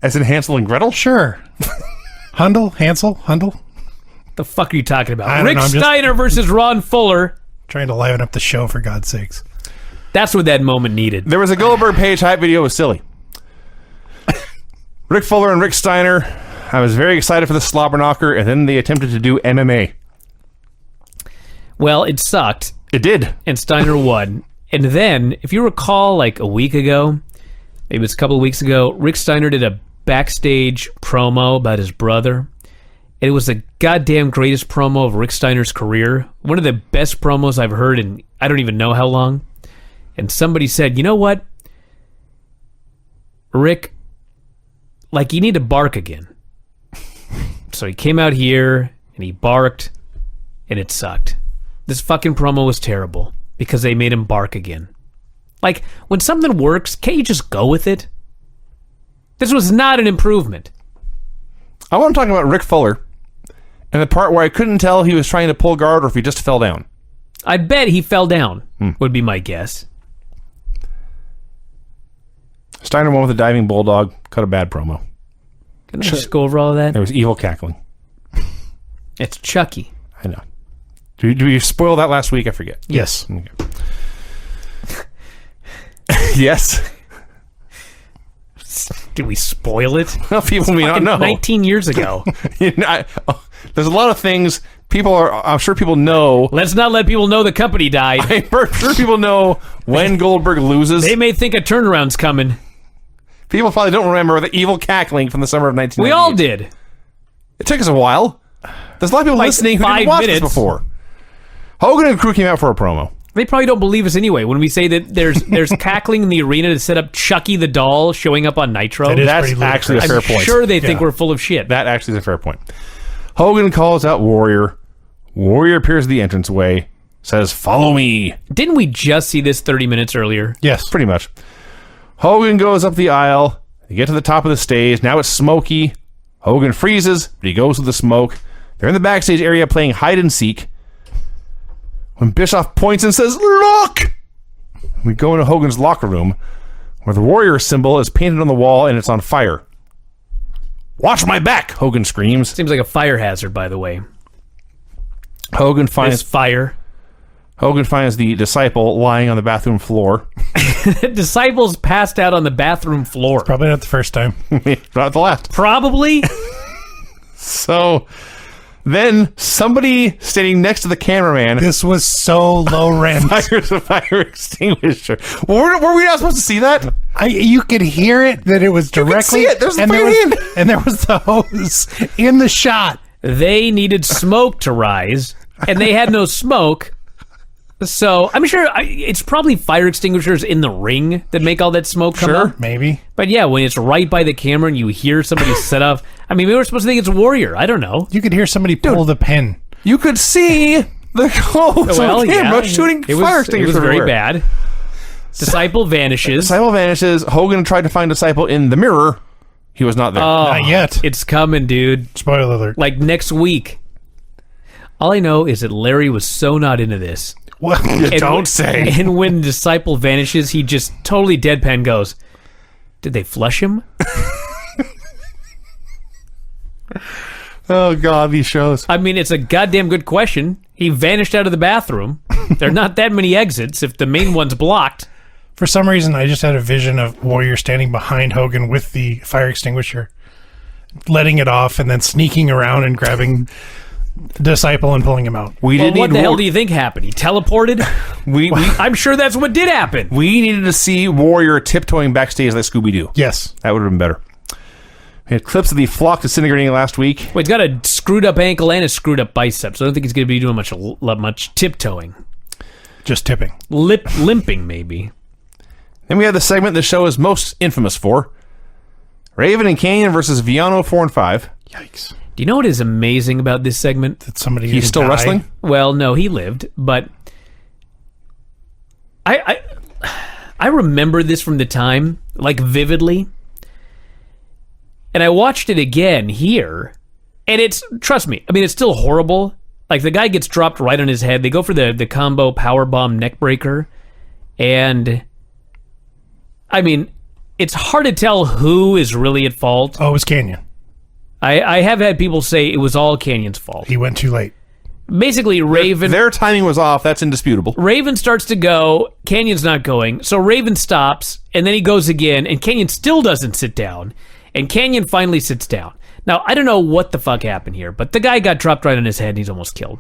As in Hansel and Gretel? Sure. Hundle? Hansel? Hundle? The fuck are you talking I about? don't Rick know, I'm just- Steiner versus Ron Fuller. Trying to liven up the show, for God's sakes. That's what that moment needed. There was a Goldberg Page hype video. It was silly. Rick Fuller and Rick Steiner. I was very excited for the slobber knocker, and then they attempted to do MMA. Well, it sucked, It did. and Steiner won. And then, if you recall, like a week ago, maybe it was a couple of weeks ago, Rick Steiner did a backstage promo about his brother. And it was the goddamn greatest promo of Rick Steiner's career. One of the best promos I've heard in I don't even know how long. And somebody said, you know what? Rick, like, you need to bark again. So he came out here, and he barked, and it sucked. This fucking promo was terrible because they made him bark again. Like, when something works, can't you just go with it? This was not an improvement. I want to talk about Rick Fuller and the part where I couldn't tell he was trying to pull guard or if he just fell down. I bet he fell down, would be my guess. Steiner won with a diving bulldog. Cut a bad promo. Can I just go over all of that? There was evil cackling. It's Chucky. I know. Did we spoil that last week? I forget. Yes. Okay. Yes. Did we spoil it? Well, people may not Fucking know. 19 years ago. There's a lot of things I'm sure people know. Let's not let people know the company died. I'm sure people know when Goldberg loses. They may think a turnaround's coming. People probably don't remember the evil cackling from the summer of 1998. We all did. It took us a while. There's a lot of people Like listening who 5 didn't watch this minutes. before. Hogan and crew came out for a promo. They probably don't believe us anyway when we say that there's cackling in the arena to set up Chucky the doll showing up on Nitro. That is That's pretty actually a ludicrous. fair I'm point. sure they think Yeah. we're full of shit. That actually is a fair point. Hogan calls out Warrior. Warrior appears at the entranceway, says, "Follow me." Didn't we just see this 30 minutes earlier? Yes. Pretty much. Hogan goes up the aisle. They get to the top of the stage. Now it's smoky. Hogan freezes, but he goes with the smoke. They're in the backstage area playing hide and seek. When Bischoff points and says, "Look!" We go into Hogan's locker room, where the Warrior symbol is painted on the wall and it's on fire. Watch my back, Hogan screams. Seems like a fire hazard, by the way. Hogan There's finds fire. the disciple lying on the bathroom floor. Disciples passed out on the bathroom floor. Probably not the first time. Not the last. Probably. So then somebody standing next to the cameraman This was so low rent. fires a fire extinguisher. Were we not supposed to see that? You could hear it, that it was directly. see it. There's the and, fucking and there was the hose in the shot. They needed smoke to rise, and they had no smoke. So I'm sure it's probably fire extinguishers in the ring that make all that smoke come out. Maybe. But yeah, when it's right by the camera and you hear somebody set off, I mean, we were supposed to think it's Warrior. I don't know. You could hear somebody pull the pin. You could see the hose on camera shooting fire extinguishers. It was very everywhere. bad. Disciple vanishes. Disciple vanishes. Hogan tried to find Disciple in the mirror. He was not there. Not yet. It's coming, dude. Spoiler alert. Like next week. All I know is that Larry was so not into this. Well, Don't say. And when Disciple vanishes, he just totally deadpan goes, "Did they flush him?" Oh, God, these shows. I mean, it's a goddamn good question. He vanished out of the bathroom. There are not that many exits if the main one's blocked. for some reason, I just had a vision of Warrior standing behind Hogan with the fire extinguisher, letting it off, and then sneaking around and grabbing Disciple and pulling him out. We Well, didn't what need the hell do you think happened? He teleported? I'm sure that's what did happen. we needed to see Warrior tiptoeing backstage like Scooby-Doo. Yes. That would have been better. We had clips of the flock disintegrating last week. Well, he's got a screwed up ankle and a screwed up bicep, so I don't think he's going to be doing much tiptoeing. Just tipping. Limping, maybe. Then we have the segment the show is most infamous for. Raven and Canyon versus Viano 4 and 5. Yikes. Do you know what is amazing about this segment? That somebody He's still died. wrestling? Well, no, he lived, but I remember this from the time, like vividly. And I watched it again here, and it's, trust me, I mean, it's still horrible. Like, the guy gets dropped right on his head. They go for the combo powerbomb neckbreaker, and I mean, it's hard to tell who is really at fault. Oh, it was Canyon. I have had people say it was all Canyon's fault. He went too late. Basically, Raven... Their timing was off. That's indisputable. Raven starts to go, Canyon's not going, so Raven stops, and then he goes again, and Canyon still doesn't sit down, and Canyon finally sits down. Now, I don't know what the fuck happened here, but the guy got dropped right on his head, and he's almost killed.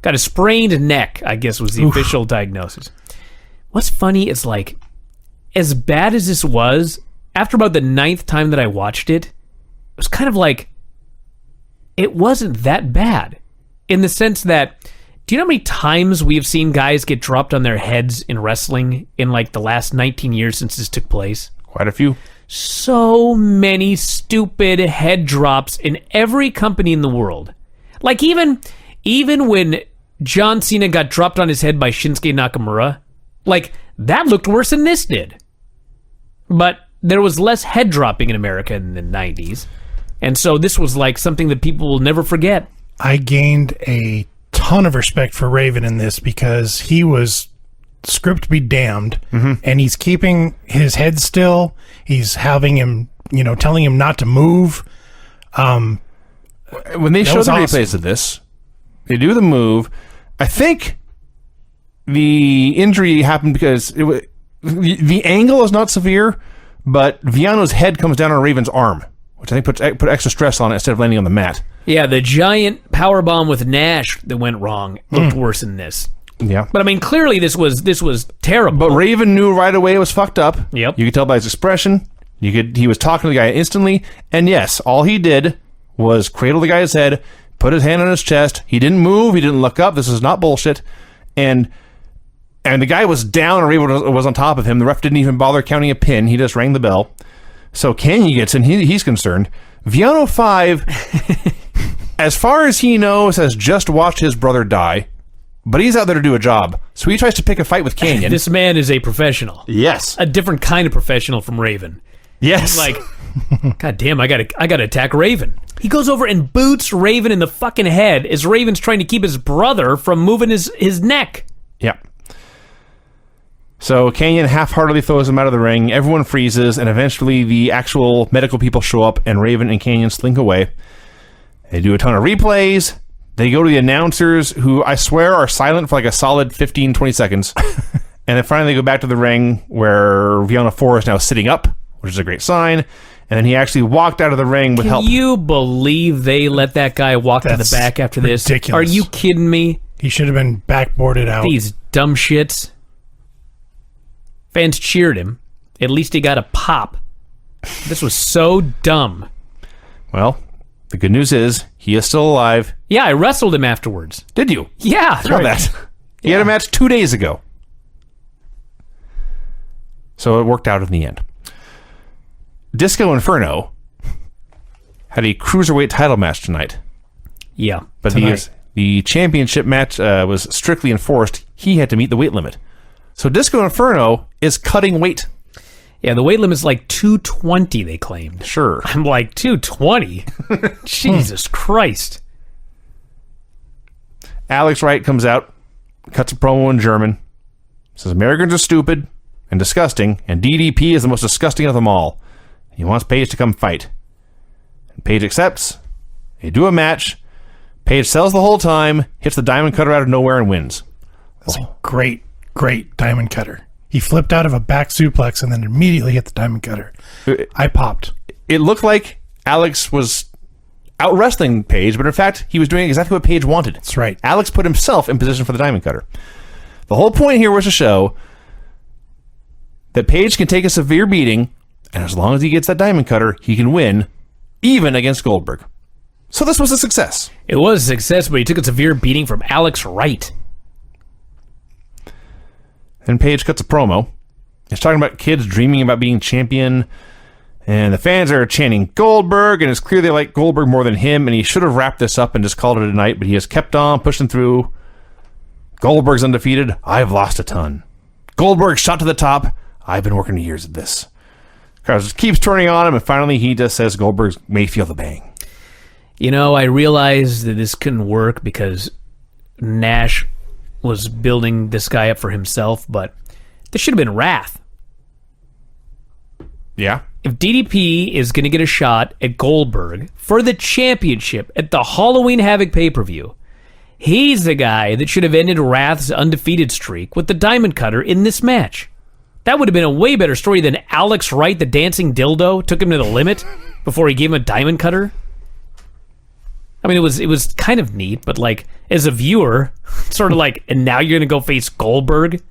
Got a sprained neck, I guess was the official diagnosis. What's funny is, like, as bad as this was, after about the 9th time that I watched it, it was kind of like, it wasn't that bad. In the sense that, do you know how many times we have seen guys get dropped on their heads in wrestling in like the last 19 years since this took place? Quite a few. So many stupid head drops in every company in the world. Like even when John Cena got dropped on his head by Shinsuke Nakamura, like that looked worse than this did. But there was less head dropping in America in the 90s. And so this was like something that people will never forget. I gained a ton of respect for Raven in this because he was script be damned, and he's keeping his head still. He's having him, telling him not to move. When they show the awesome. replays of this, they do the move. I think the injury happened because the angle is not severe, but Viano's head comes down on Raven's arm, which I think put extra stress on it instead of landing on the mat. Yeah, the giant powerbomb with Nash that went wrong looked worse than this. Yeah. But I mean, clearly this was terrible. But Raven knew right away it was fucked up. Yep. You could tell by his expression. He was talking to the guy instantly. And yes, all he did was cradle the guy's head, put his hand on his chest. He didn't move. He didn't look up. This is not bullshit. And the guy was down, and Raven was on top of him. The ref didn't even bother counting a pin. He just rang the bell. So Canyon gets in. He's concerned. Viano 5, as far as he knows, has just watched his brother die. But he's out there to do a job. So he tries to pick a fight with Canyon. This man is a professional. Yes. A different kind of professional from Raven. Yes. Like, God damn, I gotta attack Raven. He goes over and boots Raven in the fucking head as Raven's trying to keep his brother from moving his neck. Yeah. So Kanyon half-heartedly throws him out of the ring. Everyone freezes, and eventually the actual medical people show up, and Raven and Kanyon slink away. They do a ton of replays. They go to the announcers, who I swear are silent for like a solid 15, 20 seconds. And then finally they go back to the ring where Viana 4 is now sitting up, which is a great sign. And then he actually walked out of the ring with help. Can you believe they let that guy walk to the back after this? Ridiculous. Are you kidding me? He should have been backboarded out. These dumb shits. Fans cheered him. At least he got a pop. This was so dumb. Well, the good news is he is still alive. Yeah, I wrestled him afterwards. Did you? Yeah. How about that? He had a match 2 days ago. So it worked out in the end. Disco Inferno had a cruiserweight title match tonight. Yeah. But the championship match was strictly enforced. He had to meet the weight limit. So Disco Inferno is cutting weight. Yeah, the weight limit is like 220, they claimed. Sure. I'm like, 220? Jesus Christ. Alex Wright comes out, cuts a promo in German, says Americans are stupid and disgusting, and DDP is the most disgusting of them all. He wants Paige to come fight. And Paige accepts. They do a match. Paige sells the whole time, hits the diamond cutter out of nowhere, and wins. That's a great diamond cutter. He flipped out of a back suplex and then immediately hit the diamond cutter. I popped. It looked like Alex was out wrestling Paige, but in fact, he was doing exactly what Paige wanted. That's right. Alex put himself in position for the diamond cutter. The whole point here was to show that Paige can take a severe beating, and as long as he gets that diamond cutter, he can win, even against Goldberg. So this was a success. It was a success, but he took a severe beating from Alex Wright. And Paige cuts a promo. He's talking about kids dreaming about being champion, and the fans are chanting Goldberg, and it's clear they like Goldberg more than him, and he should have wrapped this up and just called it a night, but he has kept on pushing through. Goldberg's undefeated. I've lost a ton. Goldberg shot to the top. I've been working years at this. Crowd just keeps turning on him, and finally he just says Goldberg may feel the bang. You know, I realized that this couldn't work because Nash was building this guy up for himself, but this should have been Wrath. Yeah? If DDP is going to get a shot at Goldberg for the championship at the Halloween Havoc pay-per-view, he's the guy that should have ended Wrath's undefeated streak with the diamond cutter in this match. That would have been a way better story than Alex Wright, the dancing dildo, took him to the limit before he gave him a diamond cutter. I mean, it was kind of neat, but like as a viewer, sort of like, and now you're gonna go face Goldberg.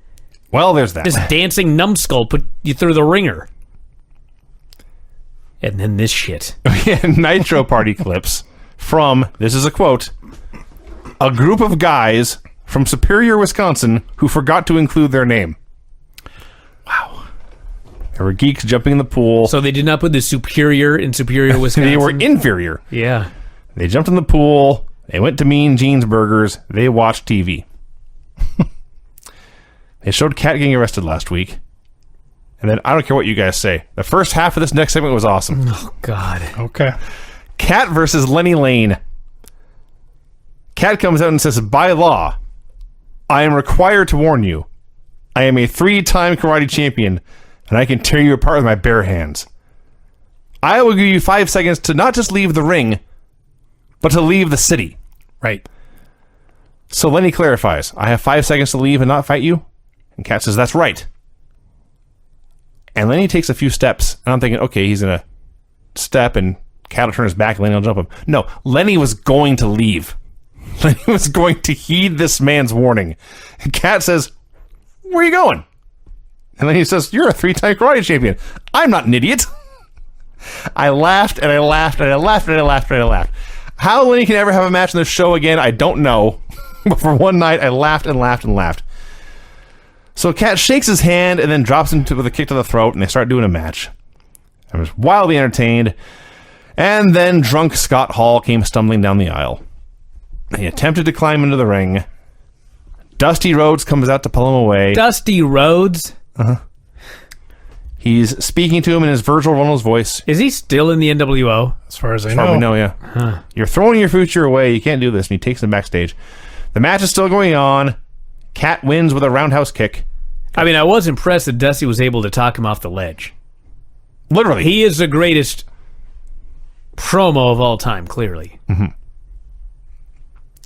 Well, there's that. This dancing numbskull put you through the ringer, and then this shit. Nitro party clips from, this is a quote, a group of guys from Superior, Wisconsin, who forgot to include their name. Wow. There were geeks jumping in the pool. So they did not put the Superior in Superior, Wisconsin. They were inferior. Yeah. They jumped in the pool. They went to Mean Gene's Burgers. They watched TV. They showed Kat getting arrested last week. And then I don't care what you guys say. The first half of this next segment was awesome. Oh, God. Okay. Kat versus Lenny Lane. Kat comes out and says, by law, I am required to warn you. I am a 3-time karate champion, and I can tear you apart with my bare hands. I will give you 5 seconds to not just leave the ring, but to leave the city. Right. So Lenny clarifies, I have 5 seconds to leave and not fight you? And Kat says, that's right. And Lenny takes a few steps, and I'm thinking, okay, he's going to step, and Kat will turn his back, and Lenny will jump him. No, Lenny was going to leave. Lenny was going to heed this man's warning. And Kat says, where are you going? And then he says, you're a 3-time karate champion. I'm not an idiot. I laughed, and I laughed, and I laughed, and I laughed, and I laughed. How Lenny can ever have a match on this show again, I don't know. But for one night, I laughed and laughed and laughed. So Kat shakes his hand and then drops him with a kick to the throat, and they start doing a match. I was wildly entertained. And then drunk Scott Hall came stumbling down the aisle. He attempted to climb into the ring. Dusty Rhodes comes out to pull him away. Dusty Rhodes? Uh-huh. He's speaking to him in his Virgil Runnels voice. Is he still in the NWO? As far as I Probably know. know, yeah. Huh. You're throwing your future away. You can't do this. And he takes him backstage. The match is still going on. Kat wins with a roundhouse kick. I mean, I was impressed that Dusty was able to talk him off the ledge. Literally. He is the greatest promo of all time, clearly. Mm-hmm.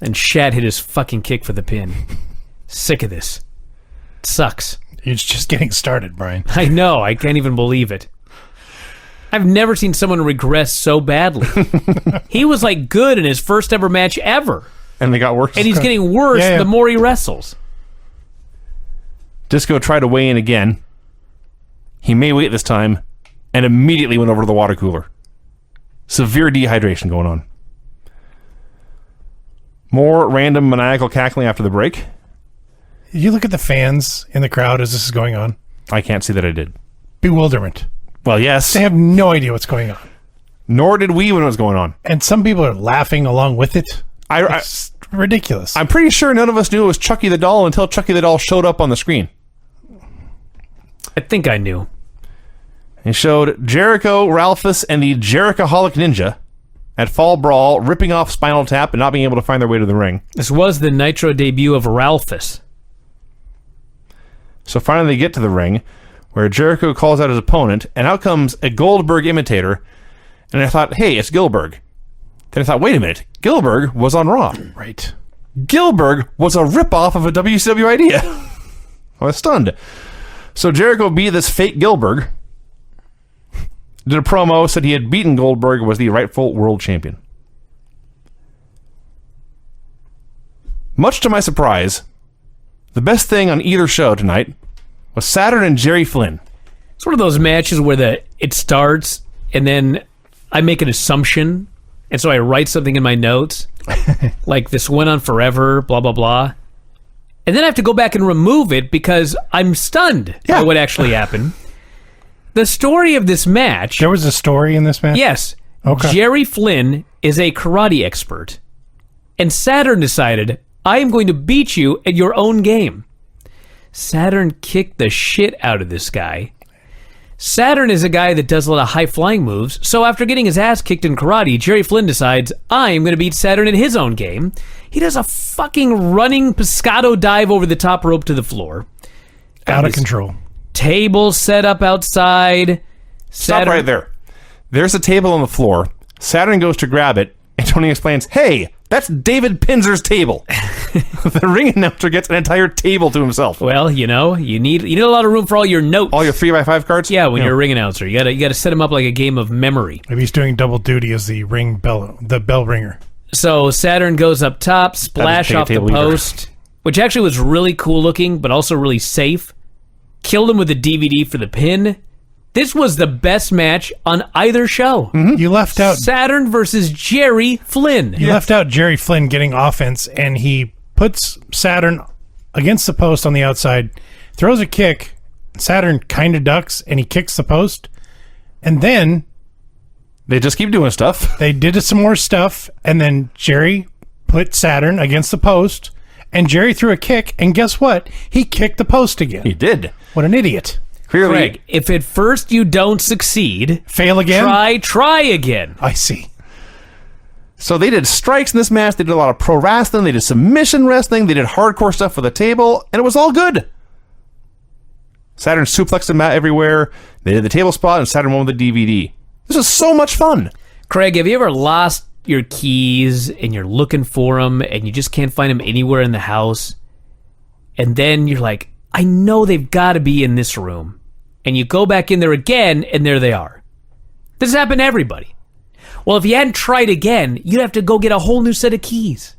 And Shad hit his fucking kick for the pin. Sick of this. It sucks. You're just getting started, Brian. I know. I can't even believe it. I've never seen someone regress so badly. He was like good in his first ever match ever. And they got worse. And he's getting worse the more he wrestles. Disco tried to weigh in again. He may wait this time, and immediately went over to the water cooler. Severe dehydration going on. More random maniacal cackling after the break. You look at the fans in the crowd as this is going on. I can't see that I did. Bewilderment. Well, yes. They have no idea what's going on. Nor did we when it was going on. And some people are laughing along with it. It's ridiculous. I'm pretty sure none of us knew it was Chucky the Doll until Chucky the Doll showed up on the screen. I think I knew. He showed Jericho, Ralphus, and the Jerichoholic Ninja at Fall Brawl, ripping off Spinal Tap and not being able to find their way to the ring. This was the Nitro debut of Ralphus. So finally they get to the ring, where Jericho calls out his opponent, and out comes a Goldberg imitator. And I thought, hey, it's Gillberg. Then I thought, wait a minute, Gillberg was on Raw. Right. Gillberg was a ripoff of a WCW idea. I was stunned. So Jericho beat this fake Gillberg, did a promo, said he had beaten Goldberg, was the rightful world champion. Much to my surprise, the best thing on either show tonight was Saturn and Jerry Flynn. It's one of those matches where it starts, and then I make an assumption, and so I write something in my notes, like this went on forever, blah, blah, blah. And then I have to go back and remove it because I'm stunned by what actually happened. The story of this match... There was a story in this match? Yes. Okay. Jerry Flynn is a karate expert, and Saturn decided, I am going to beat you at your own game. Saturn kicked the shit out of this guy. Saturn is a guy that does a lot of high-flying moves, so after getting his ass kicked in karate, Jerry Flynn decides, I'm going to beat Saturn at his own game. He does a fucking running pescado dive over the top rope to the floor. Out of control. Table set up outside. Stop right there. There's a table on the floor. Saturn goes to grab it, and Tony explains, hey, that's David Pinzer's table. The ring announcer gets an entire table to himself. Well, you need a lot of room for all your notes. All your 3x5 cards? Yeah, when you're a ring announcer. You gotta set him up like a game of memory. Maybe he's doing double duty as the bell ringer. So Saturn goes up top, splash off the post, which actually was really cool looking, but also really safe. Killed him with a DVD for the pin. This was the best match on either show. Mm-hmm. You left out Saturn versus Jerry Flynn. You left out Jerry Flynn getting offense, and he puts Saturn against the post on the outside, throws a kick. Saturn kind of ducks, and he kicks the post. And then they just keep doing stuff. They did some more stuff, and then Jerry put Saturn against the post, and Jerry threw a kick, and guess what? He kicked the post again. He did. What an idiot. Clearly, Craig, if at first you don't succeed, fail again. Try again. I see. So they did strikes in this match. They did a lot of pro wrestling. They did submission wrestling. They did hardcore stuff for the table, and it was all good. Saturn suplexed him out everywhere. They did the table spot, and Saturn won with the DVD. This was so much fun. Craig, have you ever lost your keys and you're looking for them and you just can't find them anywhere in the house? And then you're like, I know they've got to be in this room. And you go back in there again, and there they are. This happened to everybody. Well, if you hadn't tried again, you'd have to go get a whole new set of keys.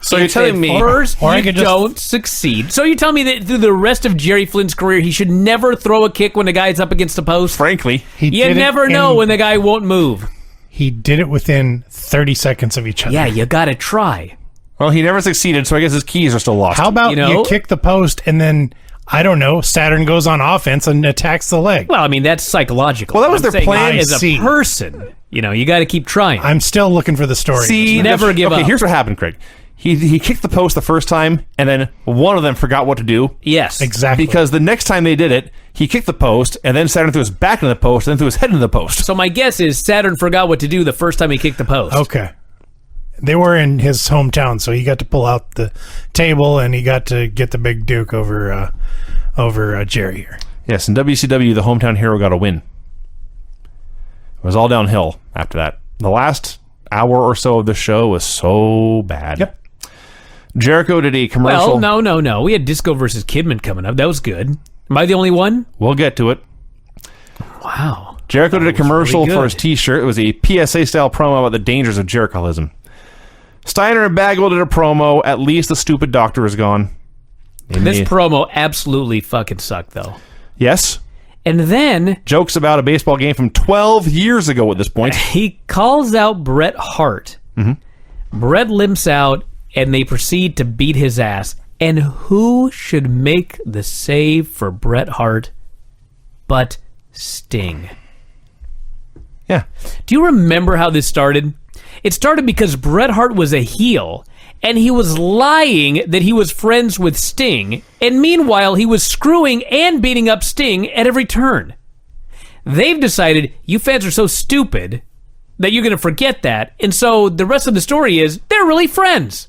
So you're telling me first you don't succeed. So you're telling me that through the rest of Jerry Flynn's career, he should never throw a kick when the guy's up against the post? Frankly. You never know when the guy won't move. He did it within 30 seconds of each other. Yeah, you got to try. Well, he never succeeded, so I guess his keys are still lost. How about you kick the post and then, I don't know, Saturn goes on offense and attacks the leg? Well, I mean, that's psychological. Well, that was their plan. As a person, you got to keep trying. I'm still looking for the story. See, never give up. Okay, here's what happened, Craig. He kicked the post the first time, and then one of them forgot what to do. Yes. Exactly. Because the next time they did it, he kicked the post, and then Saturn threw his back into the post, and then threw his head into the post. So my guess is Saturn forgot what to do the first time he kicked the post. Okay. They were in his hometown, so he got to pull out the table and he got to get the big Duke over Jerry here. Yes, in WCW, the hometown hero got a win. It was all downhill after that. The last hour or so of the show was so bad. Yep. Jericho did a commercial. Well, no. We had Disco versus Kidman coming up. That was good. Am I the only one? We'll get to it. Wow. Jericho did a commercial really for his T-shirt. It was a PSA-style promo about the dangers of Jerichoism. Steiner and Bagwell did a promo. At least the stupid doctor is gone. This promo absolutely fucking sucked, though. Yes. And then Jokes about a baseball game from 12 years ago at this point. he calls out Bret Hart. Mm-hmm. Bret limps out, and they proceed to beat his ass. And who should make the save for Bret Hart but Sting? Yeah. Do you remember how this started? It started because Bret Hart was a heel, and he was lying that he was friends with Sting, and meanwhile he was screwing and beating up Sting at every turn. They've decided you fans are so stupid that you're going to forget that, and so the rest of the story is they're really friends.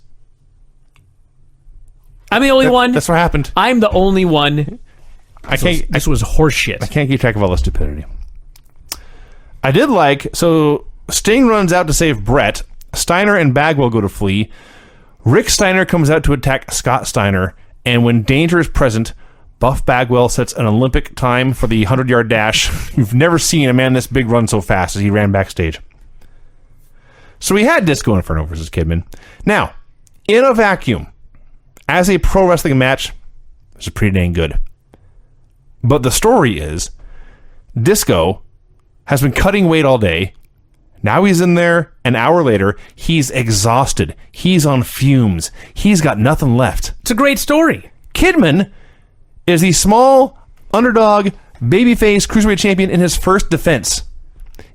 I'm the only one. That's what happened. I'm the only one. This was horseshit. I can't keep track of all the stupidity. I did so Sting runs out to save Bret. Steiner and Bagwell go to flee. Rick Steiner comes out to attack Scott Steiner, and when danger is present, Buff Bagwell sets an Olympic time for the 100-yard dash. You've never seen a man this big run so fast as he ran backstage. So we had Disco Inferno versus Kidman. Now, in a vacuum, as a pro wrestling match, it's pretty dang good. But the story is, Disco has been cutting weight all day. Now he's in there, an hour later, he's exhausted. He's on fumes. He's got nothing left. It's a great story. Kidman is the small, underdog, babyface cruiserweight champion in his first defense.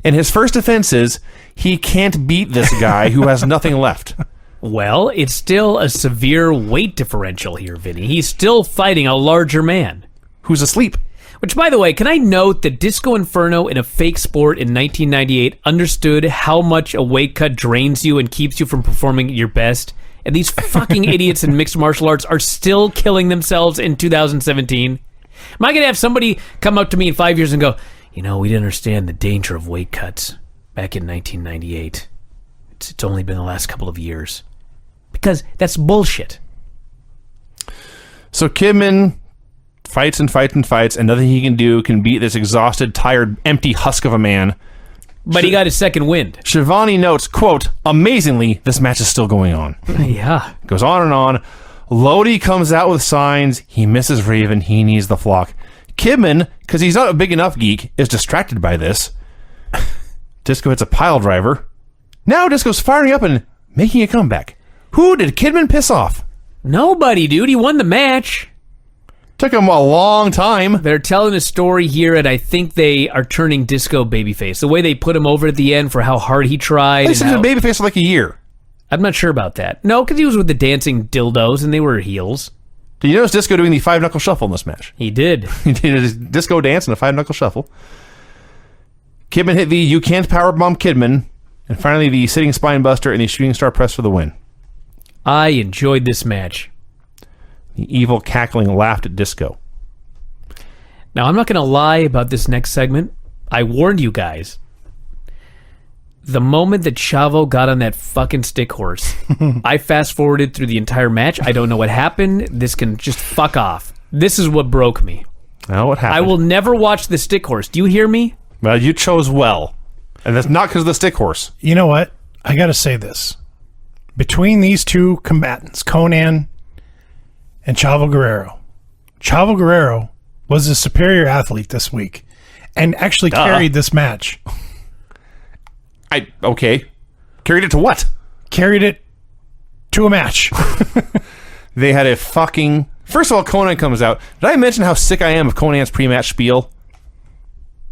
And his first defense is, he can't beat this guy who has nothing left. Well, it's still a severe weight differential here, Vinny. He's still fighting a larger man. Who's asleep. Which, by the way, can I note that Disco Inferno in a fake sport in 1998 understood how much a weight cut drains you and keeps you from performing at your best? And these fucking idiots in mixed martial arts are still killing themselves in 2017? Am I going to have somebody come up to me in 5 years and go, we didn't understand the danger of weight cuts back in 1998. It's only been the last couple of years. Because that's bullshit. So Kidman fights and fights and fights, and nothing he can do can beat this exhausted, tired, empty husk of a man. But he got his second wind. Shivani notes, quote, amazingly, this match is still going on. Yeah. Goes on and on. Lodi comes out with signs. He misses Raven. He needs the flock. Kidman, because he's not a big enough geek, is distracted by this. Disco hits a pile driver. Now Disco's firing up and making a comeback. Who did Kidman piss off? Nobody, dude. He won the match. Took him a long time. They're telling a story here, and I think they are turning Disco babyface. The way they put him over at the end for how hard he tried. He's been a babyface for like a year. I'm not sure about that. No, because he was with the dancing dildos, and they were heels. Did you notice Disco doing the 5-knuckle shuffle in this match? He did. He did a disco dance and a 5-knuckle shuffle. Kidman hit the You Can't Powerbomb Kidman, and finally the sitting spine buster and the shooting star press for the win. I enjoyed this match. The evil cackling laughed at Disco. Now, I'm not going to lie about this next segment. I warned you guys. The moment that Chavo got on that fucking stick horse, I fast-forwarded through the entire match. I don't know what happened. This can just fuck off. This is what broke me. Now, what happened? I will never watch the stick horse. Do you hear me? Well, you chose well. And that's not because of the stick horse. You know what? I got to say this. Between these two combatants, Conan and Chavo Guerrero was a superior athlete this week and actually carried this match. Okay. Carried it to what? Carried it to a match. They had a fucking... First of all, Conan comes out. Did I mention how sick I am of Conan's pre-match spiel?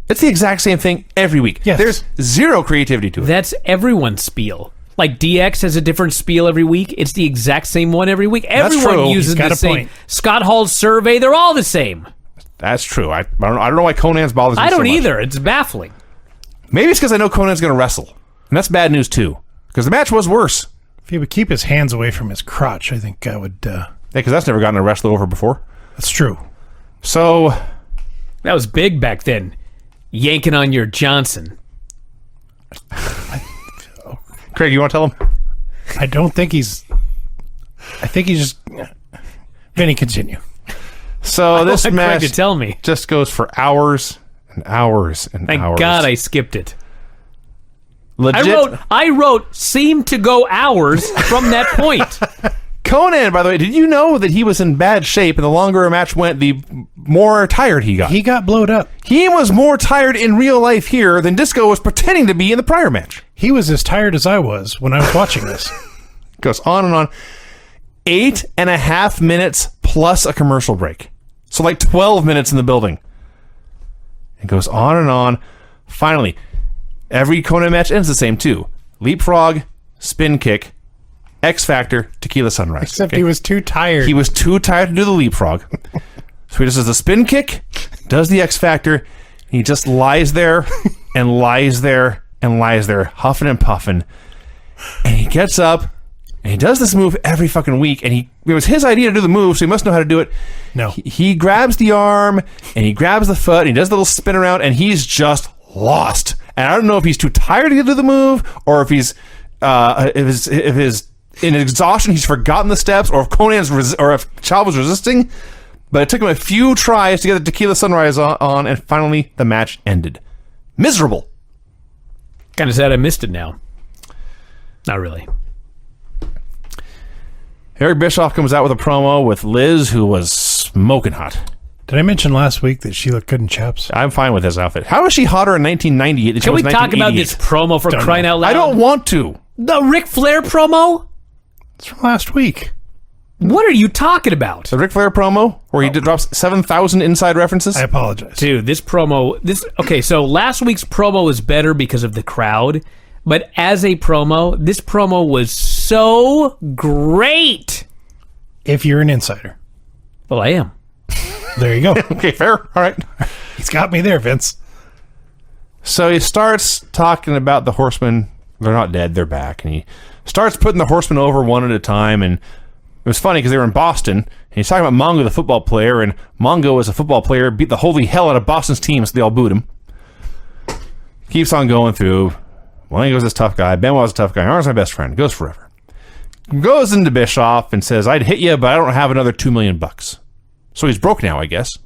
It's the exact same thing every week. Yes. There's zero creativity to it. That's everyone's spiel. Like DX has a different spiel every week. It's the exact same one every week. Everyone true. uses He's got the a same. point. Scott Hall's survey, they're all the same. That's true. I don't know why Conan's bothers me I so don't much. either. It's baffling. Maybe it's because I know Conan's going to wrestle. And that's bad news, too. Because the match was worse. If he would keep his hands away from his crotch, I think I would... Yeah, because that's never gotten a wrestler over before. That's true. So... That was big back then. Yanking on your Johnson. Craig, you want to tell him? I don't think he's... I think he's just... Vinny, continue. So this Craig match to tell me. just goes for hours and hours and Thank hours. God I skipped it. Legit. I wrote seemed to go hours from that point. Conan, by the way, did you know that he was in bad shape, and the longer a match went, the more tired he got? He got blowed up. He was more tired in real life here than Disco was pretending to be in the prior match. He was as tired as I was when I was watching this. Goes on and on. 8.5 minutes plus a commercial break. So like 12 minutes in the building. It goes on and on. Finally, every Conan match ends the same too. Leapfrog, spin kick, X Factor, Tequila Sunrise. Except Okay? he was too tired. He was too tired to do the leapfrog. So he just does the spin kick, does the X Factor, and he just lies there and lies there and lies there, huffing and puffing. And he gets up and he does this move every fucking week. And it was his idea to do the move, so he must know how to do it. No. He grabs the arm and he grabs the foot and he does the little spin around and he's just lost. And I don't know if he's too tired to do the move or if he's if his in exhaustion he's forgotten the steps or if or if Child was resisting. But it took him a few tries to get the Tequila Sunrise on and finally the match ended. Miserable. Kind of sad I missed it now. Not really. Eric Bischoff comes out with a promo with Liz, who was smoking hot. Did I mention last week that she looked good in chaps? I'm fine with this outfit. How is she hotter in 1998 than she Can we was in talk about 1988? this promo for Don't crying know. out loud? I don't want to. The Ric Flair promo? It's from last week. What are you talking about? The Ric Flair promo, where he drops 7,000 inside references. I apologize. Dude, this promo... Okay, so last week's promo was better because of the crowd, but as a promo, this promo was so great. If you're an insider. Well, I am. There you go. Okay, fair. All right. He's got me there, Vince. So he starts talking about the Horsemen. They're not dead. They're back. And he starts putting the Horsemen over one at a time. And it was funny because they were in Boston. And he's talking about Mongo, the football player. And Mongo, as a football player, beat the holy hell out of Boston's team, so they all booed him. Keeps on going through. Malengo's this tough guy. Benoit's a tough guy. Arn's my best friend. Goes forever. Goes into Bischoff and says, I'd hit you, but I don't have another $2 million. So he's broke now, I guess.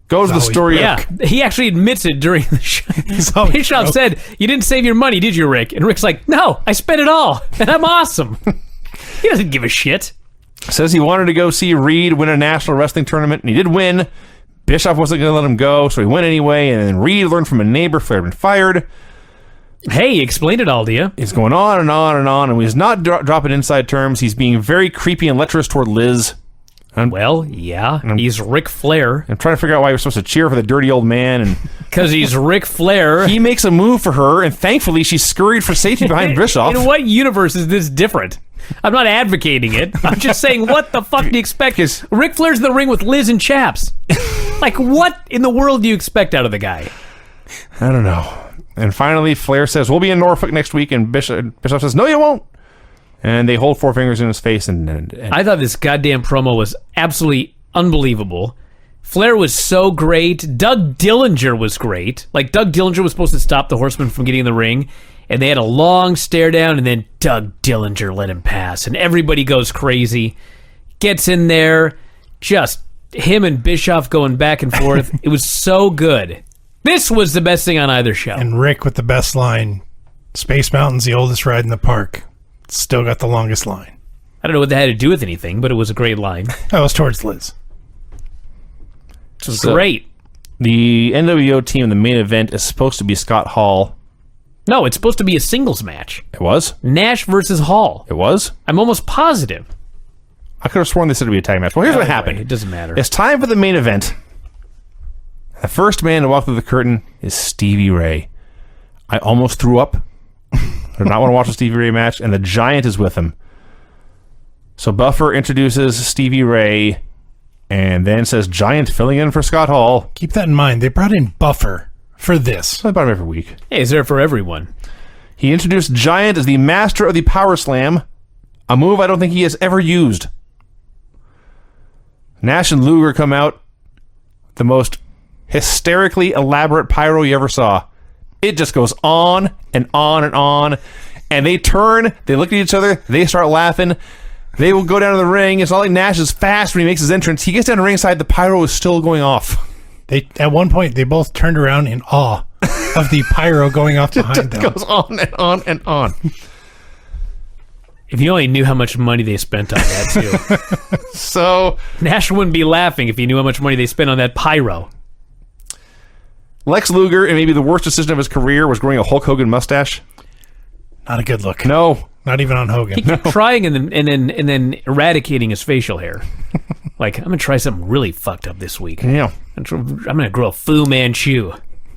Goes to the story. Yeah, he actually admits it during the show. always Bischoff broke. said, you didn't save your money, did you, Rick? And Rick's like, no, I spent it all, and I'm awesome. He doesn't give a shit. Says he wanted to go see Reed win a national wrestling tournament, and he did win. Bischoff wasn't going to let him go, so he went anyway, and then Reed learned from a neighbor Flair had been fired. Hey, he explained it all to you. He's going on and on and on, and he's not dropping inside terms. He's being very creepy and lecherous toward Liz. Well, yeah, he's Ric Flair. I'm trying to figure out why you're supposed to cheer for the dirty old man, and Because he's Ric Flair. he makes a move for her, and thankfully she scurried for safety behind Bischoff. In what universe is this different? I'm not advocating it. I'm just saying, what the fuck do you expect? Ric Flair's in the ring with Liz and Chaps. Like, what in the world do you expect out of the guy? I don't know. And finally, Flair says, we'll be in Norfolk next week, and Bischoff says, no, you won't. And they hold four fingers in his face. And I thought this goddamn promo was absolutely unbelievable. Flair was so great. Doug Dillinger was great. Like, Doug Dillinger was supposed to stop the Horsemen from getting in the ring, and they had a long stare down, and then Doug Dillinger let him pass, and everybody goes crazy. Gets in there, just him and Bischoff going back and forth. It was so good. This was the best thing on either show. And Rick with the best line. Space Mountain's the oldest ride in the park. Still got the longest line. I don't know what that had to do with anything, but it was a great line. That was towards Liz. It was great. The NWO team in the main event is supposed to be Scott Hall. No, it's supposed to be a singles match. It was? Nash versus Hall. It was? I'm almost positive. I could have sworn they said it would be a tag match. Well, here's what happened. It doesn't matter. It's time for the main event. The first man to walk through the curtain is Stevie Ray. I almost threw up. I do not want to watch a Stevie Ray match, and the Giant is with him. So Buffer introduces Stevie Ray, and then says Giant filling in for Scott Hall. Keep that in mind. They brought in Buffer for this. I about him every week. Hey, he's there for everyone. He introduced Giant as the master of the power slam, a move I don't think he has ever used. Nash and Luger come out, the most hysterically elaborate pyro you ever saw. It just goes on and on and on. And they turn, they look at each other, they start laughing. They will go down to the ring. It's not like Nash is fast when he makes his entrance. He gets down to ringside, the pyro is still going off. At one point, they both turned around in awe of the pyro going off behind them. It goes on and on and on. If you only knew how much money they spent on that, too. So Nash wouldn't be laughing if he knew how much money they spent on that pyro. Lex Luger, and maybe the worst decision of his career, was growing a Hulk Hogan mustache. Not a good look. No. Not even on Hogan. He kept trying and then eradicating his facial hair. Like, I'm going to try something really fucked up this week. Yeah. I'm going to grow a Fu Manchu.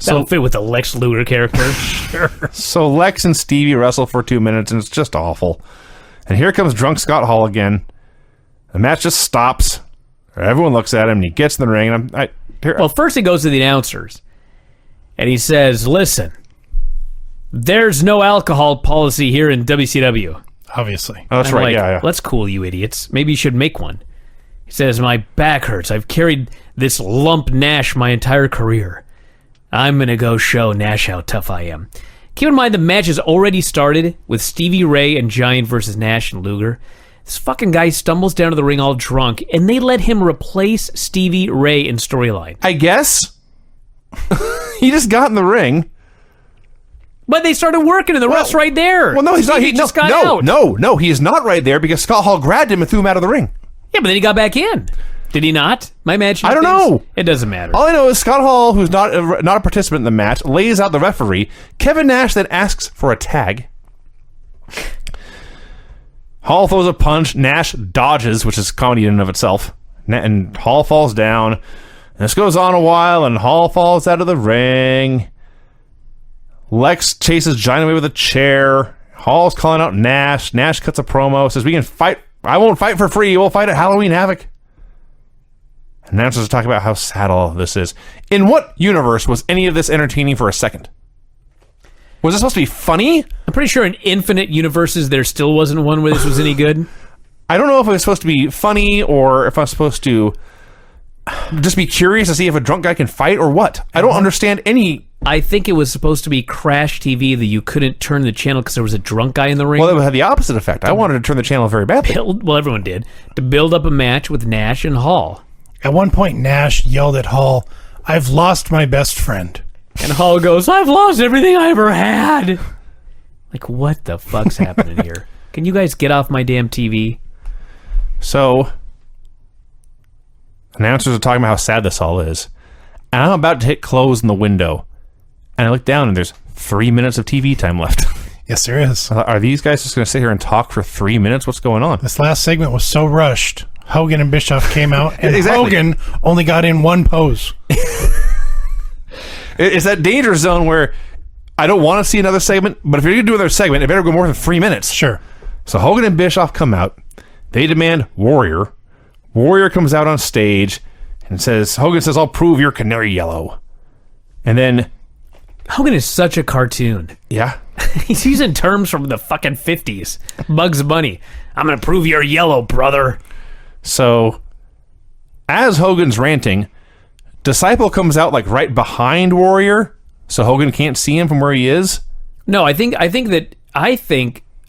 That'll fit with the Lex Luger character. Sure. So Lex and Stevie wrestle for 2 minutes, and it's just awful. And here comes drunk Scott Hall again. The match just stops. Everyone looks at him, and he gets in the ring. And Well, first he goes to the announcers, and he says, listen, there's no alcohol policy here in WCW. Obviously. Oh, that's I'm right, like, yeah. Let's cool, you idiots. Maybe you should make one. He says, my back hurts. I've carried this lump Nash my entire career. I'm going to go show Nash how tough I am. Keep in mind the match has already started with Stevie Ray and Giant versus Nash and Luger. This fucking guy stumbles down to the ring all drunk, and they let him replace Stevie Ray in storyline. I guess. He just got in the ring. But they started working, and the ref's right there. Well, no, he's Stevie not. just got out. No, he is not right there because Scott Hall grabbed him and threw him out of the ring. Yeah, but then he got back in. Did he not? My match. I don't know. It doesn't matter. All I know is Scott Hall, who's not a participant in the match, lays out the referee. Kevin Nash then asks for a tag. Hall throws a punch. Nash dodges, which is comedy in and of itself. And Hall falls down. And this goes on a while, and Hall falls out of the ring. Lex chases Giant away with a chair. Hall's calling out Nash. Nash cuts a promo, says, we can fight. I won't fight for free. We'll fight at Halloween Havoc. Announcers are talking about how sad all of this is. In what universe was any of this entertaining for a second? Was it supposed to be funny? I'm pretty sure in infinite universes there still wasn't one where this was any good. I don't know if it was supposed to be funny or if I was supposed to just be curious to see if a drunk guy can fight or what. I don't understand any... I think it was supposed to be Crash TV that you couldn't turn the channel because there was a drunk guy in the ring. Well, it had the opposite effect. I wanted to turn the channel very badly. Well, everyone did. To build up a match with Nash and Hall. At one point, Nash yelled at Hall, I've lost my best friend. And Hall goes, I've lost everything I ever had. Like, what the fuck's happening here? Can you guys get off my damn TV? So, announcers are talking about how sad this all is. And I'm about to hit close in the window. And I look down and there's 3 minutes of TV time left. Yes, there is. Are these guys just going to sit here and talk for 3 minutes? What's going on? This last segment was so rushed. Hogan and Bischoff came out, and Exactly. Hogan only got in one pose. It's that danger zone where I don't want to see another segment, but if you're going to do another segment, it better go more than 3 minutes. Sure. So Hogan and Bischoff come out. They demand Warrior. Warrior comes out on stage and says, Hogan says, I'll prove you're canary yellow. And then... Hogan is such a cartoon. Yeah. He's using terms from the fucking 50s. Bugs Bunny. I'm going to prove you're yellow, brother. So, as Hogan's ranting, Disciple comes out like right behind Warrior, so Hogan can't see him from where he is. No, I think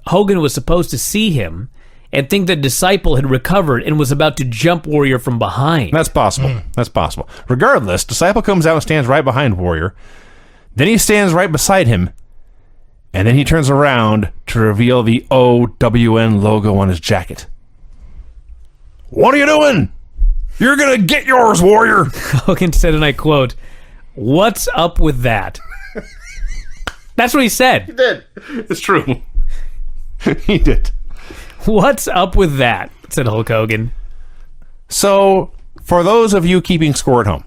Hogan was supposed to see him and think that Disciple had recovered and was about to jump Warrior from behind. That's possible. That's possible. Regardless, Disciple comes out and stands right behind Warrior. Then he stands right beside him, and then he turns around to reveal the OWN logo on his jacket. What are you doing? You're gonna get yours, Warrior. Hogan said, and I quote, "What's up with that?" That's what he said. He did. It's true. He did. What's up with that? Said Hulk Hogan. So, for those of you keeping score at home,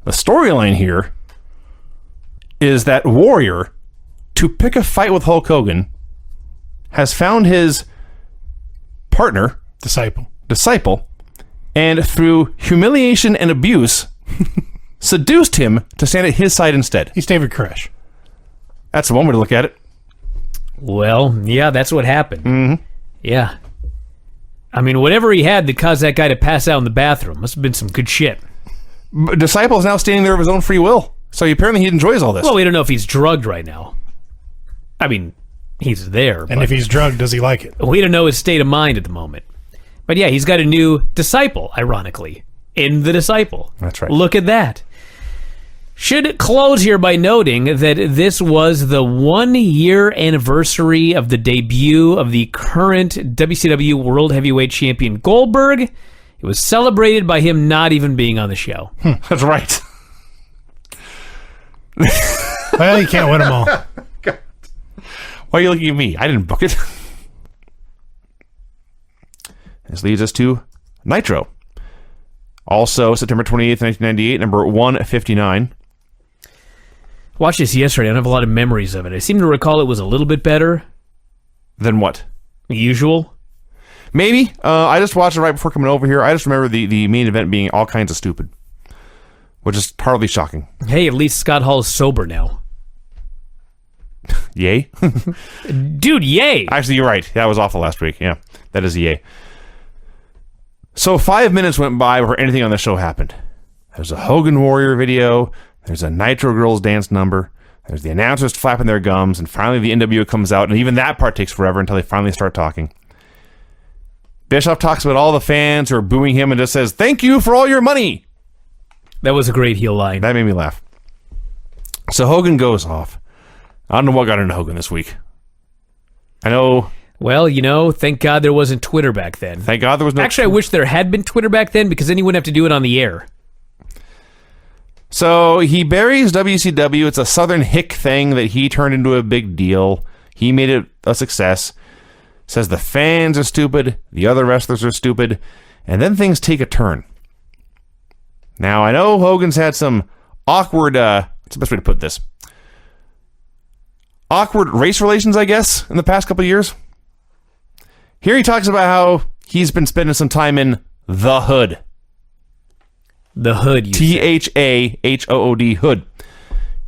the storyline here is that Warrior, to pick a fight with Hulk Hogan, has found his partner, Disciple, and through humiliation and abuse, seduced him to stand at his side instead. He's David Koresh. That's one way to look at it. Well, yeah, that's what happened. Mm-hmm. Yeah. I mean, whatever he had that caused that guy to pass out in the bathroom must have been some good shit. Disciple's now standing there of his own free will. So apparently he enjoys all this. Well, we don't know if he's drugged right now. I mean, he's there. And if he's drugged, does he like it? We don't know his state of mind at the moment. But yeah, he's got a new disciple, ironically, in the disciple. That's right. Look at that. Should close here by noting that this was the 1-year anniversary of the debut of the current WCW World Heavyweight Champion Goldberg. It was celebrated by him not even being on the show. That's right. Well, you can't win them all. Why are you looking at me? I didn't book it. This leads us to Nitro. Also, September 28th, 1998, number 159. Watched this yesterday. I don't have a lot of memories of it. I seem to recall it was a little bit better Then what? than usual. Maybe. I just watched it right before coming over here. I just remember the main event being all kinds of stupid, which is hardly shocking. Hey, at least Scott Hall's sober now. Yay. Dude, yay! Actually, you're right. That was awful last week. Yeah, that is a yay. So 5 minutes went by before anything on the show happened. There's a Hogan Warrior video. There's a Nitro Girls dance number. There's the announcers flapping their gums. And finally the NWO comes out. And even that part takes forever until they finally start talking. Bischoff talks about all the fans who are booing him and just says, "Thank you for all your money." That was a great heel line. That made me laugh. So Hogan goes off. I don't know what got into Hogan this week. I know. Well, you know, thank God there wasn't Twitter back then. Thank God there was no... Actually, I wish there had been Twitter back then because then you wouldn't have to do it on the air. So he buries WCW. It's a Southern hick thing that he turned into a big deal. He made it a success. Says the fans are stupid. The other wrestlers are stupid. And then things take a turn. Now, I know Hogan's had some awkward... what's the best way to put this? Awkward race relations, I guess, in the past couple of years. Here he talks about how he's been spending some time in the hood. The hood, you T-H-A-H-O-O-D, hood.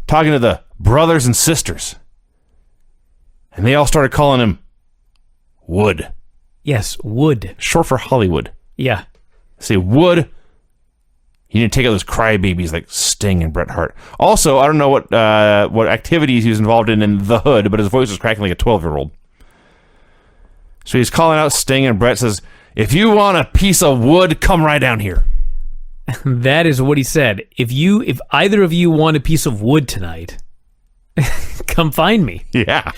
Talking to the brothers and sisters. And they all started calling him Wood. Yes, Wood. Short for Hollywood. Yeah. Say Wood. You need to take out those crybabies like Sting and Bret Hart. Also, I don't know what activities he was involved in the hood, but his voice was cracking like a 12-year-old. So he's calling out Sting, and Bret says, "If you want a piece of wood, come right down here." That is what he said. If either of you want a piece of wood tonight, come find me. Yeah.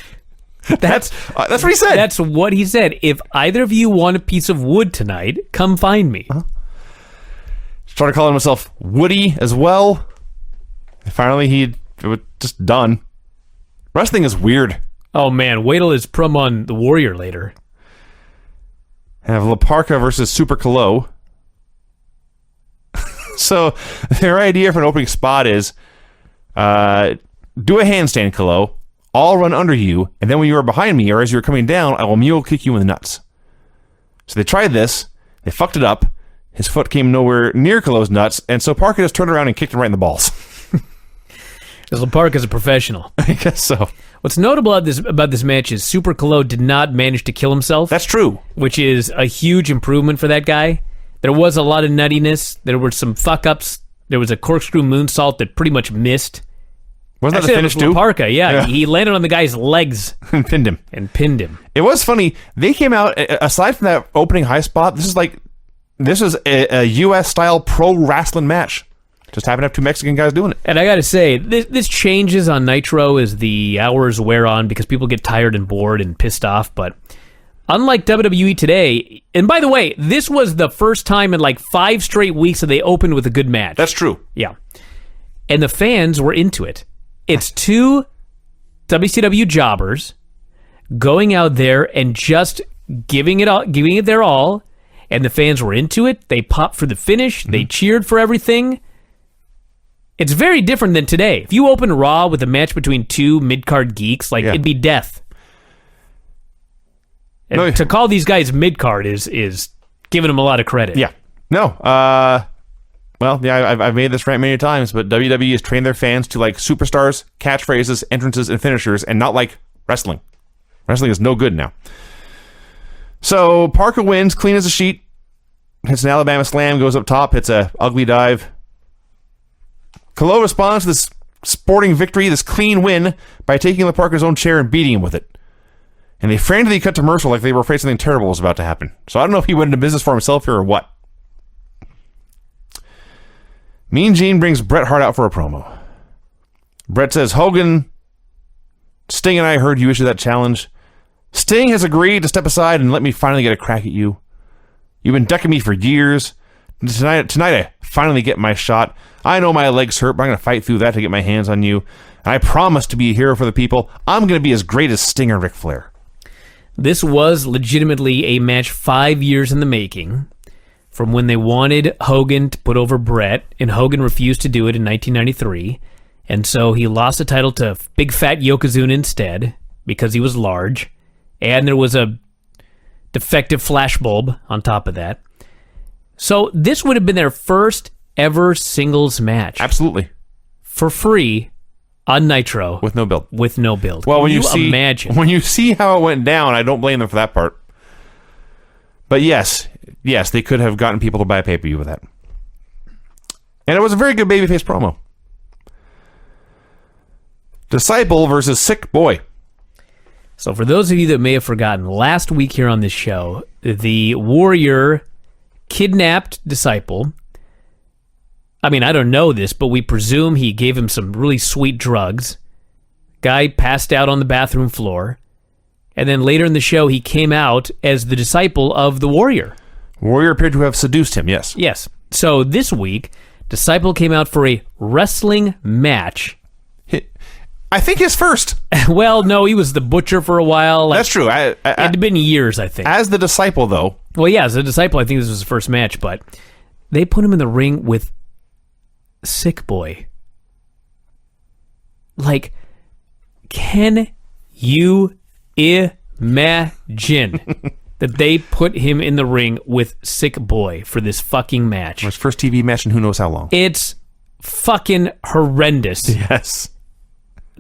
That's what he said. That's what he said. If either of you want a piece of wood tonight, come find me. Started calling himself Woody as well. And finally, it was just done. Wrestling is weird. Oh man, wait till his promo on the Warrior later. Have La Parka versus Super Calo. So their idea for an opening spot is do a handstand, Calo. I'll run under you, and then when you are behind me or as you're coming down, I will mule kick you in the nuts. So they tried this. They fucked it up. His foot came nowhere near Calo's nuts, and so Parker just turned around and kicked him right in the balls. Because La Parka's a professional. I guess so. What's notable about this match is Super Calo did not manage to kill himself. That's true. Which is a huge improvement for that guy. There was a lot of nuttiness. There were some fuck-ups. There was a corkscrew moonsault that pretty much missed. Wasn't that the finish, too? Parka, yeah. He landed on the guy's legs. And pinned him. It was funny. They came out, aside from that opening high spot, this was a U.S.-style pro wrestling match. Just happened to have two Mexican guys doing it. And I got to say, this changes on Nitro as the hours wear on because people get tired and bored and pissed off. But unlike WWE today, and by the way, this was the first time in like 5 straight weeks that they opened with a good match. That's true. Yeah. And the fans were into it. It's two WCW jobbers going out there and just giving it their all. And the fans were into it. They popped for the finish. Mm-hmm. They cheered for everything. It's very different than today. If you open Raw with a match between two mid-card geeks, it'd be death. No, to call these guys mid-card is giving them a lot of credit. Yeah. No. I've made this rant many times, but WWE has trained their fans to like superstars, catchphrases, entrances, and finishers, and not like wrestling. Wrestling is no good now. So Parker wins, clean as a sheet. Hits an Alabama slam, goes up top, hits a ugly dive. Colo responds to this sporting victory, this clean win, by taking Parker's own chair and beating him with it. And they frantically cut to Mercer like they were afraid something terrible was about to happen. So I don't know if he went into business for himself here or what. Mean Gene brings Bret Hart out for a promo. Bret says, Hogan, Sting and I heard you issue that challenge. Sting has agreed to step aside and let me finally get a crack at you. You've been ducking me for years. Tonight I finally get my shot. I know my legs hurt, but I'm going to fight through that to get my hands on you. And I promise to be a hero for the people. I'm going to be as great as Sting or Ric Flair. This was legitimately a match 5 years in the making, from when they wanted Hogan to put over Bret, and Hogan refused to do it in 1993, and so he lost the title to Big Fat Yokozuna instead, because he was large, and there was a defective flashbulb on top of that. So this would have been their first ever singles match. Absolutely. For free on Nitro. With no build. With no build. Well, when you see how it went down, I don't blame them for that part. But yes, they could have gotten people to buy a pay-per-view with that. And it was a very good babyface promo. Disciple versus Sick Boy. So for those of you that may have forgotten, last week here on this show, the Warrior kidnapped Disciple. I mean, I don't know this, but we presume he gave him some really sweet drugs. Guy passed out on the bathroom floor. And then later in the show, he came out as the disciple of the Warrior. Warrior appeared to have seduced him, yes. Yes. So this week, Disciple came out for a wrestling match. I think his first. Well, no, he was the Butcher for a while. That's true. It had been years, I think. As the Disciple, though. Well, yeah, as a Disciple, I think this was his first match, but they put him in the ring with Sick Boy. Like, can you imagine that they put him in the ring with Sick Boy for this fucking match? His first TV match in who knows how long. It's fucking horrendous. Yes.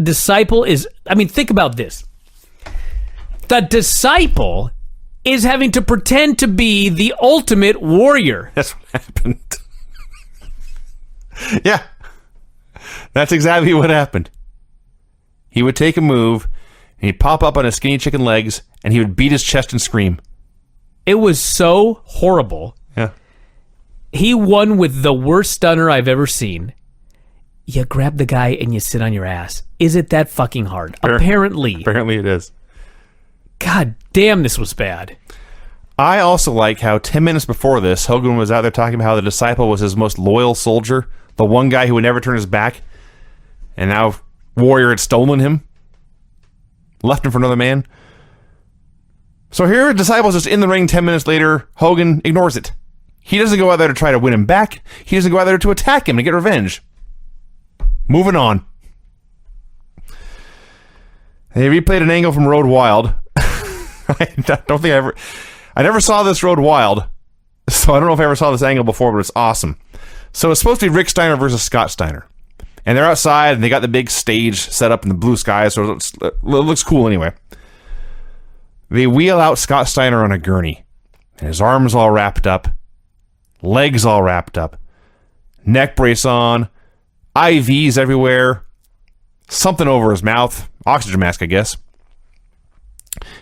Disciple is... I mean, think about this. The Disciple is having to pretend to be the ultimate warrior. That's what happened. Yeah. That's exactly what happened. He would take a move, and he'd pop up on his skinny chicken legs, and he would beat his chest and scream. It was so horrible. Yeah. He won with the worst stunner I've ever seen. You grab the guy and you sit on your ass. Is it that fucking hard? Apparently. Apparently it is. God damn, this was bad. I also like how 10 minutes before this, Hogan was out there talking about how the Disciple was his most loyal soldier, the one guy who would never turn his back, and now Warrior had stolen him, left him for another man. So here, Disciple's just in the ring 10 minutes later. Hogan ignores it. He doesn't go out there to try to win him back. He doesn't go out there to attack him and get revenge. Moving on. They replayed an angle from Road Wild. I never saw this Road Wild, so I don't know if I ever saw this angle before, but it's awesome. So it's supposed to be Rick Steiner versus Scott Steiner. And they're outside, and they got the big stage set up in the blue sky, so it looks cool anyway. They wheel out Scott Steiner on a gurney. And his arms all wrapped up, legs all wrapped up, neck brace on, IVs everywhere, something over his mouth, oxygen mask, I guess.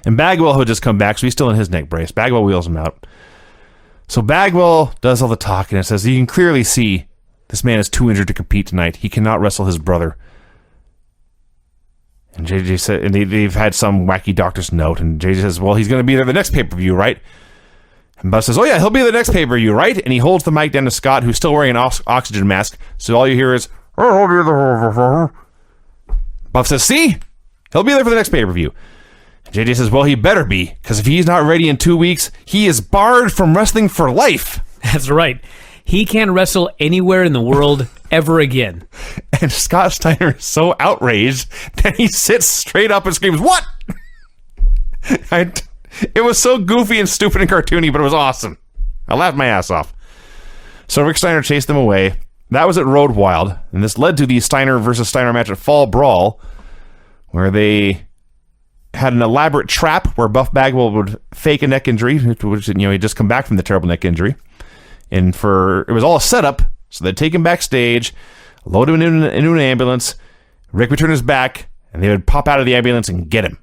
And Bagwell had just come back, so he's still in his neck brace. Bagwell wheels him out. So Bagwell does all the talking and says, you can clearly see this man is too injured to compete tonight. He cannot wrestle his brother. And JJ said, and they've had some wacky doctor's note, and JJ says, well, he's going to be there the next pay-per-view, right? And Buff says, oh yeah, he'll be the next pay-per-view, right? And he holds the mic down to Scott, who's still wearing an oxygen mask, so all you hear is, Buff says, see? He'll be there for the next pay-per-view. JJ says, well, he better be, because if he's not ready in 2 weeks, he is barred from wrestling for life. That's right. He can't wrestle anywhere in the world ever again. And Scott Steiner is so outraged that he sits straight up and screams, what? It was so goofy and stupid and cartoony, but it was awesome. I laughed my ass off. So Rick Steiner chased them away. That was at Road Wild, and this led to the Steiner versus Steiner match at Fall Brawl, where they had an elaborate trap where Buff Bagwell would fake a neck injury, which, he'd just come back from the terrible neck injury. And it was all a setup, so they'd take him backstage, load him into an ambulance, Rick would turn his back, and they would pop out of the ambulance and get him.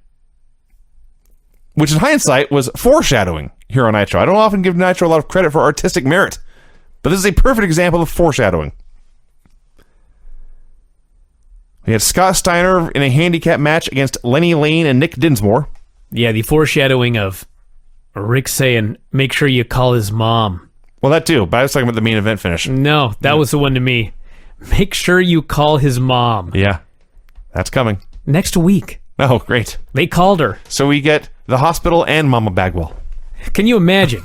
Which in hindsight was foreshadowing here on Nitro. I don't often give Nitro a lot of credit for artistic merit, but this is a perfect example of foreshadowing. We had Scott Steiner in a handicap match against Lenny Lane and Nick Dinsmore. Yeah, the foreshadowing of Rick saying, make sure you call his mom. Well, that too, but I was talking about the main event finish. No, that was the one to me. Make sure you call his mom. Yeah, that's coming. Next week. Oh, great. They called her. So we get the hospital and Mama Bagwell. Can you imagine?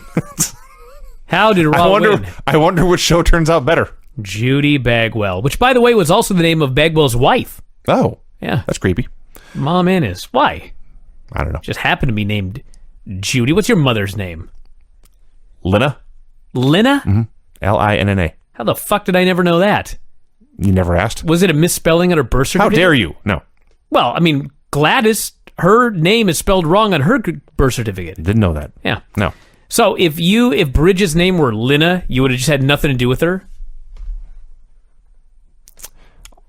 How did Raw win? I wonder which show turns out better. Judy Bagwell, which, by the way, was also the name of Bagwell's wife. Oh. Yeah. That's creepy. Mom Innes. Why? I don't know. Just happened to be named Judy. What's your mother's name? Lina? Lina? Mm-hmm. Linna. How the fuck did I never know that? You never asked? Was it a misspelling on her birth certificate? How dare you? No. Well, I mean, Gladys, her name is spelled wrong on her birth certificate. Didn't know that. Yeah. No. So if Bridget's name were Lina, you would have just had nothing to do with her?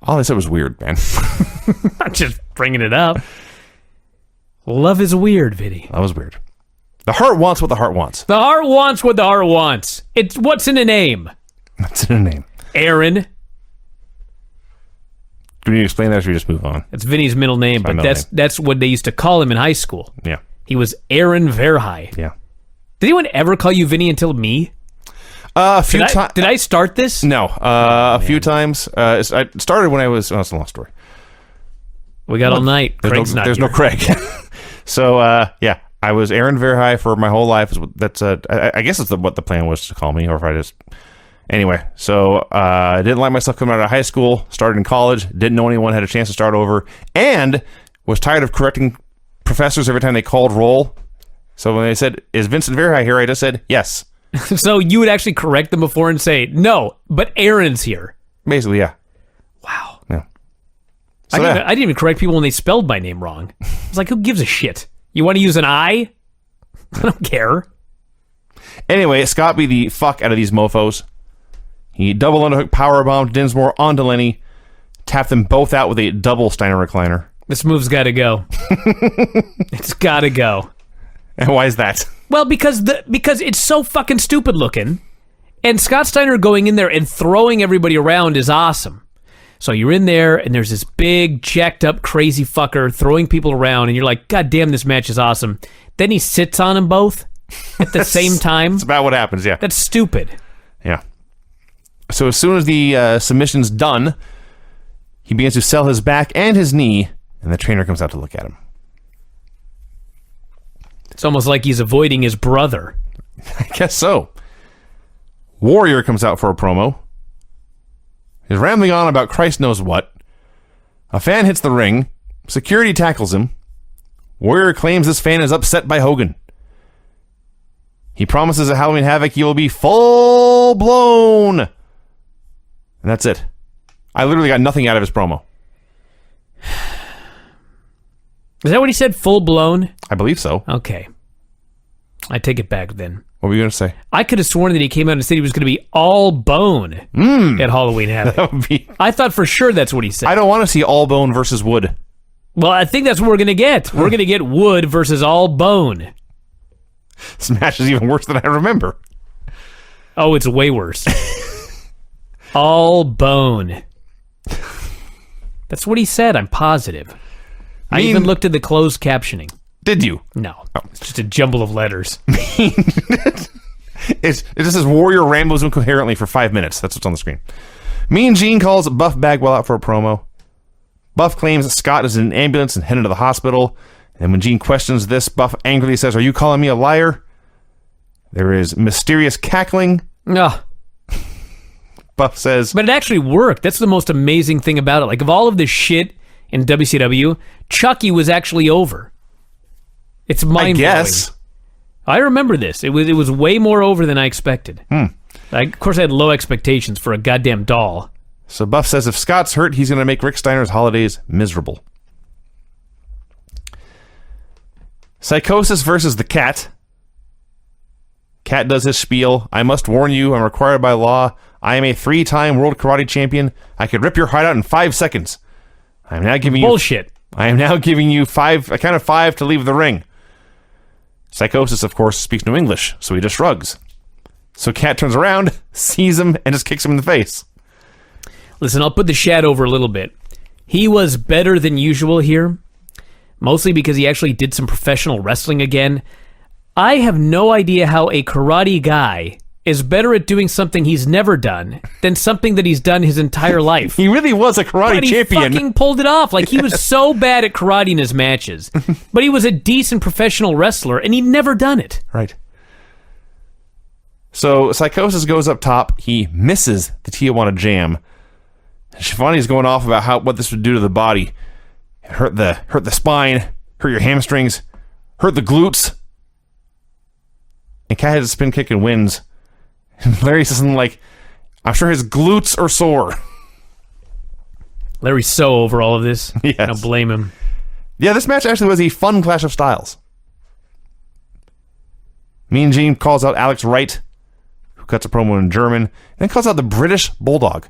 All I said was weird, man. I'm just bringing it up. Love is weird, Vinny. That was weird. The heart wants what the heart wants. The heart wants what the heart wants. It's what's in a name. That's in a name. Aaron. Can you explain that or should we just move on? That's Vinny's middle name, but that's what they used to call him in high school. Yeah. He was Aaron Verhey. Yeah. Did anyone ever call you Vinny until me? A few times. Did I start this? No. A few times. I started when I was... Oh, that's a long story. We got all night. There's no Craig. So, yeah. I was Aaron Verhey for my whole life. That's I guess that's what the plan was to call me, or if I just... Anyway, so I didn't like myself coming out of high school, started in college, didn't know anyone, had a chance to start over, and was tired of correcting professors every time they called roll. So when they said, is Vincent Verhey here? I just said, yes. So you would actually correct them before and say, no, but Aaron's here. Basically, yeah. Wow. Yeah. So I didn't even correct people when they spelled my name wrong. I was like, who gives a shit? You want to use an I? I don't care. Anyway, Scott beat the fuck out of these mofos. He double underhook powerbombed Dinsmore onto Lenny, tapped them both out with a double Steiner recliner. This move's got to go. It's got to go. And why is that? Well, because it's so fucking stupid looking, and Scott Steiner going in there and throwing everybody around is awesome. So you're in there, and there's this big, jacked up, crazy fucker throwing people around, and you're like, God damn, this match is awesome. Then he sits on them both at the same time. That's about what happens, yeah. That's stupid. Yeah. So as soon as the submission's done, he begins to sell his back and his knee, and the trainer comes out to look at him. It's almost like he's avoiding his brother. I guess so. Warrior comes out for a promo. He's rambling on about Christ knows what. A fan hits the ring. Security tackles him. Warrior claims this fan is upset by Hogan. He promises at Halloween Havoc he will be full blown. And that's it. I literally got nothing out of his promo. Is that what he said? Full blown? I believe so. Okay. I take it back then. What were you going to say? I could have sworn that he came out and said he was going to be all bone at Halloween Havoc. That would be... I thought for sure that's what he said. I don't want to see all bone versus wood. Well, I think that's what we're going to get. We're going to get wood versus all bone. This match is even worse than I remember. Oh, it's way worse. All bone. That's what he said, I'm positive. I even looked at the closed captioning. Did you? No. Oh. It's just a jumble of letters. It just says Warrior rambles incoherently for 5 minutes. That's what's on the screen. Mean Gene calls Buff Bagwell out for a promo. Buff claims that Scott is in an ambulance and headed to the hospital. And when Gene questions this, Buff angrily says, "Are you calling me a liar?" There is mysterious cackling. Ugh. Buff says... But it actually worked. That's the most amazing thing about it. Like, of all of this shit in WCW, Chucky was actually over. It's mind-blowing. I guess. I remember this. It was way more over than I expected. Of course, I had low expectations for a goddamn doll. So Buff says if Scott's hurt, he's going to make Rick Steiner's holidays miserable. Psychosis versus the Cat. Cat does his spiel. I must warn you, I'm required by law. I am a 3-time world karate champion. I could rip your heart out in 5 seconds. I am now giving you... Bullshit. I am now giving you a count of 5 to leave the ring. Psychosis, of course, speaks no English, so he just shrugs. So Cat turns around, sees him, and just kicks him in the face. Listen, I'll put the Shad over a little bit. He was better than usual here, mostly because he actually did some professional wrestling again. I have no idea how a karate guy is better at doing something he's never done than something that he's done his entire life. He really was a karate but champion. He fucking pulled it off. Like, he was so bad at karate in his matches. But he was a decent professional wrestler, and he'd never done it. Right. So Psychosis goes up top. He misses the Tijuana Jam. Shivani's going off about what this would do to the body. Hurt the spine, hurt your hamstrings, hurt the glutes. And Cat has a spin kick and wins. And Larry says something like, I'm sure his glutes are sore. Larry's so over all of this. Yes. I don't blame him. Yeah, this match actually was a fun clash of styles. Mean Gene calls out Alex Wright, who cuts a promo in German, and then calls out the British Bulldog.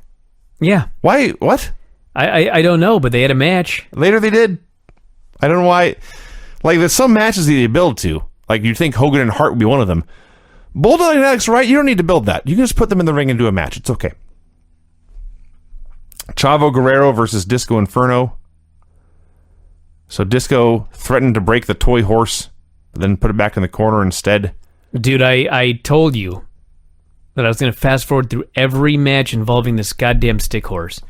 Yeah. Why? What? I don't know, but they had a match. Later they did. I don't know why. Like, there's some matches that you build to. Like, you'd think Hogan and Hart would be one of them. Bulldog and Alex Wright, you don't need to build that. You can just put them in the ring and do a match. It's okay. Chavo Guerrero versus Disco Inferno. So Disco threatened to break the toy horse, but then put it back in the corner instead. Dude, I told you that I was going to fast forward through every match involving this goddamn stick horse.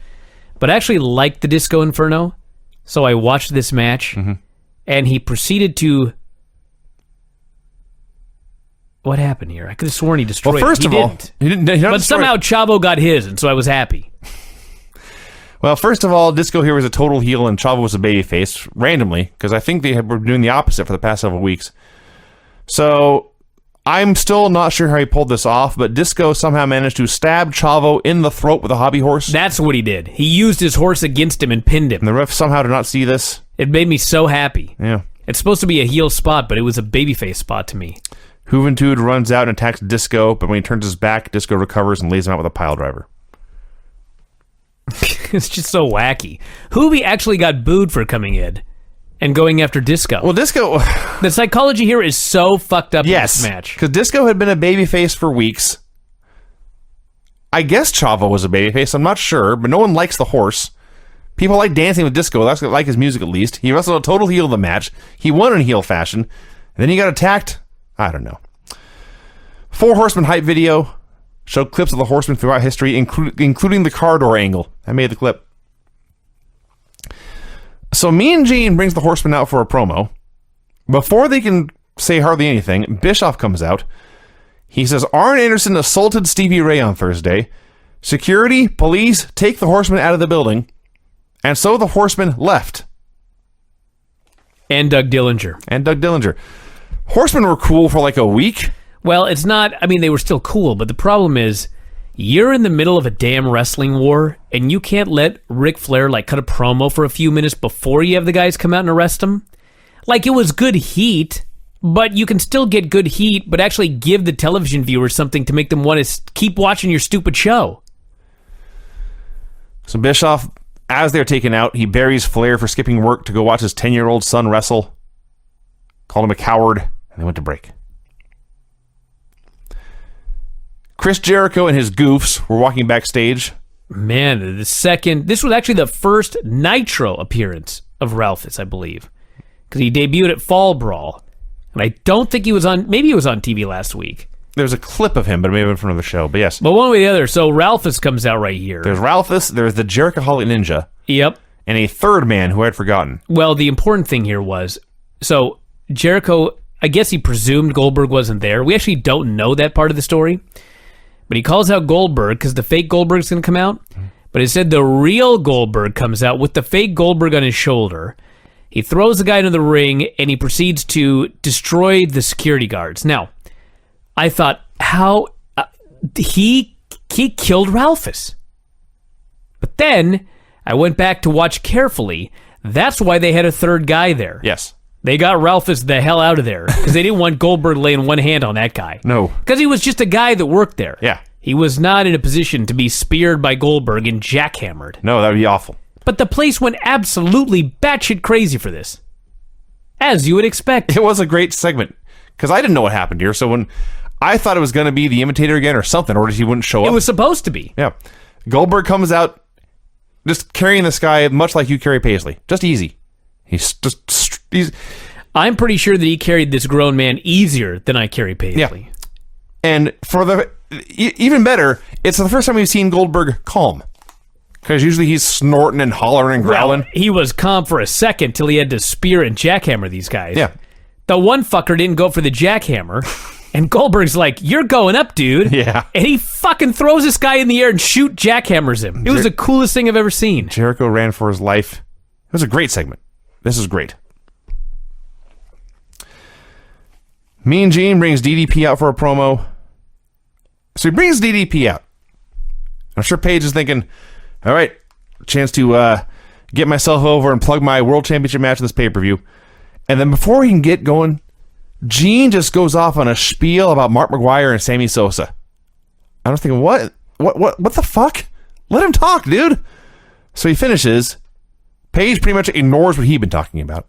But I actually liked the Disco Inferno, so I watched this match, and he proceeded to... What happened here? I could have sworn he destroyed it. Well, first of all, he didn't but somehow Chavo got his, and so I was happy. Well, first of all, Disco here was a total heel, and Chavo was a babyface, randomly, because I think they were doing the opposite for the past several weeks. So, I'm still not sure how he pulled this off, but Disco somehow managed to stab Chavo in the throat with a hobby horse. That's what he did. He used his horse against him and pinned him. And the ref somehow did not see this. It made me so happy. Yeah. It's supposed to be a heel spot, but it was a babyface spot to me. Juventud runs out and attacks Disco, but when he turns his back, Disco recovers and lays him out with a pile driver. It's just so wacky. Juvi actually got booed for coming in and going after Disco. Well, Disco... The psychology here is so fucked up in this match. Because Disco had been a babyface for weeks. I guess Chavo was a babyface, I'm not sure, but no one likes the horse. People like dancing with Disco, they like his music at least. He wrestled a total heel of the match. He won in heel fashion. And then he got attacked. I don't know. 4 Horsemen hype video showed clips of the Horsemen throughout history, including the car door angle. I made the clip. So Mean Gene brings the Horsemen out for a promo. Before they can say hardly anything, Bischoff comes out. He says, Arn Anderson assaulted Stevie Ray on Thursday. Security, police, take the Horsemen out of the building. And so the Horsemen left. And Doug Dillinger. Horsemen were cool for like a week. Well, it's not... I mean, they were still cool, but the problem is you're in the middle of a damn wrestling war, and you can't let Ric Flair, like, cut a promo for a few minutes before you have the guys come out and arrest him. Like, it was good heat, but you can still get good heat, but actually give the television viewers something to make them want to keep watching your stupid show. So Bischoff, as they're taken out, he buries Flair for skipping work to go watch his 10-year-old son wrestle. Called him a coward, and they went to break. Chris Jericho and his goofs were walking backstage. Man, this was actually the first Nitro appearance of Ralphus, I believe. Because he debuted at Fall Brawl. And I don't think he was on, maybe he was on TV last week. There's a clip of him, but it may have been from another show, but yes. But one way or the other, so Ralphus comes out right here. There's Ralphus, there's the Jerichoholic Ninja. Yep. And a third man who I had forgotten. Well, the important thing here was, so Jericho, I guess he presumed Goldberg wasn't there. We actually don't know that part of the story. But he calls out Goldberg because the fake Goldberg's going to come out. But instead, the real Goldberg comes out with the fake Goldberg on his shoulder. He throws the guy into the ring, and he proceeds to destroy the security guards. Now, I thought, how... he killed Ralphus. But then, I went back to watch carefully. That's why they had a third guy there. Yes. They got Ralphus the hell out of there because they didn't want Goldberg laying one hand on that guy. No. Because he was just a guy that worked there. Yeah. He was not in a position to be speared by Goldberg and jackhammered. No, that would be awful. But the place went absolutely batshit crazy for this. As you would expect. It was a great segment because I didn't know what happened here. So when I thought it was going to be the Imitator again or something, or he wouldn't show up. It was supposed to be. Yeah. Goldberg comes out just carrying this guy much like you carry Paisley. Just easy. He's. I'm pretty sure that he carried this grown man easier than I carry Paisley. Yeah. And for the even better, it's the first time we've seen Goldberg calm. Because usually he's snorting and hollering and growling. Well, he was calm for a second till he had to spear and jackhammer these guys. Yeah. The one fucker didn't go for the jackhammer, and Goldberg's like, "You're going up, dude." Yeah. And he fucking throws this guy in the air and jackhammers him. It was the coolest thing I've ever seen. Jericho ran for his life. It was a great segment. This is great. Mean Gene brings DDP out for a promo. So he brings DDP out. I'm sure Paige is thinking, all right, chance to get myself over and plug my World Championship match in this pay-per-view. And then before he can get going, Gene just goes off on a spiel about Mark McGuire and Sammy Sosa. I was thinking, what the fuck? Let him talk, dude. So he finishes. Paige pretty much ignores what he'd been talking about.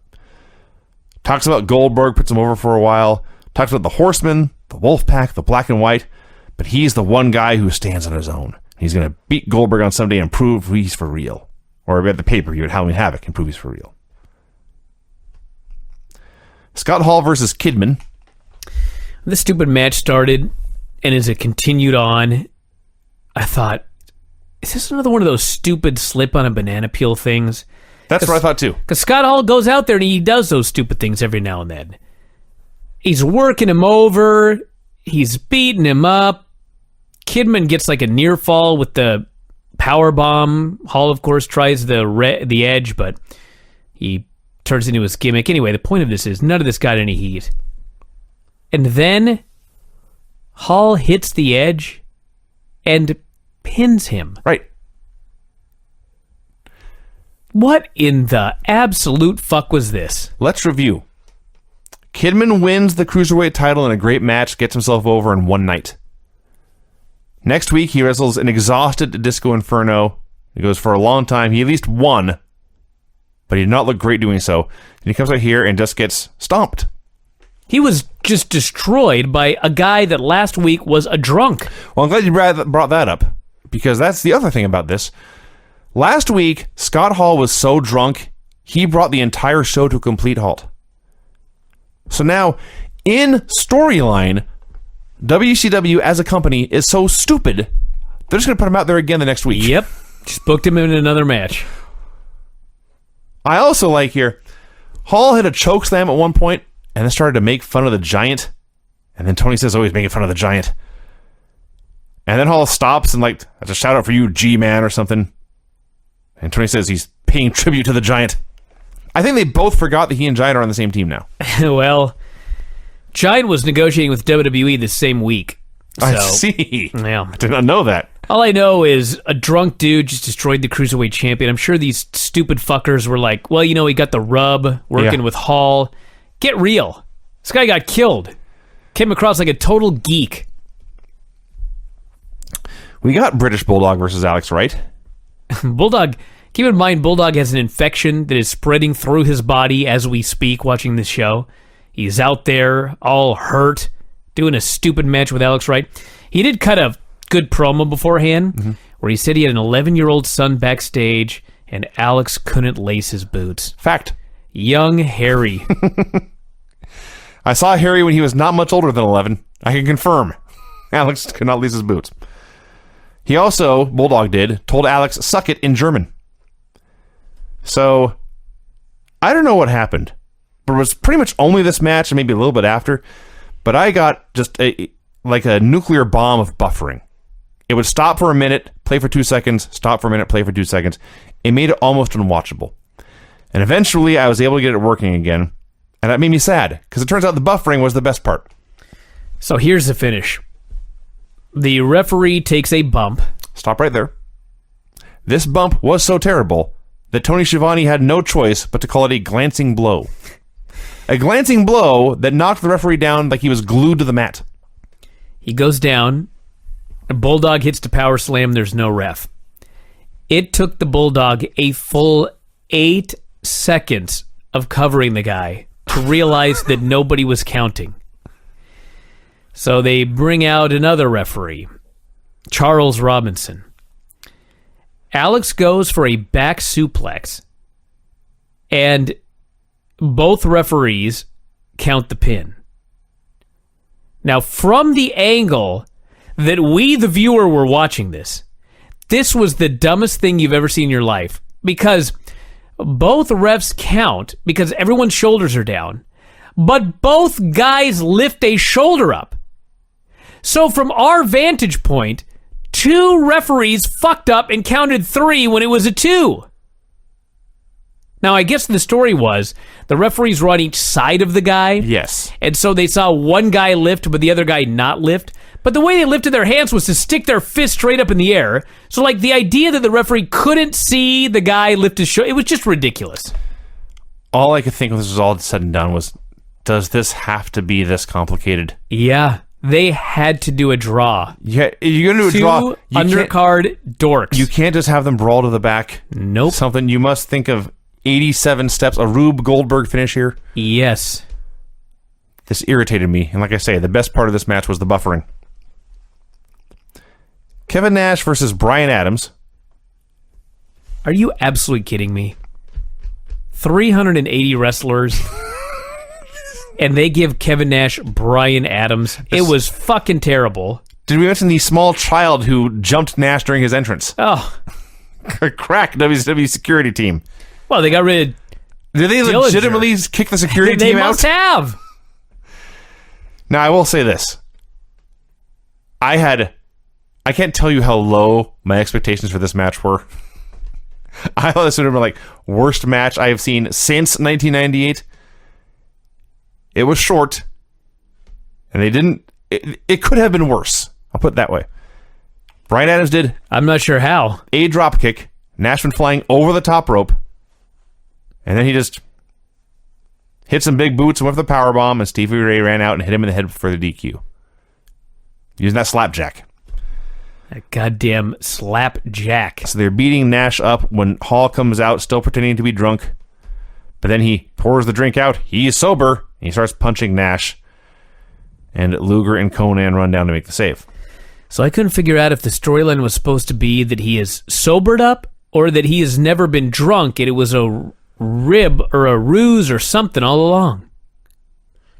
Talks about Goldberg, puts him over for a while. Talks about the Horsemen, the Wolfpack, the Black and White. But he's the one guy who stands on his own. He's going to beat Goldberg on Sunday and prove he's for real. Or at the pay-per-view at Halloween Havoc and prove he's for real. Scott Hall versus Kidman. This stupid match started, and as it continued on, I thought, is this another one of those stupid slip on a banana peel things? That's what I thought too. Because Scott Hall goes out there and he does those stupid things every now and then. He's working him over. He's beating him up. Kidman gets like a near fall with the power bomb. Hall, of course, tries the edge, but he turns into his gimmick. Anyway, the point of this is none of this got any heat. And then Hall hits the edge and pins him. Right. What in the absolute fuck was this? Let's review. Kidman wins the Cruiserweight title in a great match, gets himself over in one night. Next week, he wrestles an exhausted Disco Inferno. He goes for a long time. He at least won, but he did not look great doing so. And he comes out here and just gets stomped. He was just destroyed by a guy that last week was a drunk. Well, I'm glad you brought that up, because that's the other thing about this. Last week, Scott Hall was so drunk, he brought the entire show to a complete halt. So now, in storyline, WCW as a company is so stupid, they're just going to put him out there again the next week. Yep. Just booked him in another match. I also like here, Hall had a choke slam at one point and then started to make fun of the Giant. And then Tony says, oh, he's making fun of the Giant. And then Hall stops and like, that's a shout out for you, G-Man or something. And Tony says he's paying tribute to the Giant. I think they both forgot that he and Giant are on the same team now. Well, Giant was negotiating with WWE the same week. So, I see. Yeah. I did not know that. All I know is a drunk dude just destroyed the Cruiserweight champion. I'm sure these stupid fuckers were like, well, he got the rub working with Hall. Get real. This guy got killed. Came across like a total geek. We got British Bulldog versus Alex Wright. Bulldog, keep in mind, Bulldog has an infection that is spreading through his body as we speak watching this show. He's out there all hurt, doing a stupid match with Alex Wright. He did cut a good promo beforehand where he said he had an 11-year-old son backstage and Alex couldn't lace his boots. Fact. Young Harry. I saw Harry when he was not much older than 11. I can confirm. Alex could not lace his boots. He also, Bulldog did, told Alex, suck it in German. So, I don't know what happened. But it was pretty much only this match and maybe a little bit after. But I got just like a nuclear bomb of buffering. It would stop for a minute, play for 2 seconds, stop for a minute, play for 2 seconds. It made it almost unwatchable. And eventually I was able to get it working again. And that made me sad, because it turns out the buffering was the best part. So here's the finish. The referee takes a bump. Stop right there. This bump was so terrible that Tony Schiavone had no choice but to call it a glancing blow. A glancing blow that knocked the referee down like he was glued to the mat. He goes down. A Bulldog hits the power slam. There's no ref. It took the Bulldog a full 8 seconds of covering the guy to realize that nobody was counting. So they bring out another referee, Charles Robinson. Alex goes for a back suplex, and both referees count the pin. Now, from the angle that we, the viewer, were watching this was the dumbest thing you've ever seen in your life, because both refs count because everyone's shoulders are down, but both guys lift a shoulder up. So from our vantage point, 2 referees fucked up and counted 3 when it was a 2. Now, I guess the story was the referees were on each side of the guy. Yes. And so they saw one guy lift, but the other guy not lift. But the way they lifted their hands was to stick their fist straight up in the air. So, like, the idea that the referee couldn't see the guy lift his shoulder, it was just ridiculous. All I could think when this was all said and done was, does this have to be this complicated? Yeah. They had to do a draw. Yeah, you're going to do a draw. 2 undercard dorks. You can't just have them brawl to the back. Nope. Something you must think of 87 steps, a Rube Goldberg finish here. Yes. This irritated me. And like I say, the best part of this match was the buffering. Kevin Nash versus Bryan Adams. Are you absolutely kidding me? 380 wrestlers. And they give Kevin Nash Bryan Adams. It was fucking terrible. Did we mention the small child who jumped Nash during his entrance? Oh. Crack WCW security team. Well, they got rid of Did they Dillinger. legitimately kick the security They team out? must have. Now, I will say this. I can't tell you how low my expectations for this match were. I thought this would have been like worst match I have seen since 1998. It was short, and they didn't. It could have been worse. I'll put it that way. Bryan Adams did I'm not sure how. a drop kick. Nash went flying over the top rope, and then he just hit some big boots and went for the powerbomb, and Stevie Ray ran out and hit him in the head for the DQ. Using that slapjack. That goddamn slapjack. So they're beating Nash up when Hall comes out, still pretending to be drunk. But then he pours the drink out. He's sober. And he starts punching Nash. And Luger and Conan run down to make the save. So I couldn't figure out if the storyline was supposed to be that he is sobered up or that he has never been drunk and it was a rib or a ruse or something all along.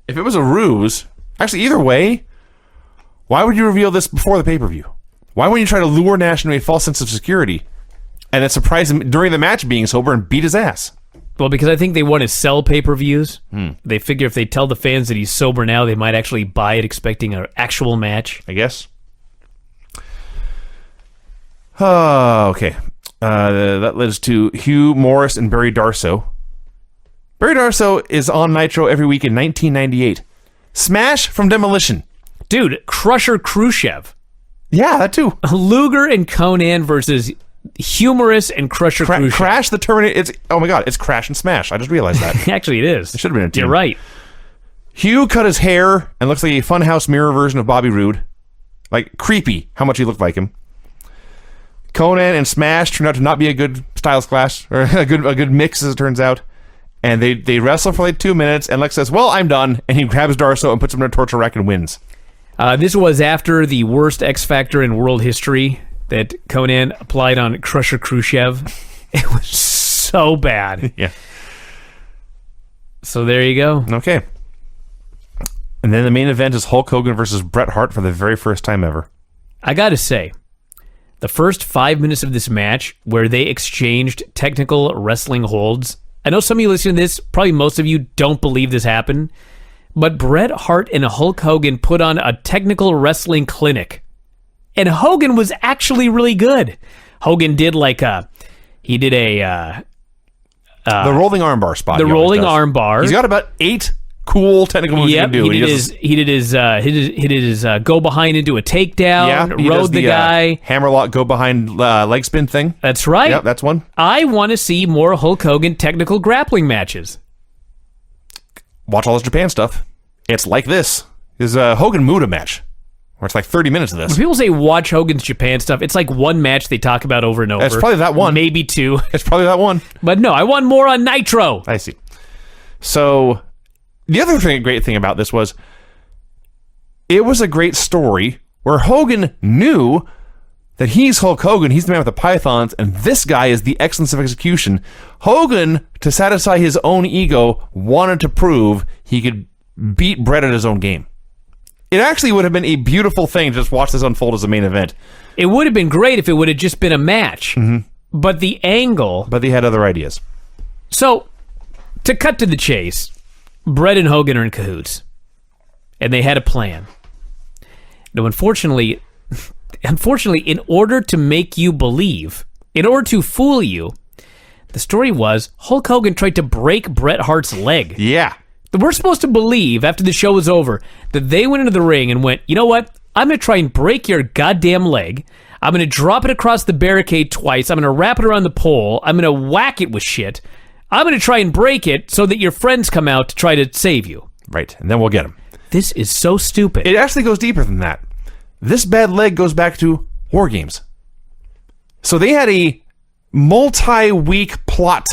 If it was a ruse, actually either way, why would you reveal this before the pay-per-view? Why wouldn't you try to lure Nash into a false sense of security and then surprise him during the match being sober and beat his ass? Well, because I think they want to sell pay-per-views. They figure if they tell the fans that he's sober now, they might actually buy it expecting an actual match. I guess. Okay. That leads to Hugh Morris and Barry Darsow. Barry Darsow is on Nitro every week in 1998. Smash from Demolition. Dude, Crusher Khrushchev. Yeah, that too. Luger and Conan versus Humorous and Crusher Khrushchev. Crash the Terminator. Oh my god, it's Crash and Smash. I just realized that. Actually, it is. It should have been a team. You're right. Hugh cut his hair and looks like a Funhouse mirror version of Bobby Roode. Like, creepy how much he looked like him. Conan and Smash turned out to not be a good styles clash, or a good mix as it turns out. And they wrestle for like 2 minutes, and Lex says, well, I'm done. And he grabs Darsow and puts him in a torture rack and wins. This was after the worst X Factor in world history that Conan applied on Crusher Khrushchev. It was so bad. Yeah. So there you go. Okay. And then the main event is Hulk Hogan versus Bret Hart for the very first time ever. I gotta say, the first 5 minutes of this match where they exchanged technical wrestling holds, I know some of you listening to this, probably most of you don't believe this happened, but Bret Hart and Hulk Hogan put on a technical wrestling clinic. And Hogan was actually really good. Hogan did the rolling armbar spot. The rolling armbar. He's got about 8 cool technical moves he can do. He did his go behind into a takedown, rode the guy. Hammerlock go behind leg spin thing. That's right. Yep, that's one. I want to see more Hulk Hogan technical grappling matches. watch all this Japan stuff. It's like this. Is Hogan Muda match, where it's like 30 minutes of this. When people say watch Hogan's Japan stuff, it's like one match they talk about over and over. It's probably that one. Maybe two. It's probably that one. But no, I want more on Nitro. I see. So, the other great thing about this was, it was a great story where Hogan knew that he's Hulk Hogan, he's the man with the pythons, and this guy is the excellence of execution. Hogan, to satisfy his own ego, wanted to prove he could beat Bret at his own game. It actually would have been a beautiful thing to just watch this unfold as a main event. It would have been great if it would have just been a match. Mm-hmm. But the angle... But they had other ideas. So, to cut to the chase, Bret and Hogan are in cahoots. And they had a plan. Now, unfortunately, in order to make you believe, in order to fool you, the story was Hulk Hogan tried to break Bret Hart's leg. Yeah. We're supposed to believe, after the show was over, that they went into the ring and went, you know what? I'm going to try and break your goddamn leg. I'm going to drop it across the barricade twice. I'm going to wrap it around the pole. I'm going to whack it with shit. I'm going to try and break it so that your friends come out to try to save you. Right, and then we'll get him. This is so stupid. It actually goes deeper than that. This bad leg goes back to War Games. So they had a multi-week plot,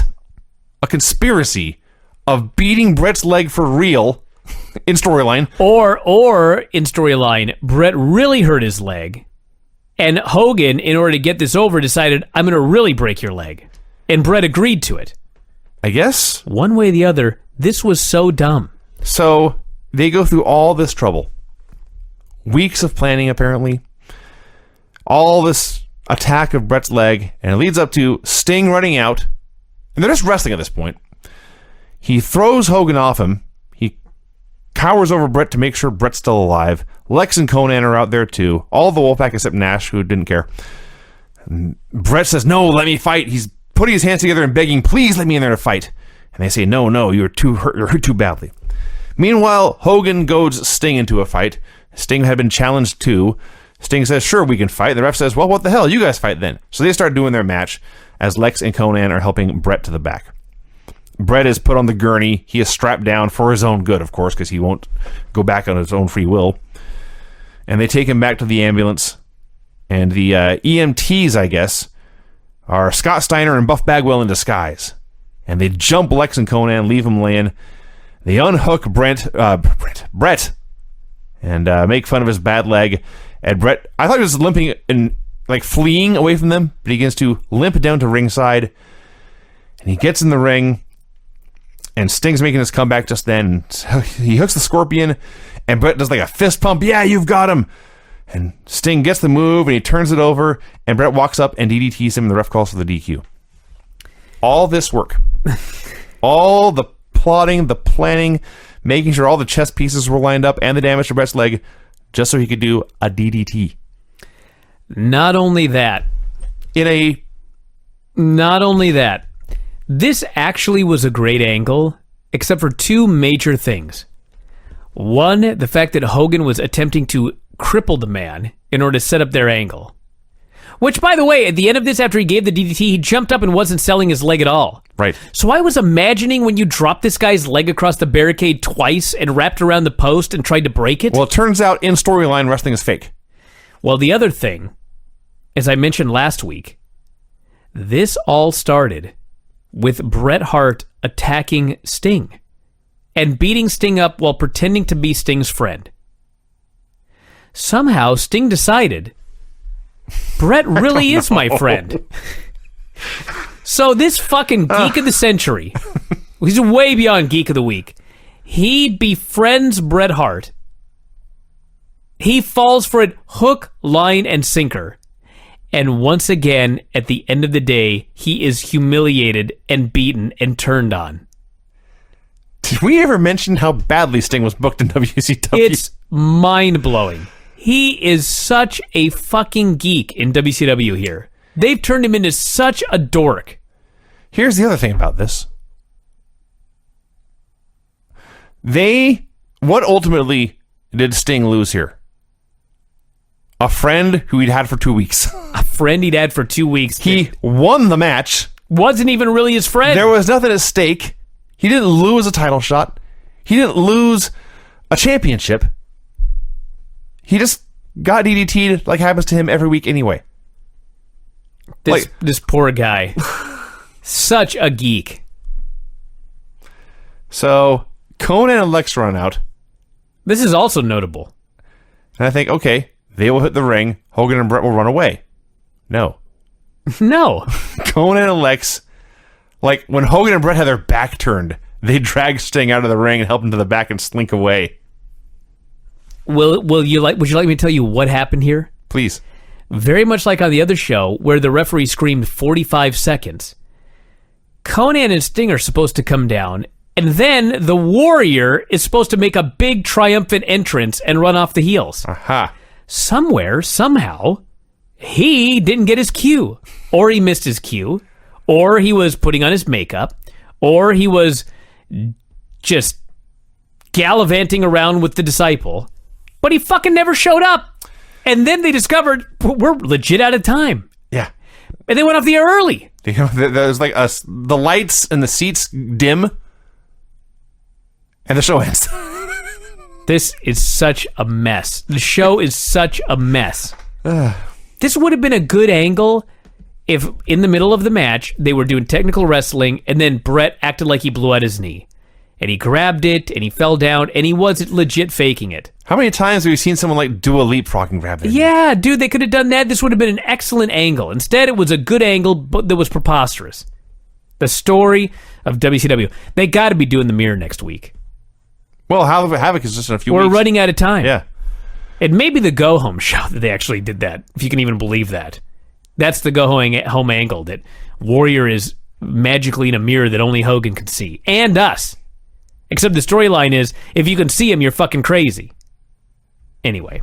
a conspiracy of beating Bret's leg for real in storyline. Or in storyline, Bret really hurt his leg. And Hogan, in order to get this over, decided, I'm going to really break your leg. And Bret agreed to it. I guess. One way or the other, this was so dumb. So they go through all this trouble. Weeks of planning, apparently. All this attack of Bret's leg. And it leads up to Sting running out. And they're just wrestling at this point. He throws Hogan off him. He cowers over Bret to make sure Bret's still alive. Lex and Conan are out there too. All the Wolfpack except Nash, who didn't care. And Bret says, no, let me fight. He's putting his hands together and begging, please let me in there to fight. And they say, no, you're too hurt. You're hurt too badly. Meanwhile, Hogan goads Sting into a fight. Sting had been challenged too. Sting says, sure, we can fight. The ref says, well, what the hell? You guys fight then. So they start doing their match as Lex and Conan are helping Bret to the back. Bret is put on the gurney. He is strapped down for his own good, of course, because he won't go back on his own free will. And they take him back to the ambulance. And the EMTs, I guess, are Scott Steiner and Buff Bagwell in disguise. And they jump Lex and Conan, leave him laying. They unhook Bret, and make fun of his bad leg. And Bret, I thought he was limping and like fleeing away from them, but he begins to limp down to ringside. And he gets in the ring. And Sting's making his comeback just then. He hooks the Scorpion, and Bret does like a fist pump. Yeah, you've got him. And Sting gets the move, and he turns it over, and Bret walks up and DDTs him, and the ref calls for the DQ. All this work. All the plotting, the planning, making sure all the chess pieces were lined up, and the damage to Bret's leg, just so he could do a DDT. Not only that. This actually was a great angle, except for two major things. One, the fact that Hogan was attempting to cripple the man in order to set up their angle. Which, by the way, at the end of this, after he gave the DDT, he jumped up and wasn't selling his leg at all. Right. So I was imagining when you dropped this guy's leg across the barricade twice and wrapped around the post and tried to break it. Well, it turns out in storyline, wrestling is fake. Well, the other thing, as I mentioned last week, this all started with Bret Hart attacking Sting and beating Sting up while pretending to be Sting's friend. Somehow, Sting decided, Bret really is my friend. So this fucking Geek of the Century, he's way beyond Geek of the Week, he befriends Bret Hart. He falls for it hook, line, and sinker. And once again, at the end of the day, he is humiliated and beaten and turned on. Did we ever mention how badly Sting was booked in WCW? It's mind-blowing. He is such a fucking geek in WCW here. They've turned him into such a dork. Here's the other thing about this. What ultimately did Sting lose here? A friend who he'd had for 2 weeks. A friend he'd had for 2 weeks. He won the match. Wasn't even really his friend. There was nothing at stake. He didn't lose a title shot. He didn't lose a championship. He just got DDT'd like happens to him every week anyway. This poor guy. Such a geek. So, Conan and Lex run out. This is also notable. And I think, okay, they will hit the ring. Hogan and Bret will run away. No. No. Conan and Lex, like when Hogan and Bret had their back turned, they drag Sting out of the ring and help him to the back and slink away. Would you like me to tell you what happened here? Please. Very much like on the other show where the referee screamed 45 seconds. Conan and Sting are supposed to come down, and then the Warrior is supposed to make a big triumphant entrance and run off the heels. Aha. Somewhere, somehow, he didn't get his cue, or he missed his cue, or he was putting on his makeup, or he was just gallivanting around with the disciple, but he fucking never showed up. And then they discovered we're legit out of time. Yeah. And they went off the air early. There's like the lights and the seats dim, and the show ends. This is such a mess. The show is such a mess. This would have been a good angle if in the middle of the match they were doing technical wrestling and then Bret acted like he blew out his knee. And he grabbed it and he fell down and he wasn't legit faking it. How many times have we seen someone like do a leapfrog and grab it? Yeah, dude, they could have done that. This would have been an excellent angle. Instead, it was a good angle, but that was preposterous. The story of WCW. They got to be doing the mirror next week. Well, Havoc is just in a few We're weeks. running out of time. Yeah. It may be the Go Home show that they actually did that, if you can even believe that. That's the Go Home angle, that Warrior is magically in a mirror that only Hogan can see. And us. Except the storyline is, if you can see him, you're fucking crazy. Anyway.